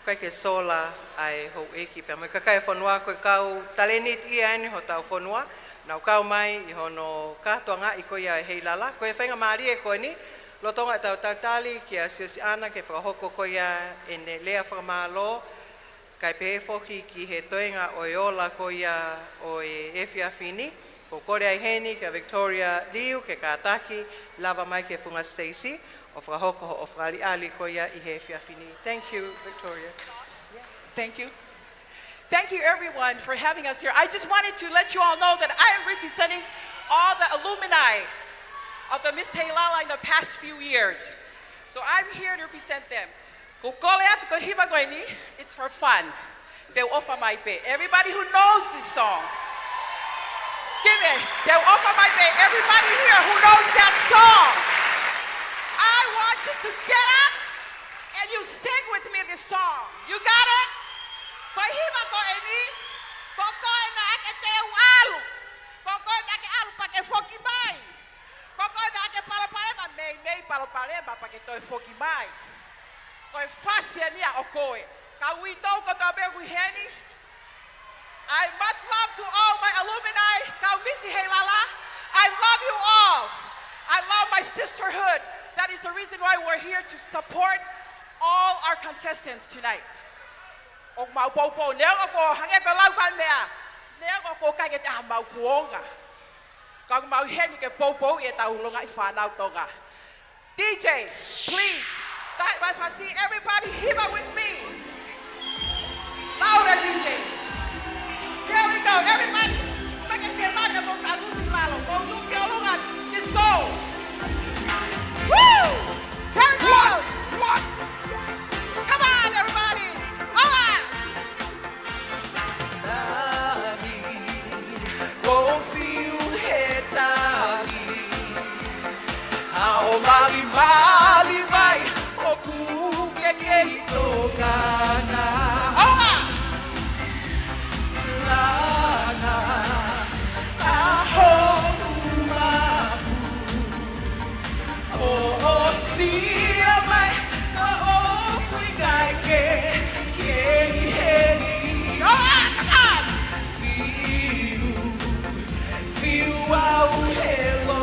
kai ke sola ai ho eki pia. Mai kakai whanua koe kau talenit ia ene ho tau whanua, nau kau mai I hono katoa ngā I koe ia Heilala, koe whainga maari e koe ni, lo tonga tau tali kia siosi ana ke whakahoko koe ia ene lea whakamalo, kai pehe foki ki he toenga o ola koe ia o e whiawhini, ko kore ai heni kia Victoria Liu ke kātaki, lava mai ke Funga Stacey, o whakahoko o whakaliali koe ia I he whiawhini. Thank you, Victoria. Thank you. Thank you, everyone, for having us here. I just wanted to let you all know that I am representing all the alumni of the Miss Heilala in the past few years. So I'm here to represent them. It's for fun. They'll offer my pay. Everybody who knows this song, give it. They'll offer my pay. Everybody here who knows that song, I want you to get up and you sing with me this song. You got it? I much love to all my alumni. I love you all. I love my sisterhood. That is the reason why we're here to support all our contestants tonight. DJ, please, everybody hima with me. Louder, DJ. Here we go, everybody. Just go. Woo! Here we go. Come on, everybody. Mali mali vai o ku ke tokana lana aho maafu o sia mai ka o kuikai ke heri fiu au hello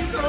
Go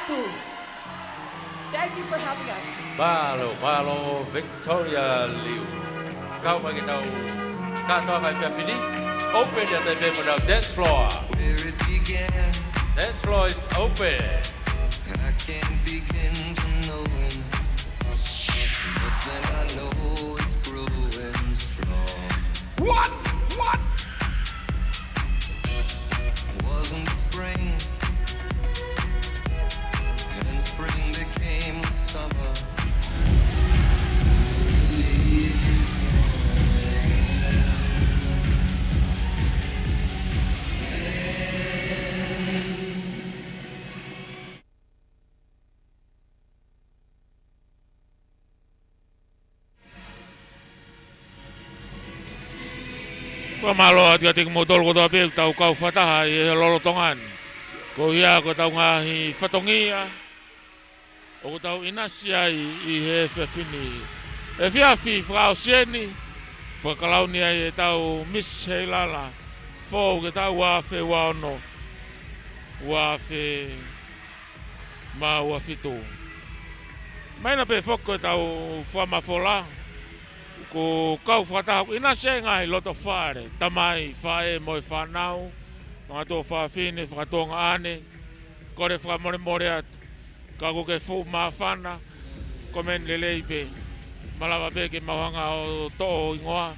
Kafoatu. Thank you for helping us. Malo, Victoria Liu. Kau bagi tahu kata kai Fili. Open your dance floor. Where it began, Dance floor is open. I can't begin to know it, but then I know it's growing strong. What? Wasn't the spring, and spring became the summer. Pamalo at kating motol ko tabi tau kau fataha i lolotongan. Ko ia ko tau ngahi fatongia. O ko tau inasia i he fefini. E fiafi frau sieni. Fa kalauni ai tau Miss Heilala. Fo ke tau wa fe wa no. Wa fe ma wa fitu. Mai na pe foko tau fama fola. Ko kau whataha ina se ngai loto whare, tamai whae moi whanau, mga tō whawhine, whakatonga ane, kore whakamore atu, ka kuke fu maa whana, komen lelei pe, malawa pe ke mauhanga o tō ingoa,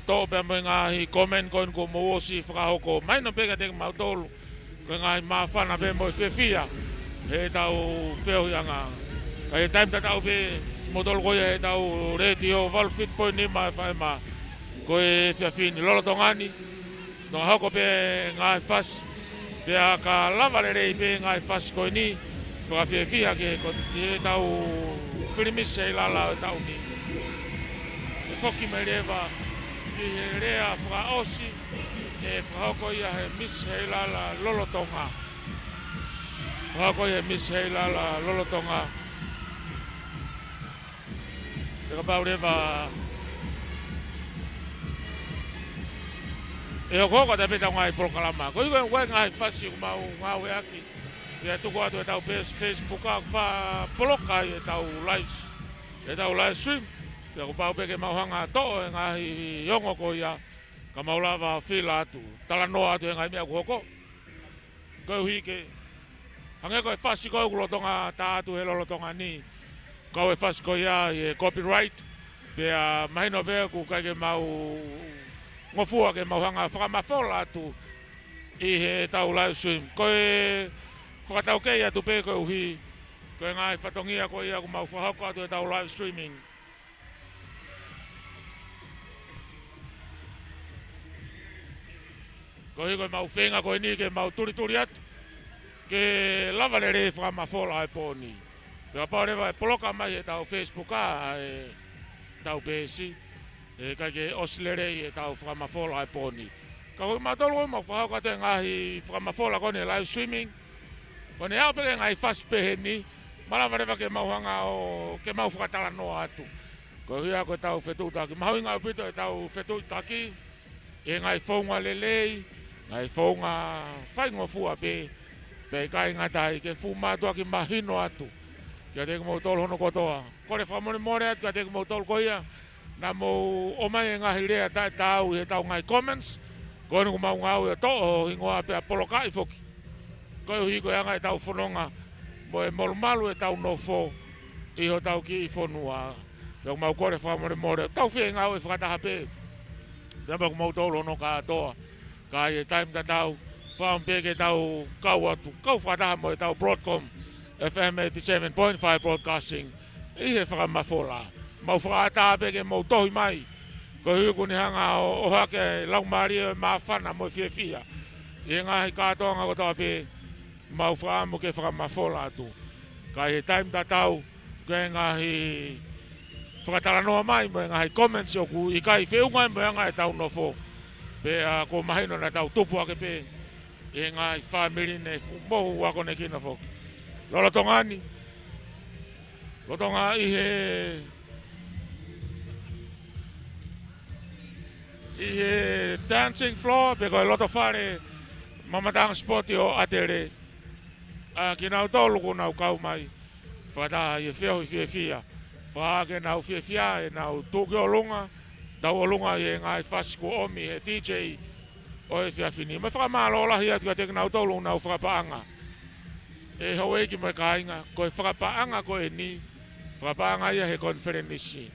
tō pe moi ngahi komen koin ko moosi whakahoko, mai no peka teka mau tōlu, ko ngahi maa whana pe moi whewhia, he tau wheohianga, ka he taim tatau pe, motol ko e tau radio valfit po ni ma fa ma ko e fiafini lolo tongani no hako pe ngai fas pe ka lavale rei pe ngai fas ko ni fa fia ke ko e tau primis Heilala tau ni foki mereva ki rea fra osi e fra ko ia he Miss Heilala lolo tonga fra ko ia Miss Heilala lolo tonga. Teka paureva e hoko ka te peta ngai Ulukalala. Ko iko ngai pasi ko mau ngau aki. Ia Tuku'aho e tau Facebook a fa poloka e tau live stream. Ia ko pau peke mau hanga to e ngai yongo ko ia ka mau lava fila atu. Talanoa atu e ngai mea ko hoko. Ko hike hange ko e fasi ko ulotonga ta atu he lolotonga ni. Kau e fas ko ia e copyright pea mahino pea ku kai ke mau ngofua ke mau hanga whakamafola atu i he tau live stream. Ko e whakatau kei atu pe ko uhi ko e ngai whatongia ko ia ku mau whahoko atu e tau live streaming. Ko hi ko mau whenga ko ni ke mau turi atu ke lavale re whakamafola e pōni. Ka parewa e poloka mai e tau Facebook a e tau pesi e kai ke oslere e tau whakamafola e pōni. Ka hui matolo mo whahauka te ngahi whakamafola kone live streaming. Kone au peke ngai fast pehe ni malawarewa ke mauhanga o ke mau whakatala noa atu. Ko hui ako e tau whetutaki. Mahui ngau pito e tau whetutaki e ngai whaunga lelei, ngai whaunga whaingo fua pe kai ngatai ke fu matua ki mahino atu. Kia teko mau tolu hono kotoa. Kore whamone more atu kia teko mau tolu koia. Nā mau omai e ngahi rea tai tau he tau ngai comments. Koe nuku mau ngau e toho hingoa pia polokai foki. Koe hui koe anga e tau whanonga. Mo e malu e tau nofo. Iho tau ki i whanua. Teko mau kore whamone more. Tau whie ngau e whakataha pe. Teko mau tolu hono katoa. Ka e taim ta tau. Whampeke tau kau atu. Kau whakataha mo e tau Broadcom. FM 87.5 broadcasting i he whakamafola. Mau whakata peke mau tohi mai. Ko hiuku ni hanga o hake laumari e mawhana mo whiawhia. I ngahi kātoanga ko tau pe mau whakamu ke whakamafola atu. Ka he taim tatau ke ngahi whakatala noa mai mo ngahi comments o ku i kai whiungai mo ngahi tau nofo. Pe ko mahino na tau tupu ake pe. I ngahi whamiri ne mohu wako ne kina foki. Lola tongani. Lotonga i he dancing floor pe ko loto fare mamatang spot o atere. Ki nau tolu ko nau kau mai. Whakataha i whio i whia. Whake nau whia e nau tōke o lunga. Tau o lunga i ngai whasiko omi he DJ o e whiawhini. Mai whakamalo lahi atu ka teke nau tolu nau whakapaanga. E hau eki mai kāinga, ko e whakapaanga ko e ni. Whakapaanga ia he konferenisi.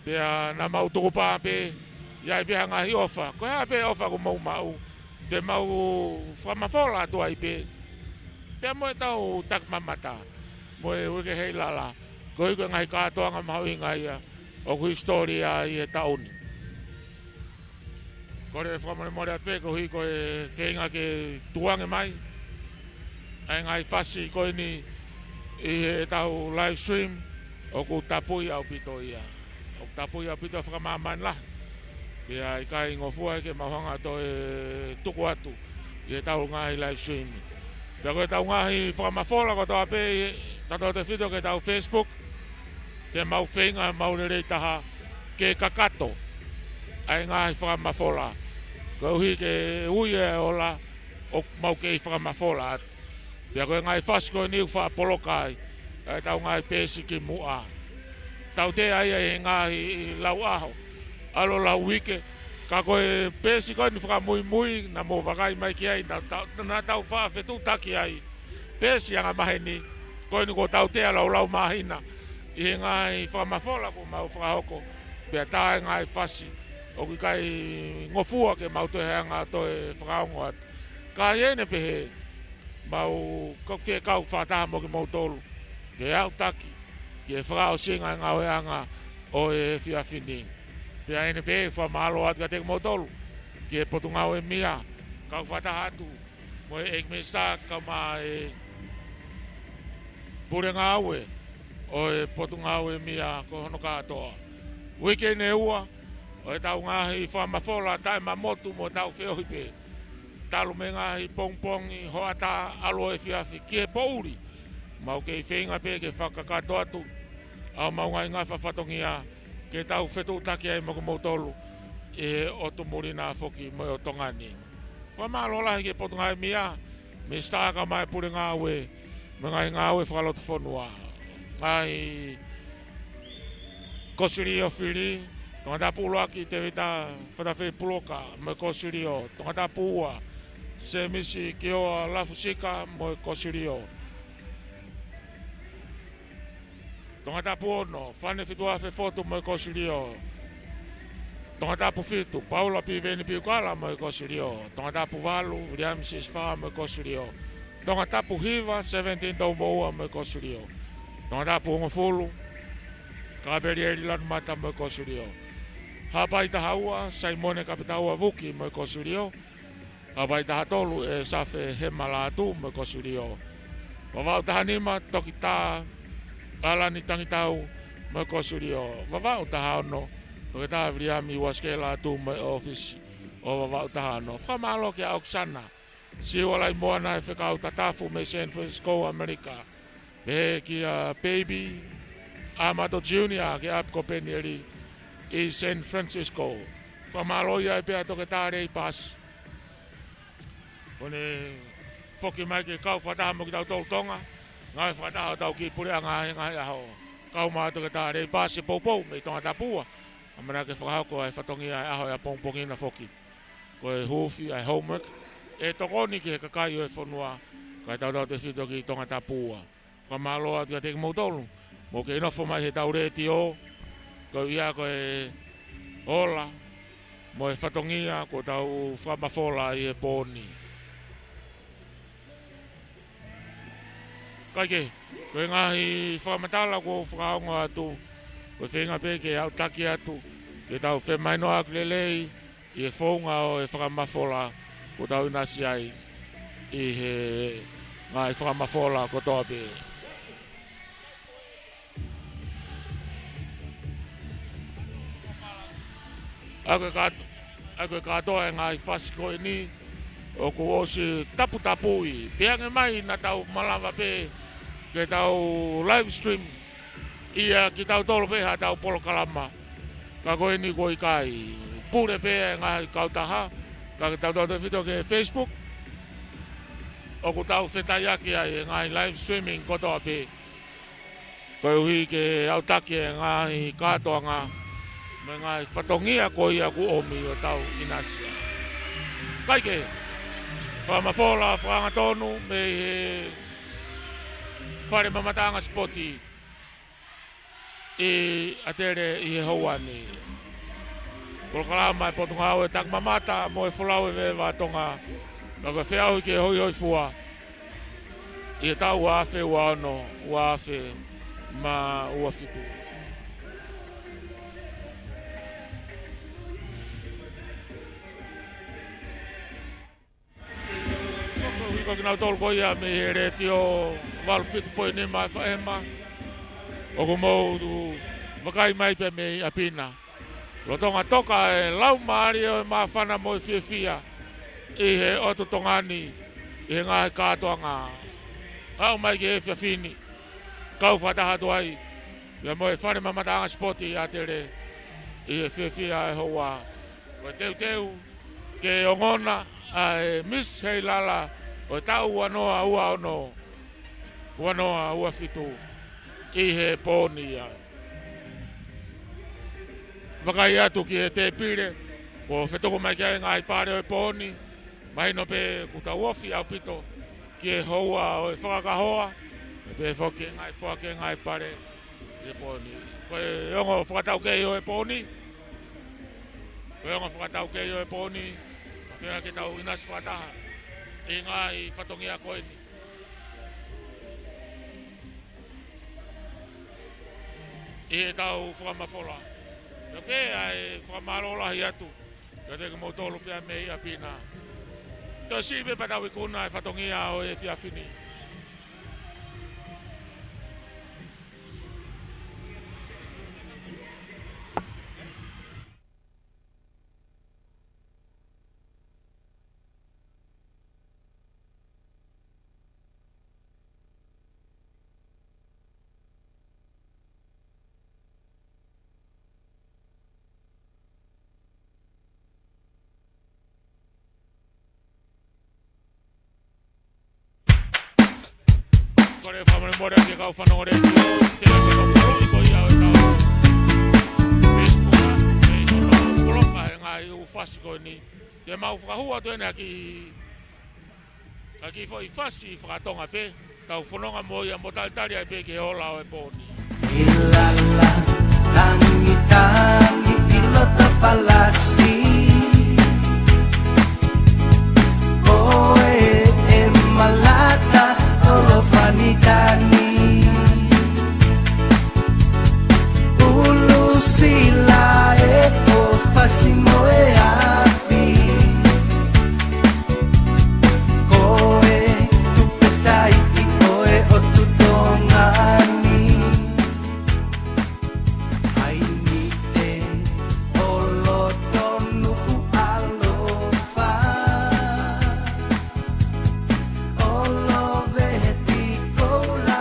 Pea na mau toko pā pe, iai pea ngahi ofa. Ko hea pe ofa ko mau. Te mau whamafola atua i pe. Pea moe tau tak mamata. Moe wike Heilala. Ko hiko ngai kātoanga mau i ngai o ku historia i e tauni. Ko re whamone more at pe, ko hiko e whenga ke tuange mai. Ai ngai whasi ko ni i he tau live stream o ku tapui au pito ia. O ku tapui au pito whakamaman lah. Pea i kai ngofua ke mauhanga to e Tuku'aho i he tau ngai live stream. Pea ko e tau ngai whakamafola ko toa pe tato te whito ke tau Facebook. Te mau whenga mau rei taha ke kakato. Ai ngai whakamafola. Ko hui ke ui e ola o mau ke whakamafola atu. Pea koe ngai whasko niu whaapolokai, e tau ngai pēsi ki mua. Tau te aia e ngai lau aho, alo lau wike, ka koe pēsi koe ni whakamui na mō wakai mai ki ai, na tau whaafetu taki ai. Pēsi anga maheni, koe ni ko tau te lau mahina, i ngai whakamafola ko mau whakahoko, pea tā e ngai whasi, o ki kai ngofua ke mau toe heanga to e whakaongo atu. Ka iene pehe, mau kawhia kau whataha mo ki mau tolu. Ke au taki, ke whakao singa ngā oeanga o e whiawhini. Pea ene pe whamalo atu ka teke mau tolu. Ke potu ngā oe mia, kau whataha atu. Mo e ekme sa kau mā e pure ngā oe. O e potu ngā oe mia ko hono kātoa. Wike ne ua, o e tau ngāhi whamafola tae ma motu mo tau whiohi pe. Talu me ngahi pongpongi hoata alo e whiawhi ki e pouri. Mau ke i whenga pe ke whakakato atu. Au mau ngai ngā whawhatongia ke tau whetu taki ai mo mo tolu. E otu muri nā whoki mo o tongani. Whamalo lahi ke potu ngai mia. Me staka mai pure ngā ue. Me ngai ngā ue whakalotu whonua. Ngai kosiri o whiri. Tongata puluaki te vita whatawhi puloka. Me kosiri o. Tongata pua. Se misi ki o lafusika mo e kosirio. Tongata puono, whane fitua fe fotu mo e kosirio. Tongata pu fitu, Paula pi veni pi ukala mo e kosirio. Tongata pu valu, Riann sisfa mo e kosirio. Tongata pu hiva, 17 tau moua mo e kosirio. Tongata pu ngofulu, kaberi eri lanu mata mo e kosirio. Hapai tahaua, Saimone kapitaua vuki mo e kosirio. Awai taha tolu e safe he malatu me kosirio. Wawau taha nima toki tā alani tangitau me kosirio. Wawau taha ono toki tā vriami waskela tu me office o wawau taha ono. Whamalo ki auksana. Siua lai moana e whekau tatafu me San Francisco, Amerika. Me ki baby Amato Junior ki apko penieri i San Francisco. Whamalo ia e pia toki tā rei pasi. Kone whoki mai ke kau whataha mo ki tau tolu Tonga. Ngai whataha tau ki pure a ngai aho. Kau mātu ke tā rei pāse poupou me tonga tapua. Amana ke whakahoko ai whatongi ai aho e pongpongi na whoki. Ko e huwhi ai homework. E tokoni ki he kakai o e whanua. Kai tau te whito ki tonga tapua. Whamalo atu ka teke mau tolu. Mo ke inofo mai he tau reti o. Ko ia ko e ola. Mo e whatongia ko tau whamafola i e pōni. Kaike, koe ngahi whamatala ko whakaonga atu, koe whenga pe ke au taki atu, ke tau whemainoa klelei, i e whaunga o e whakamafola, ko tau inasi ai, i he ngahi whakamafola ko toa pe. Ako e katoa e ngahi whasiko e ni, o ko osi taputapui, peange mai na tau malawa pe, ke tau live stream ia ki tau tolo peha tau Ulukalala ka koe ni koe kai pure pe ngā kautaha ka tau tau te whito ke Facebook o ku tau whetaiaki ai ngai live streaming kotoa pe. Koe uhi ke autaki e ngai katoanga me ngai whatongia ko ia ku omi o tau inasia. Kaike, whamafola whanga tonu me he whare mamatanga spoti i atere i he hauani. Ulukalala e Potonga e tak mamata mo e wholau e vewa tonga na ka whiau ke hoi hoi fua i e tau uawhe ua ono uawhe ma ua whitu. Ko ki nau tolu ko ia me he re tio walu whitu poi ni mai whaema o ko mou wakai mai pe me apina. Lo tonga toka e lau maari o ma whana mo i whiawhia i he oto tongani i he ngahe katoa ngā. Au mai ki e whiawhini, kau whatahatu ai, ia mo e whare mamatanga spoti a te re i he whiawhia e hoa. Ko teu teu ke ongona a e Miss Heilala o tau wanoa ua ono, wanoa ua whitu i he pōni ai. Wakai atu ki he te pire, ko whetoko mai kia ngai pare o e pōni, mai no pe kuta uofi au pito, ki e hoa o e whakakahoa, me pe whoki ngai whake ngai pare i e pōni. Ko e ongo whakatau kei o e pōni, ko e ongo whakatau kei o e pōni, ko whenga ki tau inas whataha, i ngai whatongia koeni. I e tau whakamafola. Ia pēa e whakamarola hi atu. Ia te mo tolu pēa me ia pina. Tō sipe patau i kuna e whatongia o e whiawhini. Kore whamare mora ki kau whanore tio, te ake no paro i koi au e tau. Facebooka, e ino no bloka he ngā i u whasi koe ni. Te mau whakahua tuene aki fo i whasi i whakatonga pe, tau whanonga mo i a motalitaria e pe ki he ola o e pōni. Heilala, tangi tangi pilota palasi. Koe e malata tolo fanikani. Ulu sila e ko fasimo e afi. Koe tupetai i koe o tutongani. Ai ni te olo tonu ku alofa. Olo veti kola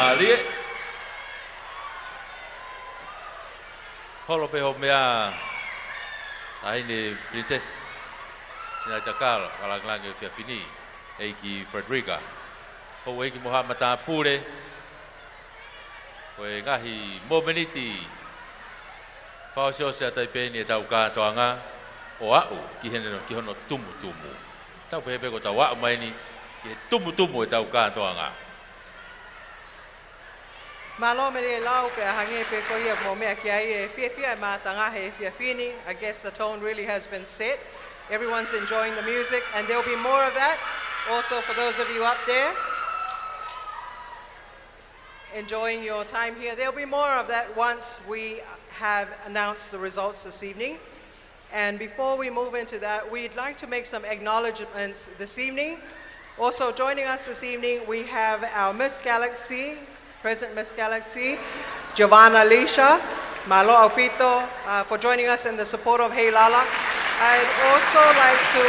malie. Holo pe ho mea taini Princess Sinaitakala whalanglange whiawhini eiki Frederica. Ho eiki moha mata pure koe ngahi momeniti whaosio se atai pēni e tau kātoanga o au ki hono tumu. Tau pehepe ko tau au maini ki tumu e tau kātoanga. Malo mele lau pe hange pe ko ia mo mea ki ai e fia ma tanga he fini. I guess the tone really has been set. Everyone's enjoying the music and there'll be more of that also for those of you up there enjoying your time here. There'll be more of that once we have announced the results this evening. And before we move into that, we'd like to make some acknowledgements this evening. Also joining us this evening, we have our Miss Galaxy, President Miss Galaxy, Giovanna Lisha, Malo Aupito, for joining us in the support of Heilala. I'd also like to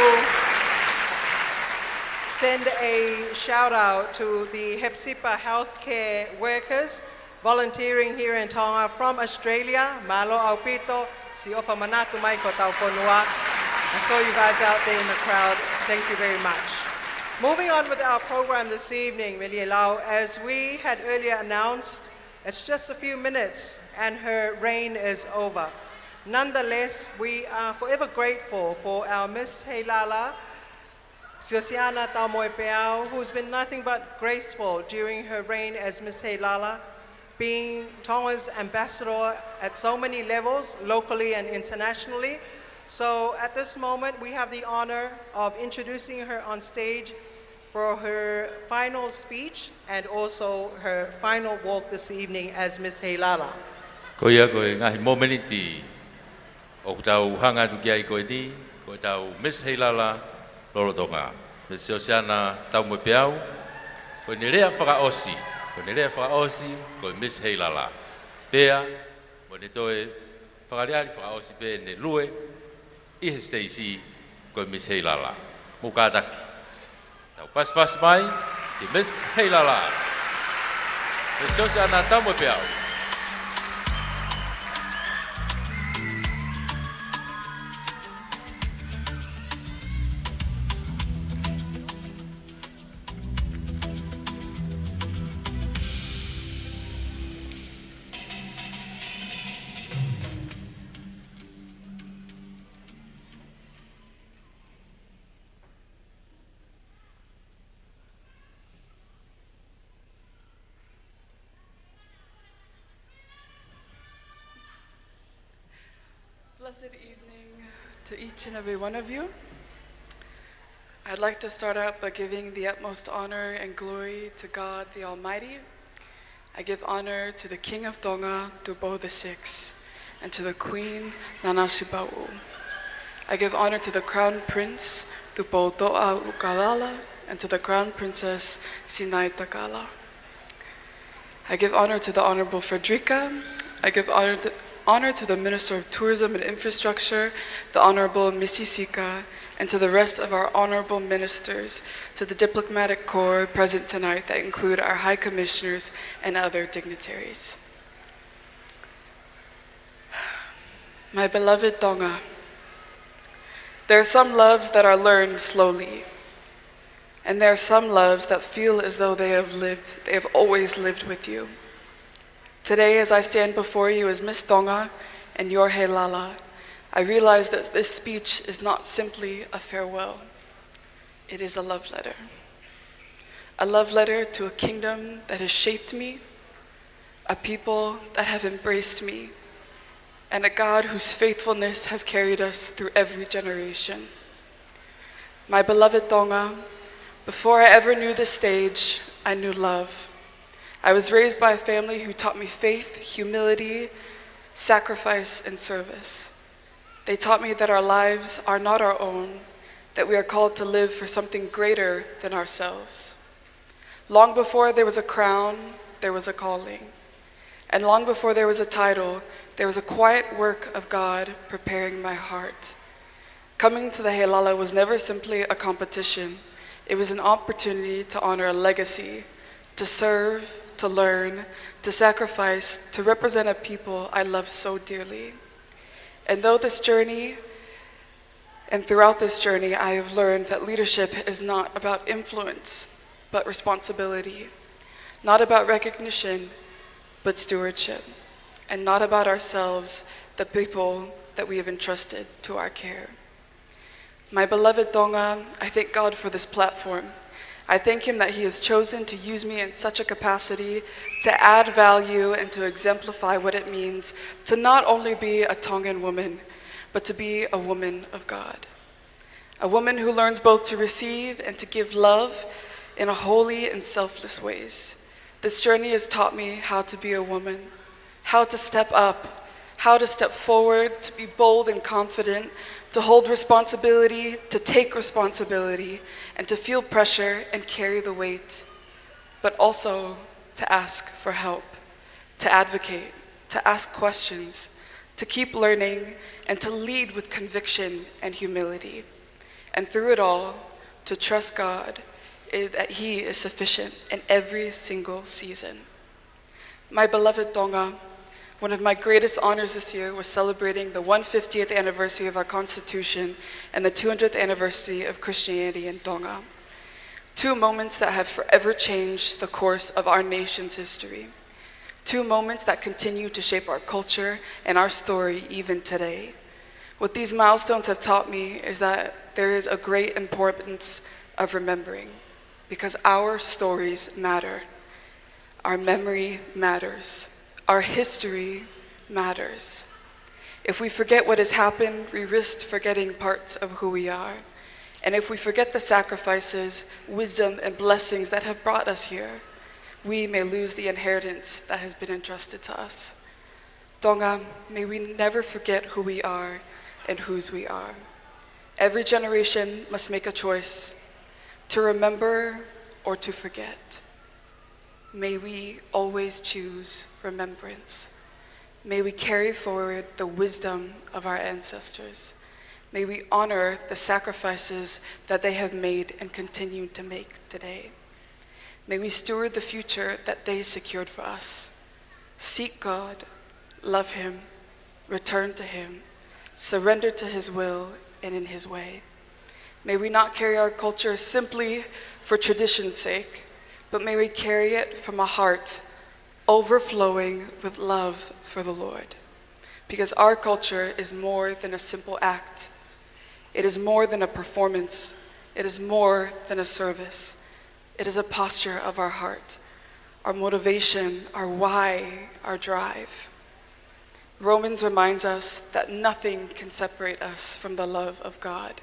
send a shout out to the Hepsipa healthcare workers volunteering here in Tonga from Australia. Malo Aupito, si ofa manatu mai ko tau whanua. I saw you guys out there in the crowd. Thank you very much. Moving on with our program this evening, Meleane, as we had earlier announced, it's just a few minutes and her reign is over. Nonetheless, we are forever grateful for our Miss Heilala Pageant, who's been nothing but graceful during her reign as Miss Heilala, being Tonga's ambassador at so many levels, locally and internationally. So at this moment, we have the honor of introducing her on stage for her final speech and also her final walk this evening as Miss Heilala. Koia koe ngahi momeniti o tau hanga tu kia i koe ni, koe tau Miss Heilala lolo tonga. Miss Osiana tau mo peau, koe ni rea whakaosi, koe Miss Heilala. Pea, mo ne toe whakareari whakaosi pe ne lue, ihe Stacy, koe Miss Heilala. Mukataki. Tau pas mai, ki Miss Heilala. Miss Osiana tau mo peau. Blessed evening to each and every one of you. I'd like to start out by giving the utmost honor and glory to God the Almighty. I give honor to the King of Tonga, Tupouto'a VI, and to the Queen, Nanashiba'u. I give honor to the Crown Prince, Tupouto'a Ulukalala, and to the Crown Princess, Sinaitakala. I give honor to the Honorable Frederica. I give honor to the Minister of Tourism and Infrastructure, the Honorable Missy Sika, and to the rest of our honorable ministers, to the diplomatic corps present tonight that include our high commissioners and other dignitaries. My beloved Tonga, there are some loves that are learned slowly, and there are some loves that feel as though they have always lived with you. Today, as I stand before you as Miss Tonga and your Heilala, I realize that this speech is not simply a farewell. It is a love letter. A love letter to a kingdom that has shaped me, a people that have embraced me, and a God whose faithfulness has carried us through every generation. My beloved Tonga, before I ever knew this stage, I knew love. I was raised by a family who taught me faith, humility, sacrifice, and service. They taught me that our lives are not our own, that we are called to live for something greater than ourselves. Long before there was a crown, there was a calling. And long before there was a title, there was a quiet work of God preparing my heart. Coming to the Heilala was never simply a competition. It was an opportunity to honor a legacy, to serve, to learn, to sacrifice, to represent a people I love so dearly. And throughout this journey, I have learned that leadership is not about influence, but responsibility. Not about recognition, but stewardship. And not about ourselves, the people that we have entrusted to our care. My beloved Tonga, I thank God for this platform. I thank Him that He has chosen to use me in such a capacity to add value and to exemplify what it means to not only be a Tongan woman, but to be a woman of God. A woman who learns both to receive and to give love in a holy and selfless ways. This journey has taught me how to be a woman, how to step up, how to step forward, to be bold and confident, to hold responsibility, to take responsibility, and to feel pressure and carry the weight, but also to ask for help, to advocate, to ask questions, to keep learning, and to lead with conviction and humility. And through it all, to trust God that He is sufficient in every single season. My beloved Tonga, one of my greatest honors this year was celebrating the 150th anniversary of our Constitution and the 200th anniversary of Christianity in Tonga. Two moments that have forever changed the course of our nation's history. Two moments that continue to shape our culture and our story even today. What these milestones have taught me is that there is a great importance of remembering, because our stories matter. Our memory matters. Our history matters. If we forget what has happened, we risk forgetting parts of who we are. And if we forget the sacrifices, wisdom, and blessings that have brought us here, we may lose the inheritance that has been entrusted to us. Tonga, may we never forget who we are and whose we are. Every generation must make a choice to remember or to forget. May we always choose remembrance. May we carry forward the wisdom of our ancestors. May we honor the sacrifices that they have made and continue to make today. May we steward the future that they secured for us. Seek God, love Him, return to Him, surrender to His will and in His way. May we not carry our culture simply for tradition's sake, but may we carry it from a heart overflowing with love for the Lord. Because our culture is more than a simple act. It is more than a performance. It is more than a service. It is a posture of our heart, our motivation, our why, our drive. Romans reminds us that nothing can separate us from the love of God.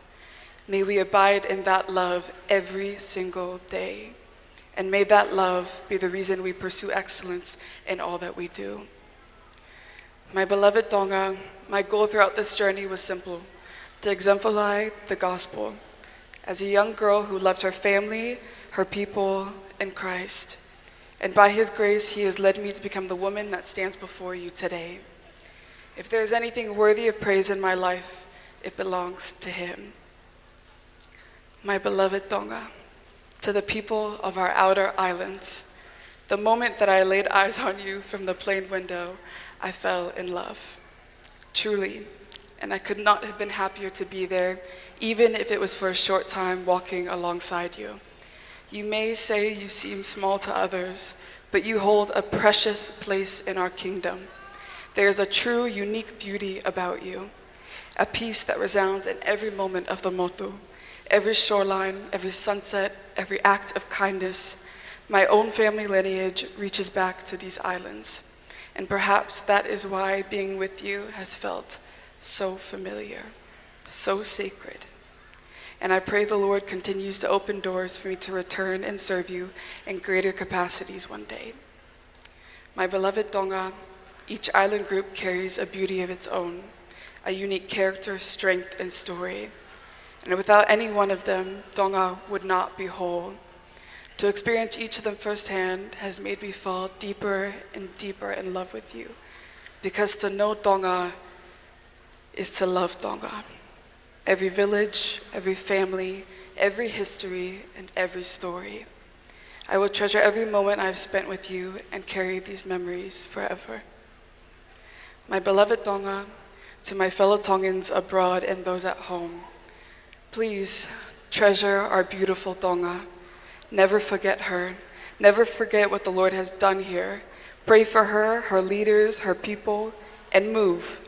May we abide in that love every single day. And may that love be the reason we pursue excellence in all that we do. My beloved Tonga, my goal throughout this journey was simple: to exemplify the gospel. As a young girl who loved her family, her people, and Christ. And by His grace, He has led me to become the woman that stands before you today. If there is anything worthy of praise in my life, it belongs to Him. My beloved Tonga, to the people of our outer islands, the moment that I laid eyes on you from the plane window, I fell in love. Truly, and I could not have been happier to be there, even if it was for a short time walking alongside you. You may say you seem small to others, but you hold a precious place in our kingdom. There is a true, unique beauty about you, a peace that resounds in every moment of the motu, every shoreline, every sunset, every act of kindness. My own family lineage reaches back to these islands, and perhaps that is why being with you has felt so familiar, so sacred. And I pray the Lord continues to open doors for me to return and serve you in greater capacities one day. My beloved Tonga, each island group carries a beauty of its own, a unique character, strength, and story. And without any one of them, Tonga would not be whole. To experience each of them firsthand has made me fall deeper and deeper in love with you. Because to know Tonga is to love Tonga. Every village, every family, every history, and every story. I will treasure every moment I've spent with you and carry these memories forever. My beloved Tonga, to my fellow Tongans abroad and those at home, please treasure our beautiful Tonga. Never forget her. Never forget what the Lord has done here. Pray for her, her leaders, her people, and move.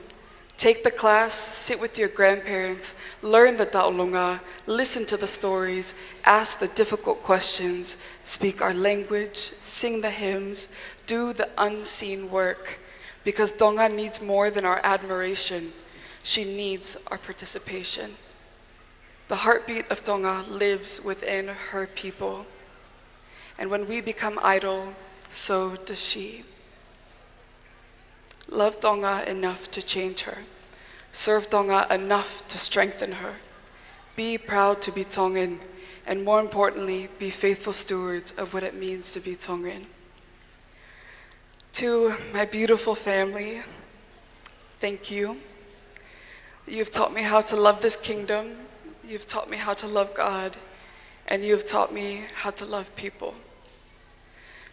Take the class, sit with your grandparents, learn the ta'olunga, listen to the stories, ask the difficult questions, speak our language, sing the hymns, do the unseen work. Because Tonga needs more than our admiration. She needs our participation. The heartbeat of Tonga lives within her people. And when we become idle, so does she. Love Tonga enough to change her. Serve Tonga enough to strengthen her. Be proud to be Tongan, and more importantly, be faithful stewards of what it means to be Tongan. To my beautiful family, thank you. You've taught me how to love this kingdom. You've taught me how to love God, and you've taught me how to love people.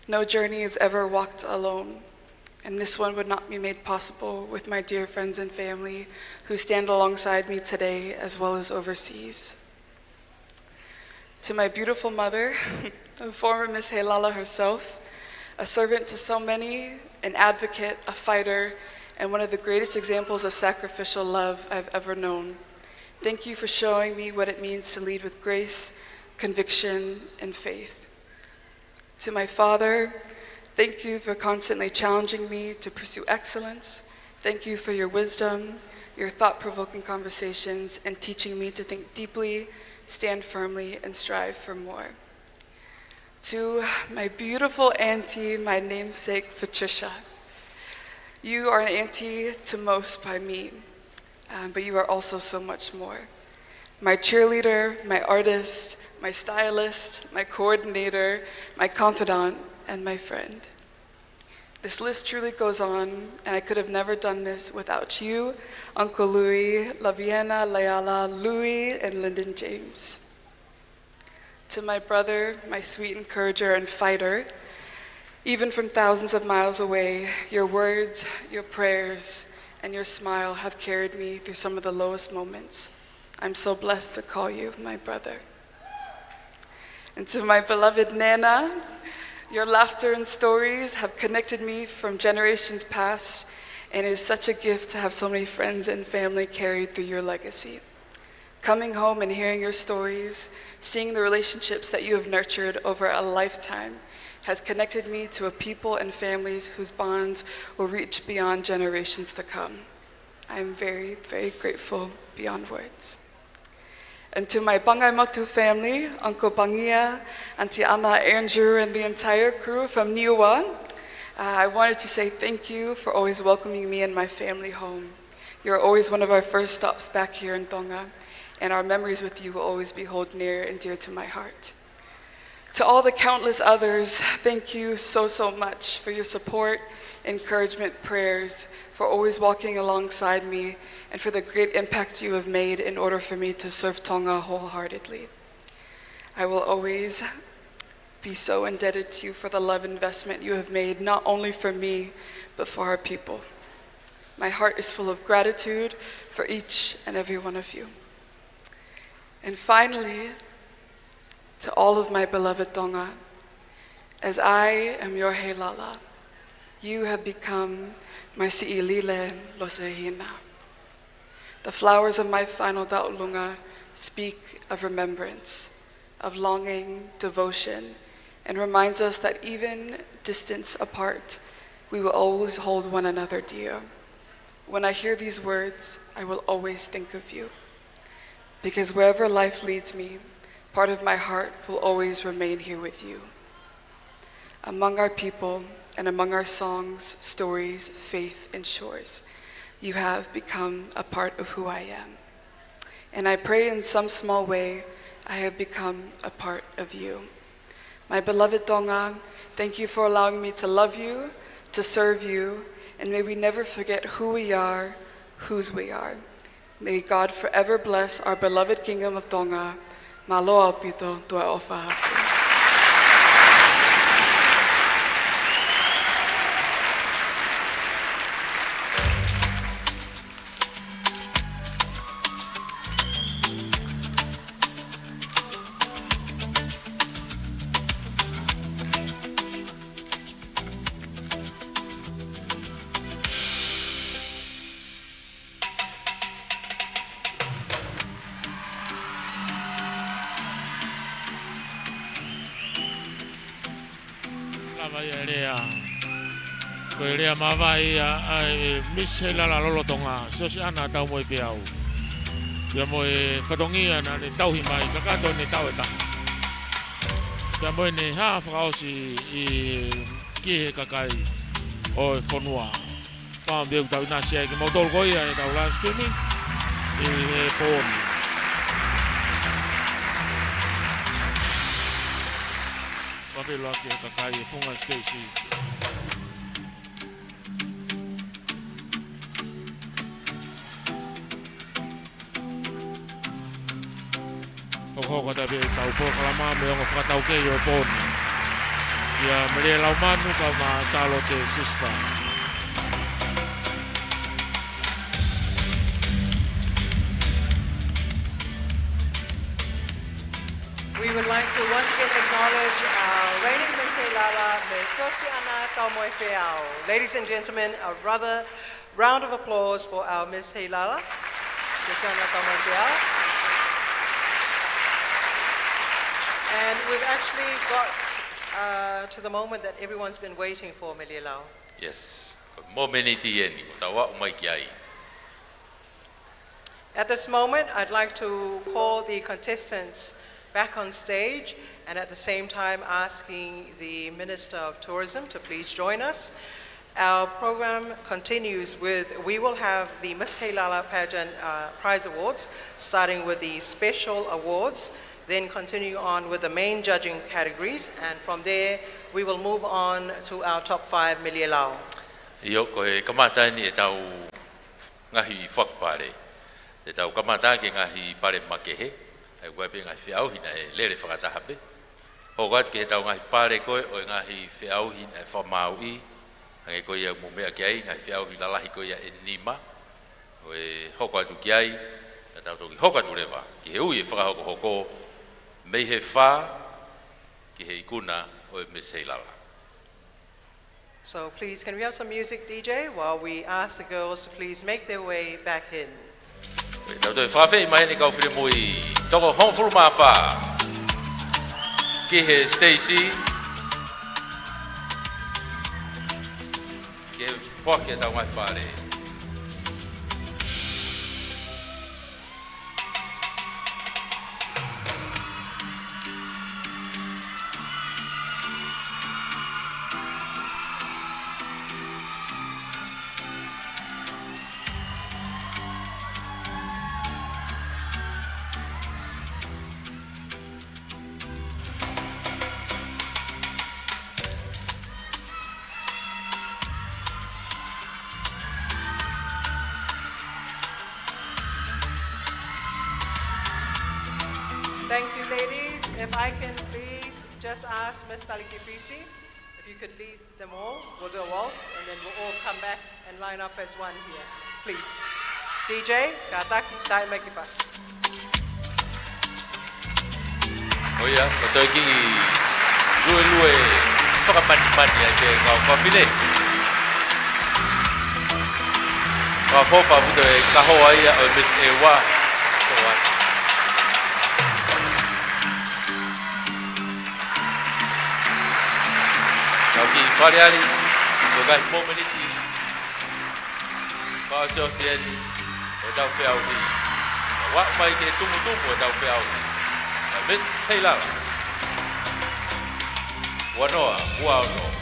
No journey is ever walked alone, and this one would not be made possible with my dear friends and family who stand alongside me today as well as overseas. To my beautiful mother, former Miss Heilala herself, a servant to so many, an advocate, a fighter, and one of the greatest examples of sacrificial love I've ever known. Thank you for showing me what it means to lead with grace, conviction, and faith. To my father, thank you for constantly challenging me to pursue excellence. Thank you for your wisdom, your thought-provoking conversations, and teaching me to think deeply, stand firmly, and strive for more. To my beautiful auntie, my namesake, Patricia. You are an auntie to most by me, but you are also so much more. My cheerleader, my artist, my stylist, my coordinator, my confidant, and my friend. This list truly goes on, and I could have never done this without you, Uncle Louis, Laviana, Layala, Louis, and Lyndon James. To my brother, my sweet encourager and fighter, even from thousands of miles away, your words, your prayers, and your smile have carried me through some of the lowest moments. I'm so blessed to call you my brother. And to my beloved Nana, your laughter and stories have connected me from generations past, and it is such a gift to have so many friends and family carried through your legacy. Coming home and hearing your stories, seeing the relationships that you have nurtured over a lifetime has connected me to a people and families whose bonds will reach beyond generations to come. I am very, very grateful beyond words. And to my Bangai Motu family, Uncle Bangia, Auntie Ama, Andrew, and the entire crew from Niua, I wanted to say thank you for always welcoming me and my family home. You're always one of our first stops back here in Tonga, and our memories with you will always be held near and dear to my heart. To all the countless others, thank you so, so much for your support, encouragement, prayers, for always walking alongside me, and for the great impact you have made in order for me to serve Tonga wholeheartedly. I will always be so indebted to you for the love investment you have made, not only for me, but for our people. My heart is full of gratitude for each and every one of you. And finally, to all of my beloved Tonga, as I am your Heilala, you have become my si'ilile losehina. The flowers of my final ta'olunga speak of remembrance, of longing, devotion, and reminds us that even distance apart, we will always hold one another dear. When I hear these words, I will always think of you. Because wherever life leads me, part of my heart will always remain here with you. Among our people and among our songs, stories, faith, and shores, you have become a part of who I am. And I pray in some small way, I have become a part of you. My beloved Tonga, thank you for allowing me to love you, to serve you, and may we never forget who we are, whose we are. May God forever bless our beloved kingdom of Tonga. Maloa pito tua ofa. lava ia lea. Koe lea mawa ia Miss Heilala lolo tonga. Sosi ana tau mo i peau. Ia mo e whatongia na ne tauhi mai. Kakato ne tau e taha. Ia mo e ne haa whakaosi i kihe kakai o e whanua. Pāma beu tau ina sia ki mautolu koia e tau live streaming. I he pōni. Wapelo ake kakai e whunga Stacy. Hoka tabe tau Ulukalala me ongo whakatau kei o pōni. Ia Mele lau manu kau ma salo te sispa. We would like to once again acknowledge our reigning Miss Heilala, Me Sosiana Taumoepeau. Ladies and gentlemen, a rather round of applause for our Miss Heilala, Sosiana Taumoepeau. And we've actually got to the moment that everyone's been waiting for, Meleane. Yes. Momenitieni, tawa umai kiai. At this moment, I'd like to call the contestants back on stage, and at the same time asking the Minister of Tourism to please join us. Our program continues with, we will have the Miss Heilala Pageant Prize Awards, starting with the special awards, then continue on with the main judging categories, and from there we will move on to our top 5 Meleane. Io koe kamata ni e tau ngahi whakpare. E tau kamata ke ngahi pare makehe. Ai koe pe ngahi whiauhina e lere whakatahape. Ho gat ke tau ngahi pare koe o ngahi whiauhina e whamaui. Hange koe ia mumea ki ai, ngahi whiauhi lalahi koe ia e nima. O e hoko atu ki ai, e tau toki hoko atu rewa. Ki he ui e whakahoko hoko, mei he wha, ki he ikuna o e Miss Heilala. So please, can we have some music, DJ, while we ask the girls to please make their way back in. Tau toi whawhi mai ni kau whiri mui, toko hongfuru maa wha. Ki he Stacy, ki he whaki e tau mai whare. Thank you, ladies. If I can please just ask Miss Fisi, if you could lead them all. We'll do a waltz, and then we'll all come back and line up as one here. Please. DJ, kataki tai mekipas. Oh yeah, katoi ki lue whakapani ai te ngau kawhine. Ngau whawha puto e kaho ai o Miss Eua. Kau ki whare ari, ko kai momeniti. Kau seo sieni, e tau whiauhi. Wak mai ke tumu e tau whiauhi. Miss Heilala. Wanoa, uauno.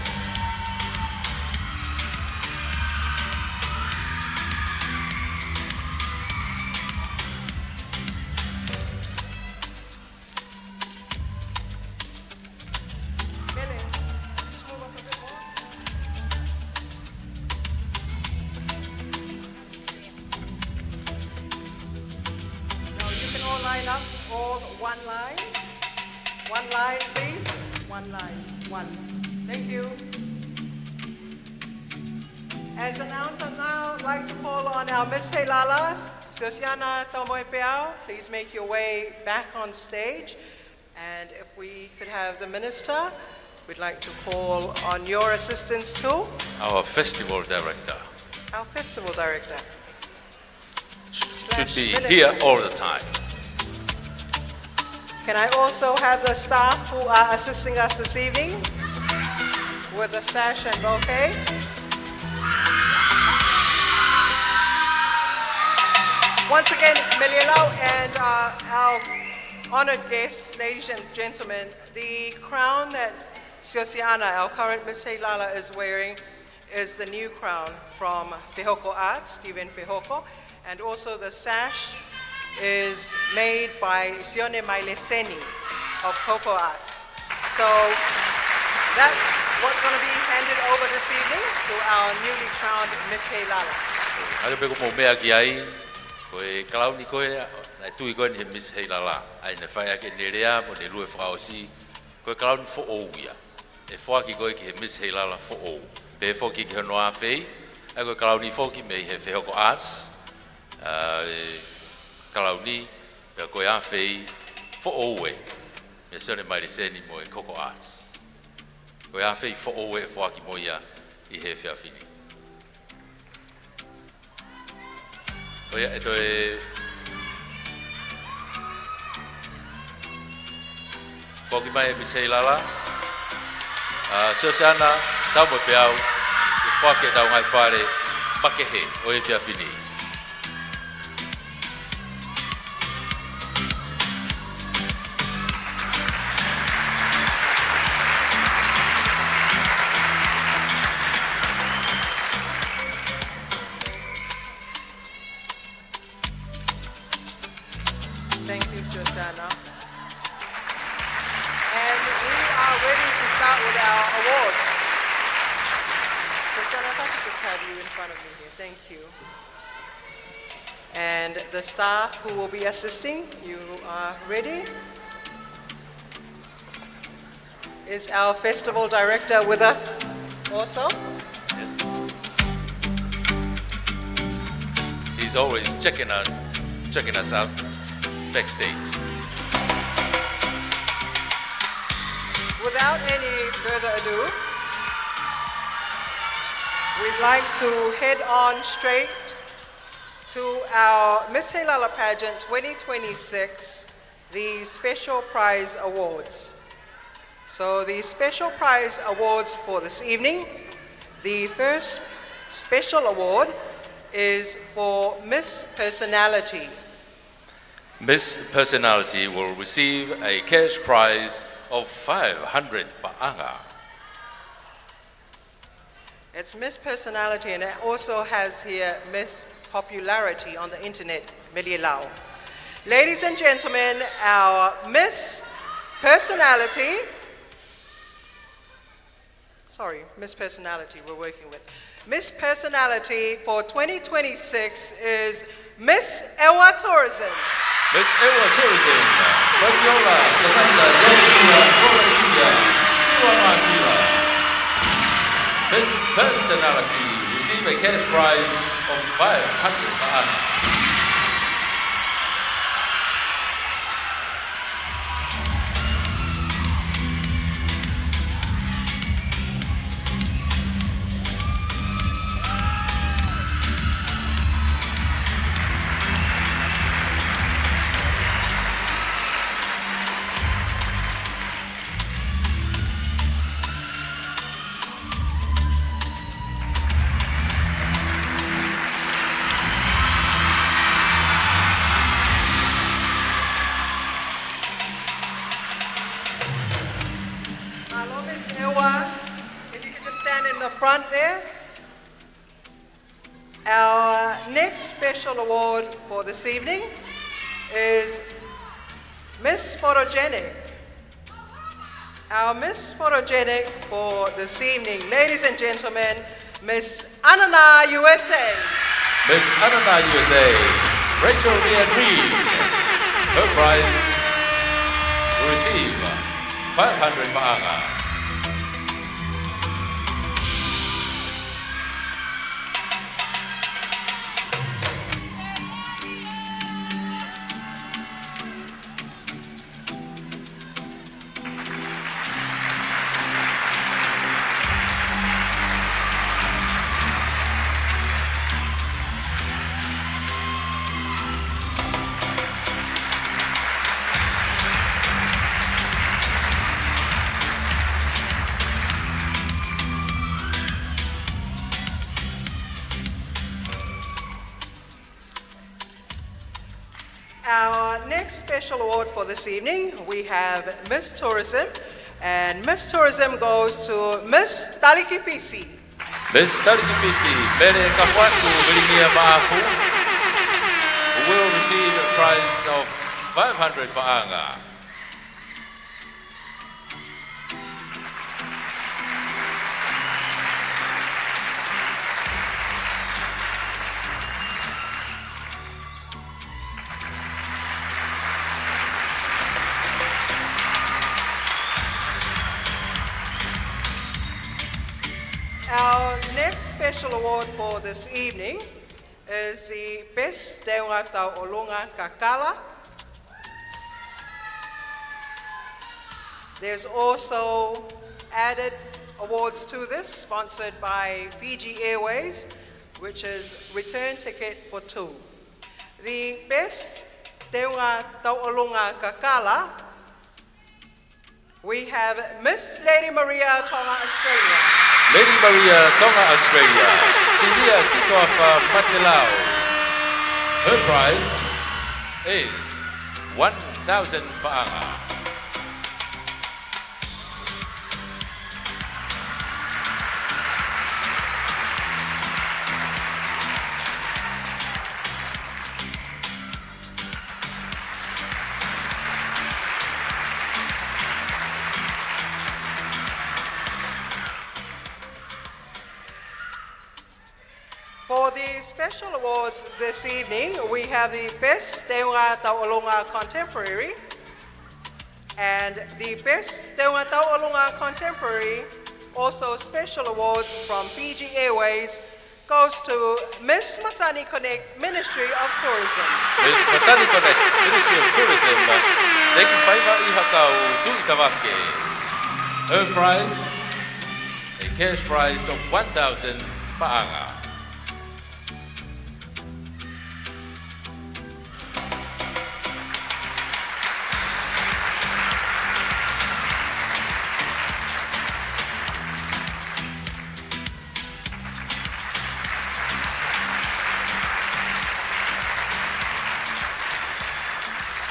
Line up, all one line. One line, please. One line. One. Thank you. As announced, I'd now like to call on our Miss Heilala, Sosiana Taumoepeau. Please make your way back on stage. And if we could have the minister, we'd like to call on your assistance too. Our festival director. Our festival director. Should be here all the time. Can I also have the staff who are assisting us this evening? with the sash and bouquet. Once again, Meleane and our honored guests, ladies and gentlemen, the crown that Siosiana, our current Miss Heilala, is wearing is the new crown from Fehoko Arts, Stephen Fehoko, and also the sash is made by Sione Maileseni of Coco Arts. So that's what's going to be handed over this evening to our newly crowned Miss Heilala. Aga peko mo mea ki ai, koe kalau ni koe, na tui koe ni he Miss Heilala, ai ne whai ake nerea mo ne lue whakaosi, koe kalau ni fo ou ia, e whaki koe ki he Miss Heilala fo ou. Pe foki ki honoa whei, ai koe kalau ni foki me he Fehoko Arts, kalau ni, pe koe a whei fo ou e, me sone mai le seni mo e Coco Arts. Koe a whei fo ou e whaki mo ia I he whiawhini. Oia, e toi foki mai e Miss Heilala. Siosiana, tau mo peau, e whake tau ngai pare, makehe o e whiawhini. Thank you, Siosiana. And we are ready to start with our awards. Siosiana, if I could just have you in front of me here. Thank you. And the staff who will be assisting, you are ready. Is our festival director with us also? He's always checking us out backstage. Without any further ado, we'd like to head on straight to our Miss Heilala Pageant 2026, the Special Prize Awards. So the Special Prize Awards for this evening, the first special award is for Miss Personality. Miss Personality will receive a cash prize of 500 pa'anga. It's Miss Personality, and it also has here Miss Popularity on the internet, Meleane. Ladies and gentlemen, our Miss Personality, Miss Personality we're working with. Miss Personality for 2026 is Miss Eua Tourism. Miss Eua Tourism, Petiola, Samanta, Siua, Pola, Siua, Masila. Miss Personality receive a cash prize of 500 pa'anga. Front there. Our next special award for this evening is Miss Photogenic. Our Miss Photogenic for this evening, ladies and gentlemen, Miss Ananaa USA. Miss Ananaa USA, Rachel Riann. Her prize will receive 500 pa'anga. next special award for this evening, we have Miss Tourism, and Miss Tourism goes to Miss Fisi. Miss Fisi, Mele Kafoatu, Vilingia, Maafu, who will receive a prize of 500 pa'anga. Our next special award for this evening is the Best Eua Tourism. There's also added awards to this, sponsored by Fiji Airways, which is return ticket for 2. The Best Eua Tourism, we have Miss Lady Maria, Tonga, Australia. Lady Maria, Tonga, Australia, Siua Sikoafa Patelao. Her prize is 1,000 pa'anga. For the special awards this evening, we have the Best Eua Tourism Contemporary and the Best Eua Tourism Contemporary, also special awards from Fiji Airways, goes to Miss Masani Connect, Ministry of Tourism. Miss Masani Connect, Ministry of Tourism, thank you Tuku'aho. Her prize, a cash prize of 1,000 pa'anga.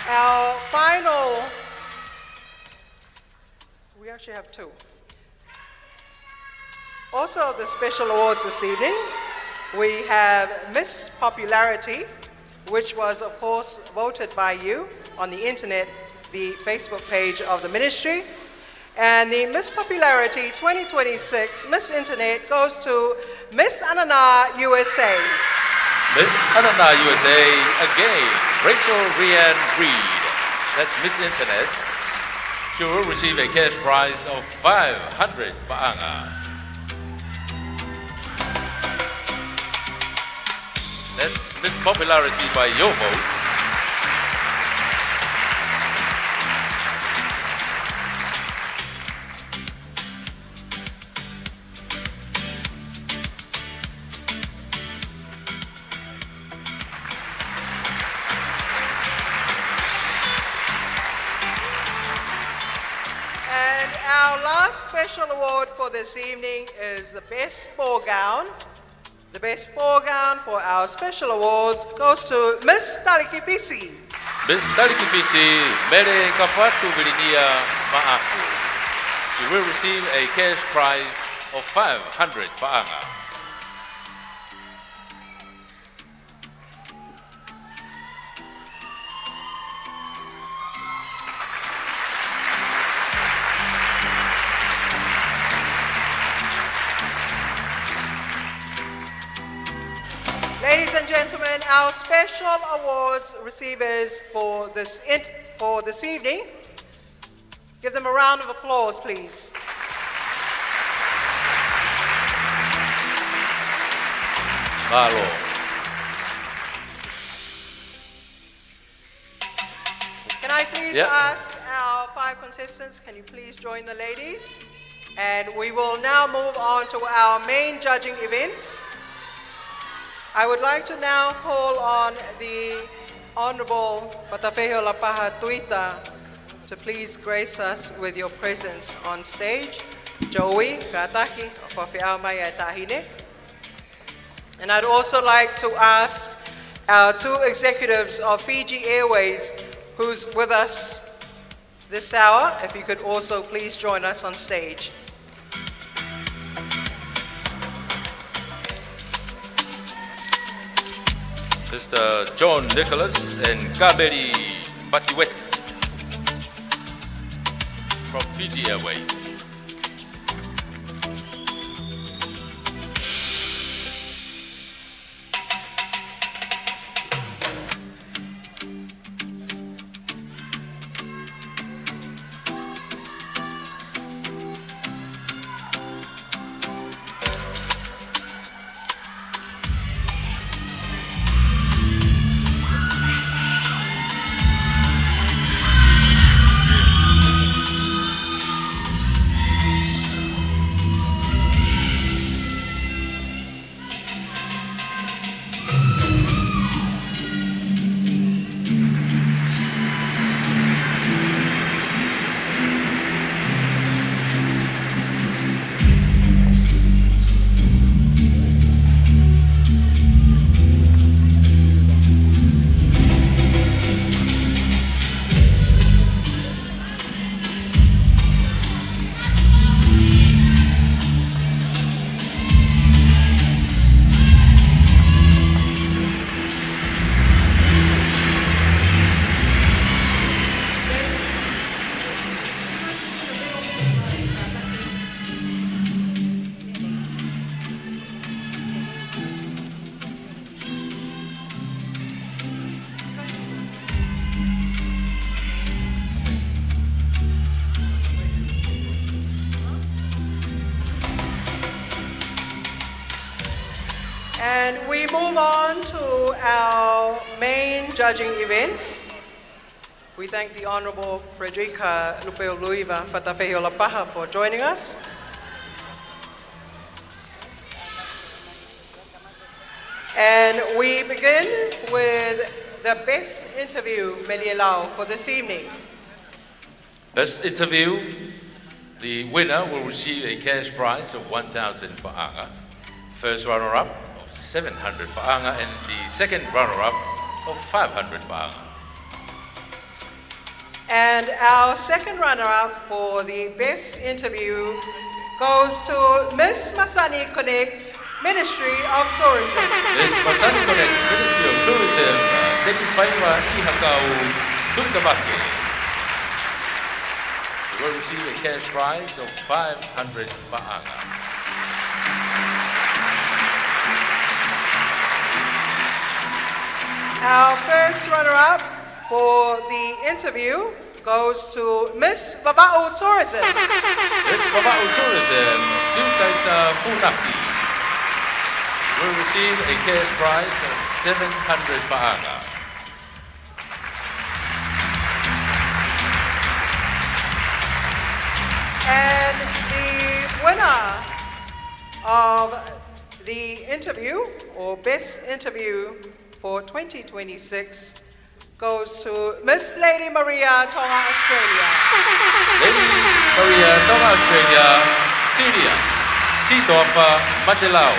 Our final, we actually have 2. Also the special awards this evening, we have Miss Popularity, which was of course voted by you on the internet, the Facebook page of the ministry. And the Miss Popularity 2026 Miss Internet goes to Miss Ananaa USA. Miss Ananaa USA, again, Rachel Riann Reed. That's Miss Internet. She will receive a cash prize of 500 pa'anga. That's Miss Popularity by your vote. Our last special award for this evening is the Best Ball Gown. The Best Ball Gown for our special awards goes to Miss Fisi. Miss Fisi, Mele Kafoatu Vilingia, Maafu. She will receive a cash prize of 500 pa'anga. Ladies and gentlemen, our special awards receivers for this evening, give them a round of applause, please. Malo. Can I please ask our 5 contestants, can you please join the ladies? And we will now move on to our main judging events. I would like to now call on the Honorable Heilala Pageant to please grace us with your presence on stage. Joey, Kataki, Tahine. And I'd also like to ask our 2 executives of Fiji Airways who's with us this hour, if you could also please join us on stage. Mr. John Nicholas and Kaberi Batiwet from Fiji Airways. And we move on to our main judging events. We thank the Honourable Frederica Lupeoluiva Fatafeola Paha for joining us. And we begin with the best interview, Meleane, for this evening. Best interview, the winner will receive a cash prize of 1,000 pa'anga. First runner-up of 700 pa'anga and the second runner-up of 500 pa'anga. And our second runner-up for the best interview goes to Miss Masani Connect, Ministry of Tourism. Miss Masani Connect, Ministry of Tourism, Teki Whaiwa I Hakau Tuku'aho. You will receive a cash prize of 500 pa'anga. Our first runner-up for the interview goes to Miss Vava'u Tourism. Miss Vava'u Tourism, Siutaisa Funaki, will receive a cash prize of 700 pa'anga. And the winner of the interview, or best interview for 2026, goes to Miss Lady Maria, Tonga, Australia. Lady Maria, Tonga, Australia, Syria, Sitofa, Matelau.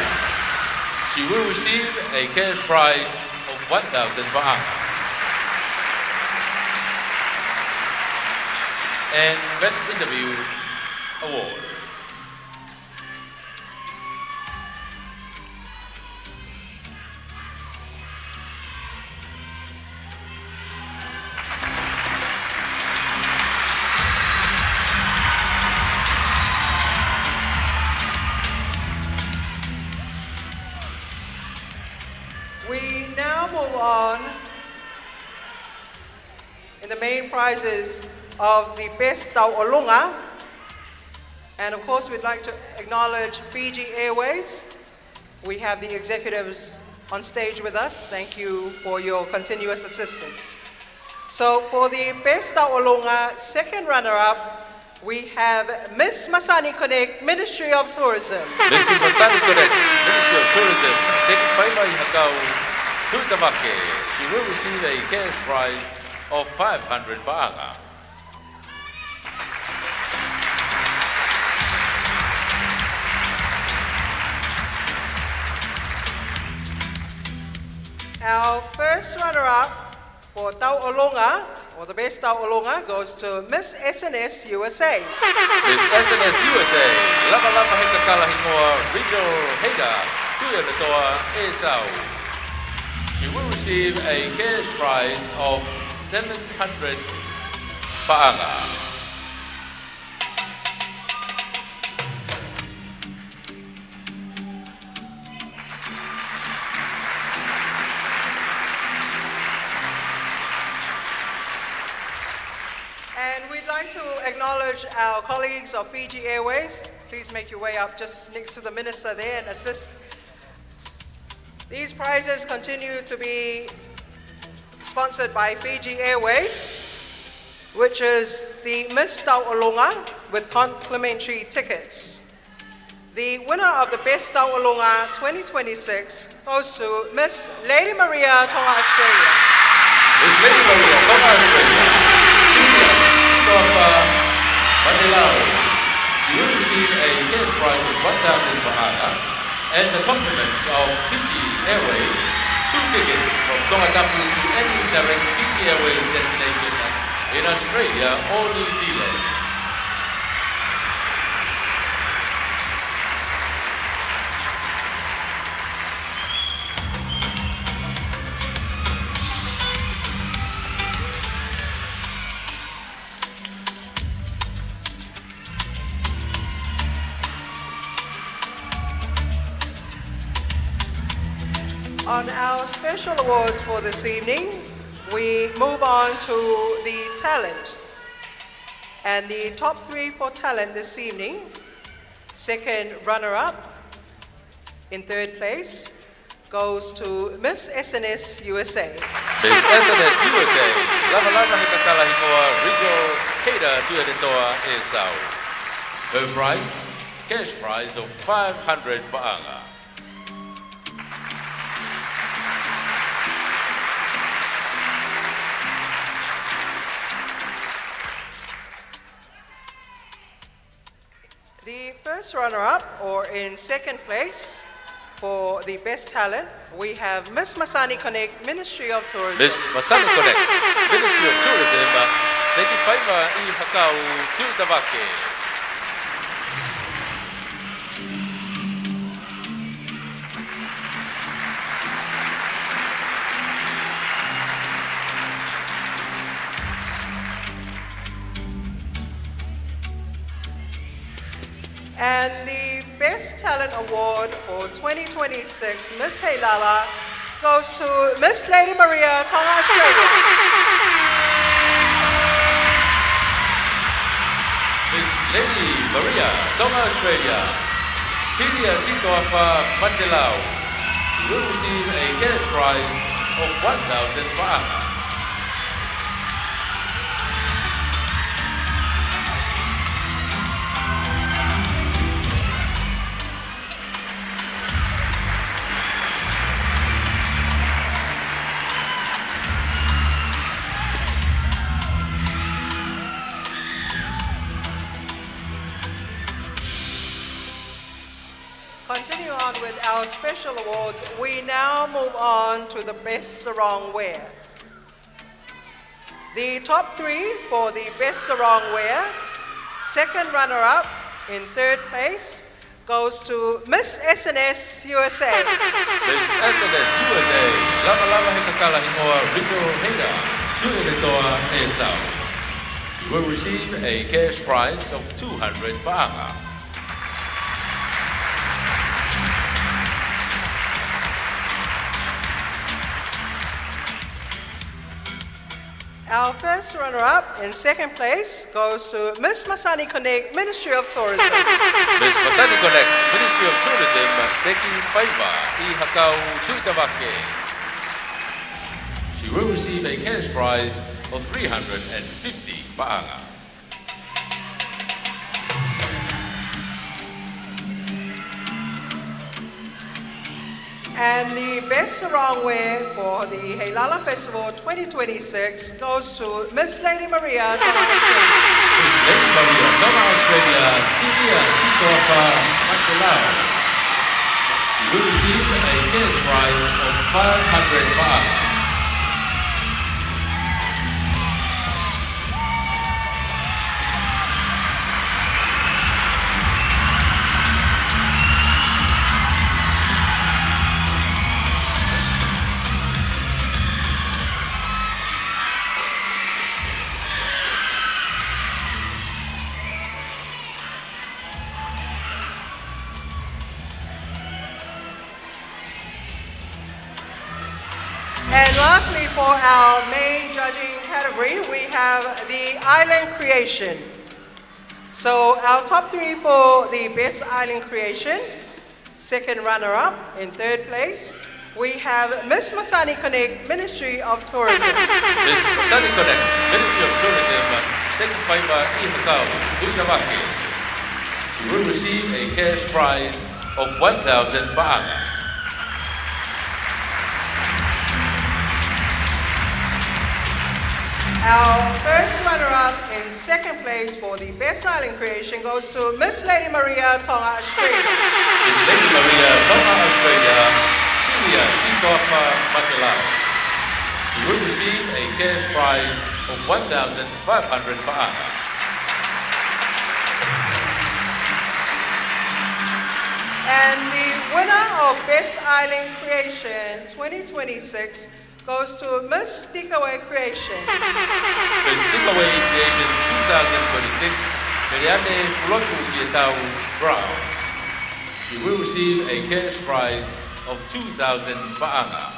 She will receive a cash prize of 1,000 pa'anga. And Best Interview Award. We now move on in the main prizes of the Best Tau'olunga. And of course, we'd like to acknowledge Fiji Airways. We have the executives on stage with us. Thank you for your continuous assistance. So for the Best Tau'olunga second runner-up, we have Miss Masani Connect, Ministry of Tourism. Miss Masani Connect, Ministry of Tourism, Teki Whaiwa I Hakau Tuku'aho. She will receive a cash prize of 500 pa'anga. Our first runner-up for Tau'olunga or the best Taulonga, goes to Miss S&S USA. Miss S&S USA, lava lava he kakala hingoa regional heida tuia le toa e sau. She will receive a cash prize of 700 pa'anga. And we'd like to acknowledge our colleagues of Fiji Airways. Please make your way up just next to the minister there and assist. These prizes continue to be sponsored by Fiji Airways, which is the Miss Taulonga with complimentary tickets. The winner of the Best Taulonga 2026 goes to Miss Lady Maria, Tonga, Australia. Miss Lady Maria, Tonga, Australia. She will receive a cash prize of 1,000 pa'anga and the compliments of Fiji Airways, 2 tickets from Tonga to any direct Fiji Airways destination in Australia or New Zealand. On our special awards for this evening, we move on to the talent. And the top 3 for talent this evening, second runner-up in 3rd place, goes to Miss S&S USA. Miss S&S USA, lava lava he kakala hingoa regional heida tuia le toa e sau. Her prize, cash prize of 500 pa'anga. The first runner-up, or in 2nd place, for the best talent, we have Miss Masani Connect, Ministry of Tourism. Miss Masani Connect, Ministry of Tourism, 25 i hakau Tuku'aho. And the Best Talent Award for 2026, Miss Heilala, goes to Miss Lady Maria, Tonga, Australia. Miss Lady Maria, Tonga, Australia. Senior Sinaitakala Matelau will receive a cash prize of 1,000 pa'anga. Continue on with our special awards. We now move on to the best sarong wear. The top 3 for the best sarong wear, second runner-up in 3rd place, goes to Miss S&S USA. Miss S&S USA, lava lava he kakala hingoa regional heida tuia le toa e sau. You will receive a cash prize of 200 pa'anga. Our first runner-up in 2nd place goes to Miss Masani Connect, Ministry of Tourism. Miss Masani Connect, Ministry of Tourism, taking favor i hakau Tuku'aho. She will receive a cash prize of 350 pa'anga. And the best sarong wear for the Heilala Festival 2026 goes to Miss Lady Maria, Tonga, Australia. Miss Lady Maria, Tonga, Australia, Senior Sinaitakala Matelau. She will receive a cash prize of 500 pa'anga. And lastly, for our main judging category, we have the island creation. So our top three for the best island creation, second runner-up in third place, we have Miss Masani Connect, Ministry of Tourism. Miss Masani Connect, Ministry of Tourism, take the fiber in Tuku'aho. She will receive a cash prize of 1,000 baht. Our first runner-up in second place for the best island creation goes to Miss Lady Maria, Tonga, Australia. Miss Lady Maria, Tonga, Australia, Siua, Masila. She will receive a cash prize of 1,500 baht. And the winner of Best Island Creation 2026 goes to Miss Tikaway Creations. Miss Tikaway Creations 2026, Meleane Pulotufietau Brown. She will receive a cash prize of 2,000 baht.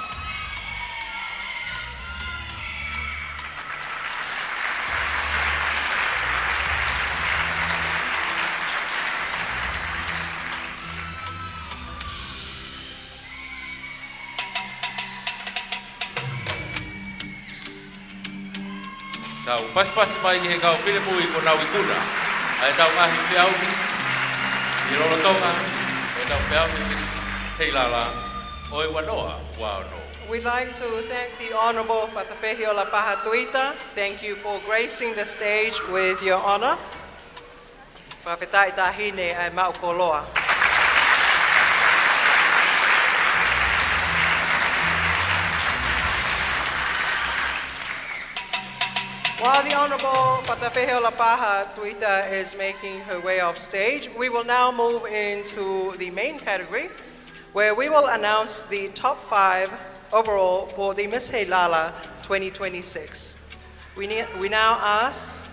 Tau pas mai he kau while mui ko nau ikuna. Ai tau ngahi whiauhi, I rolo tonga, e tau whiauhi Miss Heilala, oi wanoa, wano. We'd like to thank the Honourable Petiola Pahatuita. Thank you for gracing the stage with your honour. Whawhetai tahine ai maukoloa. While the Honourable Petiola Pahatuita is making her way off stage, we will now move into the main category, where we will announce the top 5 overall for the Miss Heilala 2026. We now ask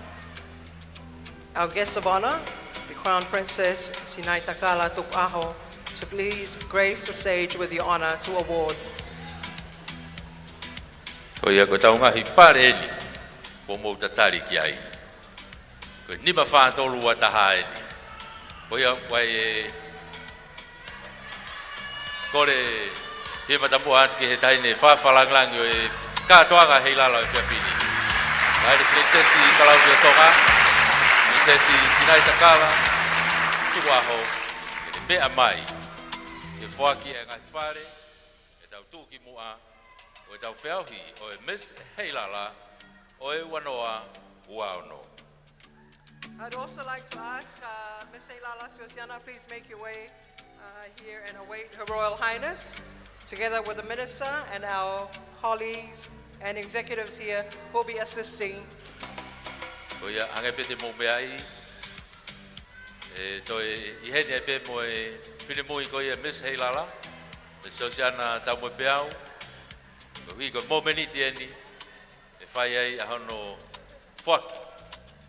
our guest of honor, the Crown Princess Sinaitakala Tuku'aho, to please grace the stage with your honor to award. Koia ko tau ngahi pare ni, ko mou tatari ki ai. Ko nima whātolu wa taha ni. Koia wai kore he matapu at ki he taine whawhalanglang yo e kātoanga Heilala o Whiawhini. Ngai le Princesi Tonga, Princesi Sinaitakala, Tuku'aho, e le mea mai, e whaki e ngai pare, e tau tūki mua, o e tau whiauhi o e Miss Heilala, o e wanoa uaono. I'd also like to ask Miss Heilala Suasiana, please make your way here and await Her Royal Highness, together with the Minister and our colleagues and executives here who will be assisting. Koia hangai pete mo mea I, to I hene pe mo e whine mui koia Miss Heilala, Miss Suasiana tau mo peau, ko hui ko mo meniti eni, e whai ai ahono whaki,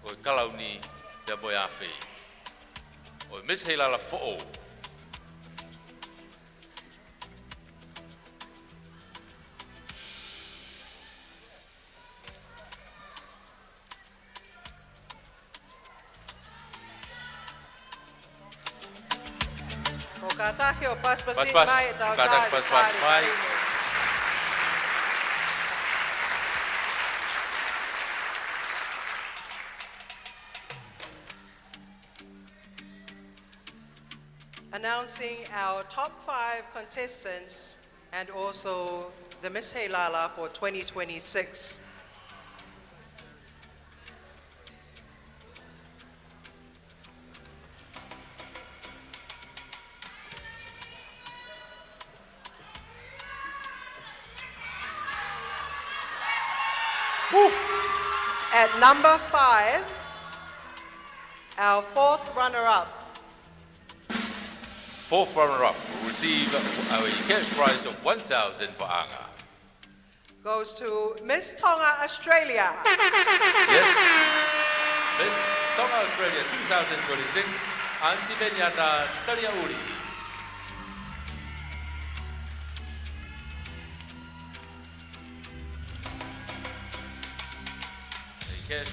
o e kalauni te mo e awhi. O Miss Heilala fo'o, Katake o paspasi Pas, mai tau katak pas mai. Announcing our top 5 contestants and also the Miss Heilala for 2026. At number 5, our 4th runner-up. 4th runner-up will receive a cash prize of 1,000 baht. Goes to Miss Tonga, Australia. Yes, Miss Tonga, Australia 2026, Anitiveniana Talia'uli.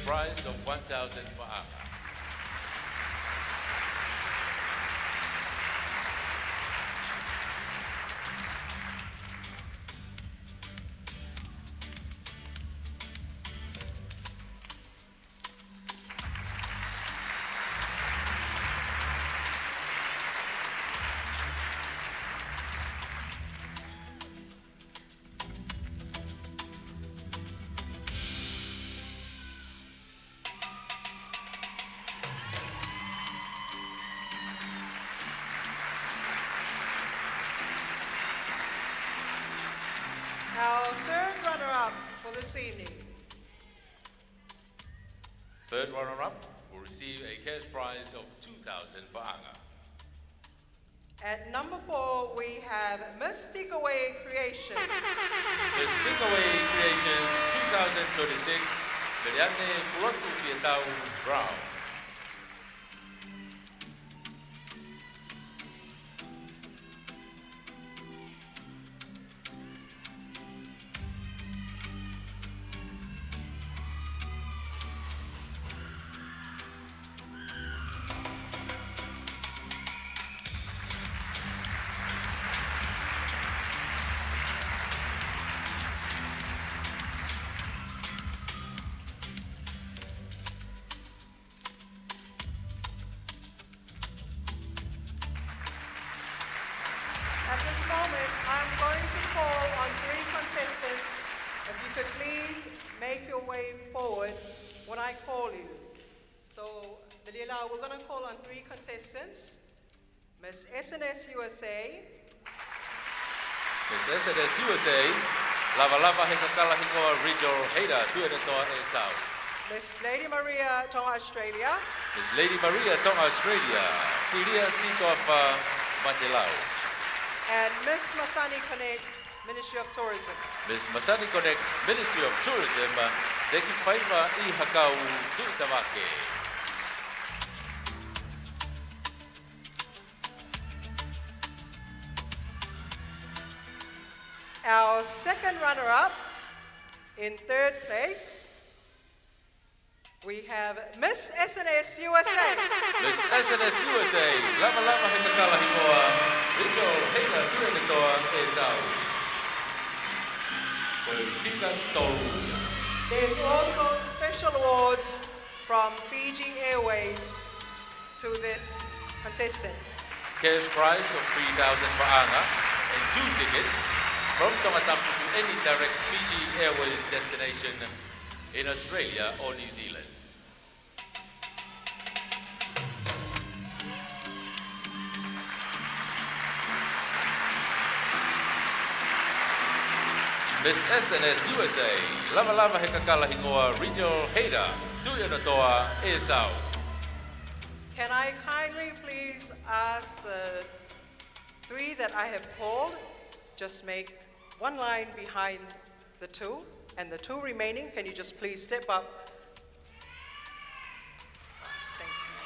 prize of 1,000 pa'anga. Our third runner-up for this evening. Third runner-up will receive a cash prize of 2,000 pa'anga. At number 4, we have Miss Tikaway Creations. Miss Tikaway Creations 2026, Meleane Pulotufietau Brown. At this moment, I'm going to call on 3 contestants. If you could please make your way forward when I call you. So, Larila, we're going to call on 3 contestants. Miss S&S USA. Miss S&S USA, Lava Hekakala Hikoa Regional Haida, Tuiniua e South. Miss Lady Maria, Tonga, Australia. Miss Lady Maria, Tonga, Australia, Siria Sitofa Matelau. And Miss Masani Connect, Ministry of Tourism. Miss Masani Connect, Ministry of Tourism, Deki Faiva I Hakau Tuitawake. Our second runner-up, in 3rd place, we have Miss S&S USA. Miss S&S USA, Lava Hekakala Hikoa, Regional Haida Tuiniua e South. There's also special awards from Fiji Airways to this contestant. Cash prize of 3,000 pa'anga and 2 tickets from Tonga to any direct Fiji Airways destination in Australia or New Zealand. Miss S&S USA, Lava Hekakala Hingoa Regional Haida, Tuiniua e South. Can I kindly please ask the 3 that I have called, just make 1 line behind the 2, and the 2 remaining, can you just please step up? Thank you.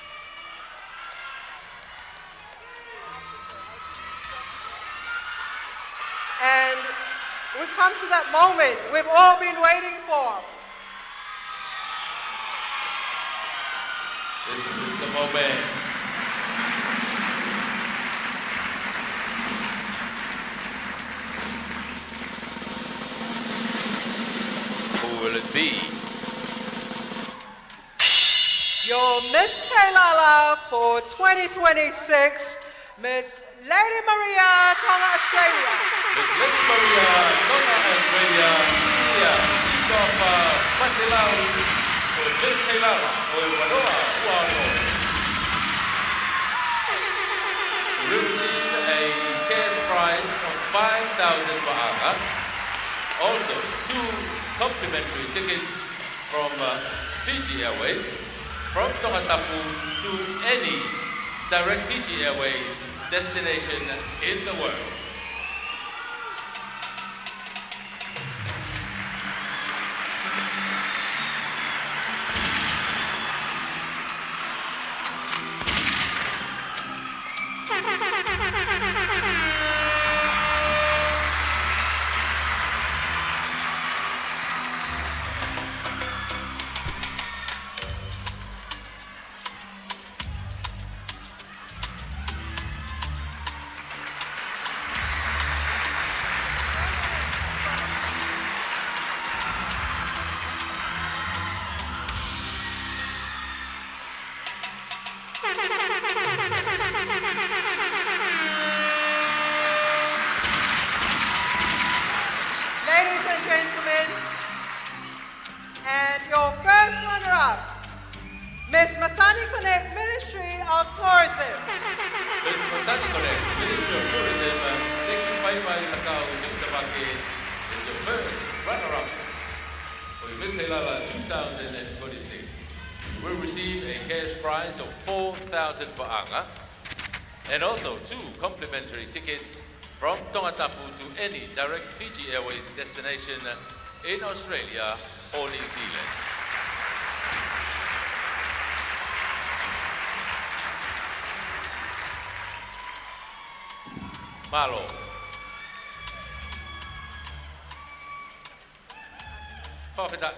And we've come to that moment we've all been waiting for. This is the moment. Who will it be? Your Miss Heilala for 2026, Miss Lady Maria, Tonga, Australia. Miss Lady Maria, Tonga, Australia, Siria, Sitofa, Matelau, for Miss Heilala, Oewanoa, Uano. You will receive a cash prize of 5,000 pa'anga. Also, 2 complimentary tickets from Fiji Airways, from Tongatapu to any direct Fiji Airways destination in the world. Tourism. Mr. Masani Correct, Ministry of Tourism, thank you Whaiwai Takao Nintawake is your first runner-up for Miss Heilala 2026. You will receive a cash prize of 4,000 pa'anga and also 2 complimentary tickets from Tonga Tapu to any direct Fiji Airways destination in Australia or New Zealand. Malo. Whawheta.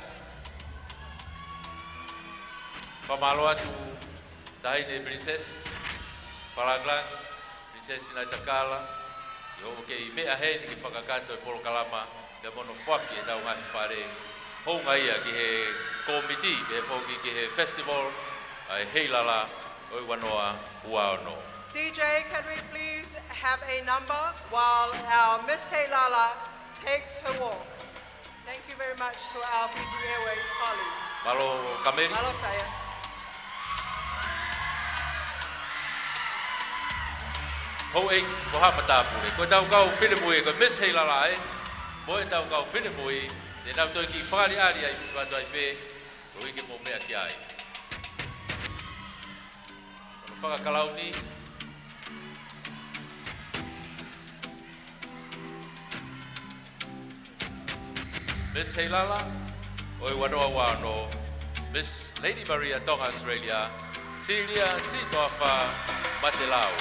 Whamalo atu tahine Princess. Whalanglang, Princess Sinaitakala. I hovo kei mea heni ki whakakato e Ulukalala te mono whaki e tau ngahi pare. Hounga ia ki he komiti, he whoki ki he festival ai Heilala o Wanoa Uaono. DJ, can we please have a number while our Miss Heilala takes her walk? Thank you very much to our Fiji Airways colleagues. Malo Kameri. Malo saya. Ho ek moha matapure. Ko tau kau whinemui ko Miss Heilala e. Mo e tau kau whinemui. Te nau toi ki whakari ari ai watu ai pe. Ko ike mo mea ki ai. Kono whakakalau ni. Miss Heilala, oi wanoa wano, Miss Lady Maria Tonga Australia, Celia Sitoafa Matelau.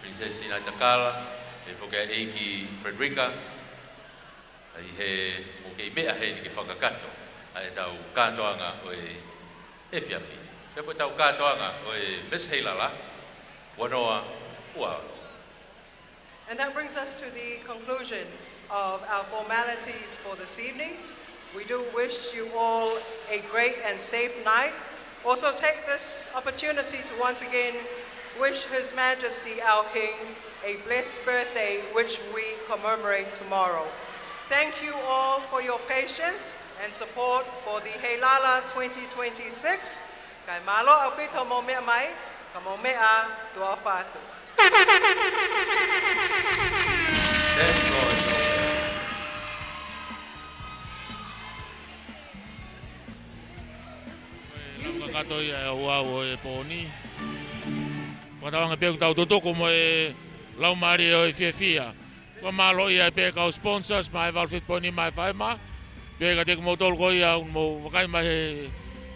Princess Sinaitakala, e whakea eiki Veronica, ai he mo kei mea he ni ke whakakato, ai tau katoanga o e whiawhi. Pepo tau katoanga o e Miss Heilala, wanoa ua. And that brings us to the conclusion of our formalities for this evening. We do wish you all a great and safe night. Also take this opportunity to once again wish His Majesty our King a blessed birthday, which we commemorate tomorrow. Thank you all for your patience and support for the Heilala 2026. Kai malo au pito mo mea mai, ka mo mea tua whātu. Kato ia e uau e pōni. Whatawanga pēku tau totoko mo e lau maari o e whiawhia. Kua malo ia e pēka o sponsors, mai walwhit pōni mai whaima. Pēka teku mo tolko ia un mo wakai mai he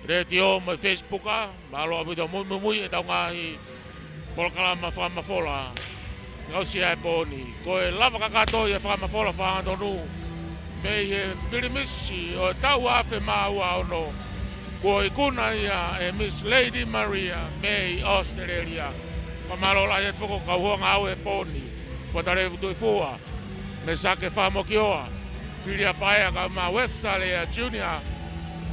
retio mai Facebooka. Malo a pito mui e tau ngahi Ulukalala whamafola. Ngausi e pōni. Ko e lava kakato ia whamafola whangatonu. Mei he whirimisi o tau awhi maua ono. Ko i kuna ia e Miss Lady Maria May Australia. Ka malola ia whako kauhonga au e pōni. Ko tarewu tui fua. Me sake whamoki oa. Whiria paea ka ma website ia junior.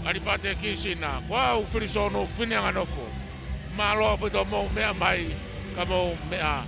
Aripate kisina. Kwa u whirisono whinianga nofo. Maloa pito mo mea mai. Ka mo mea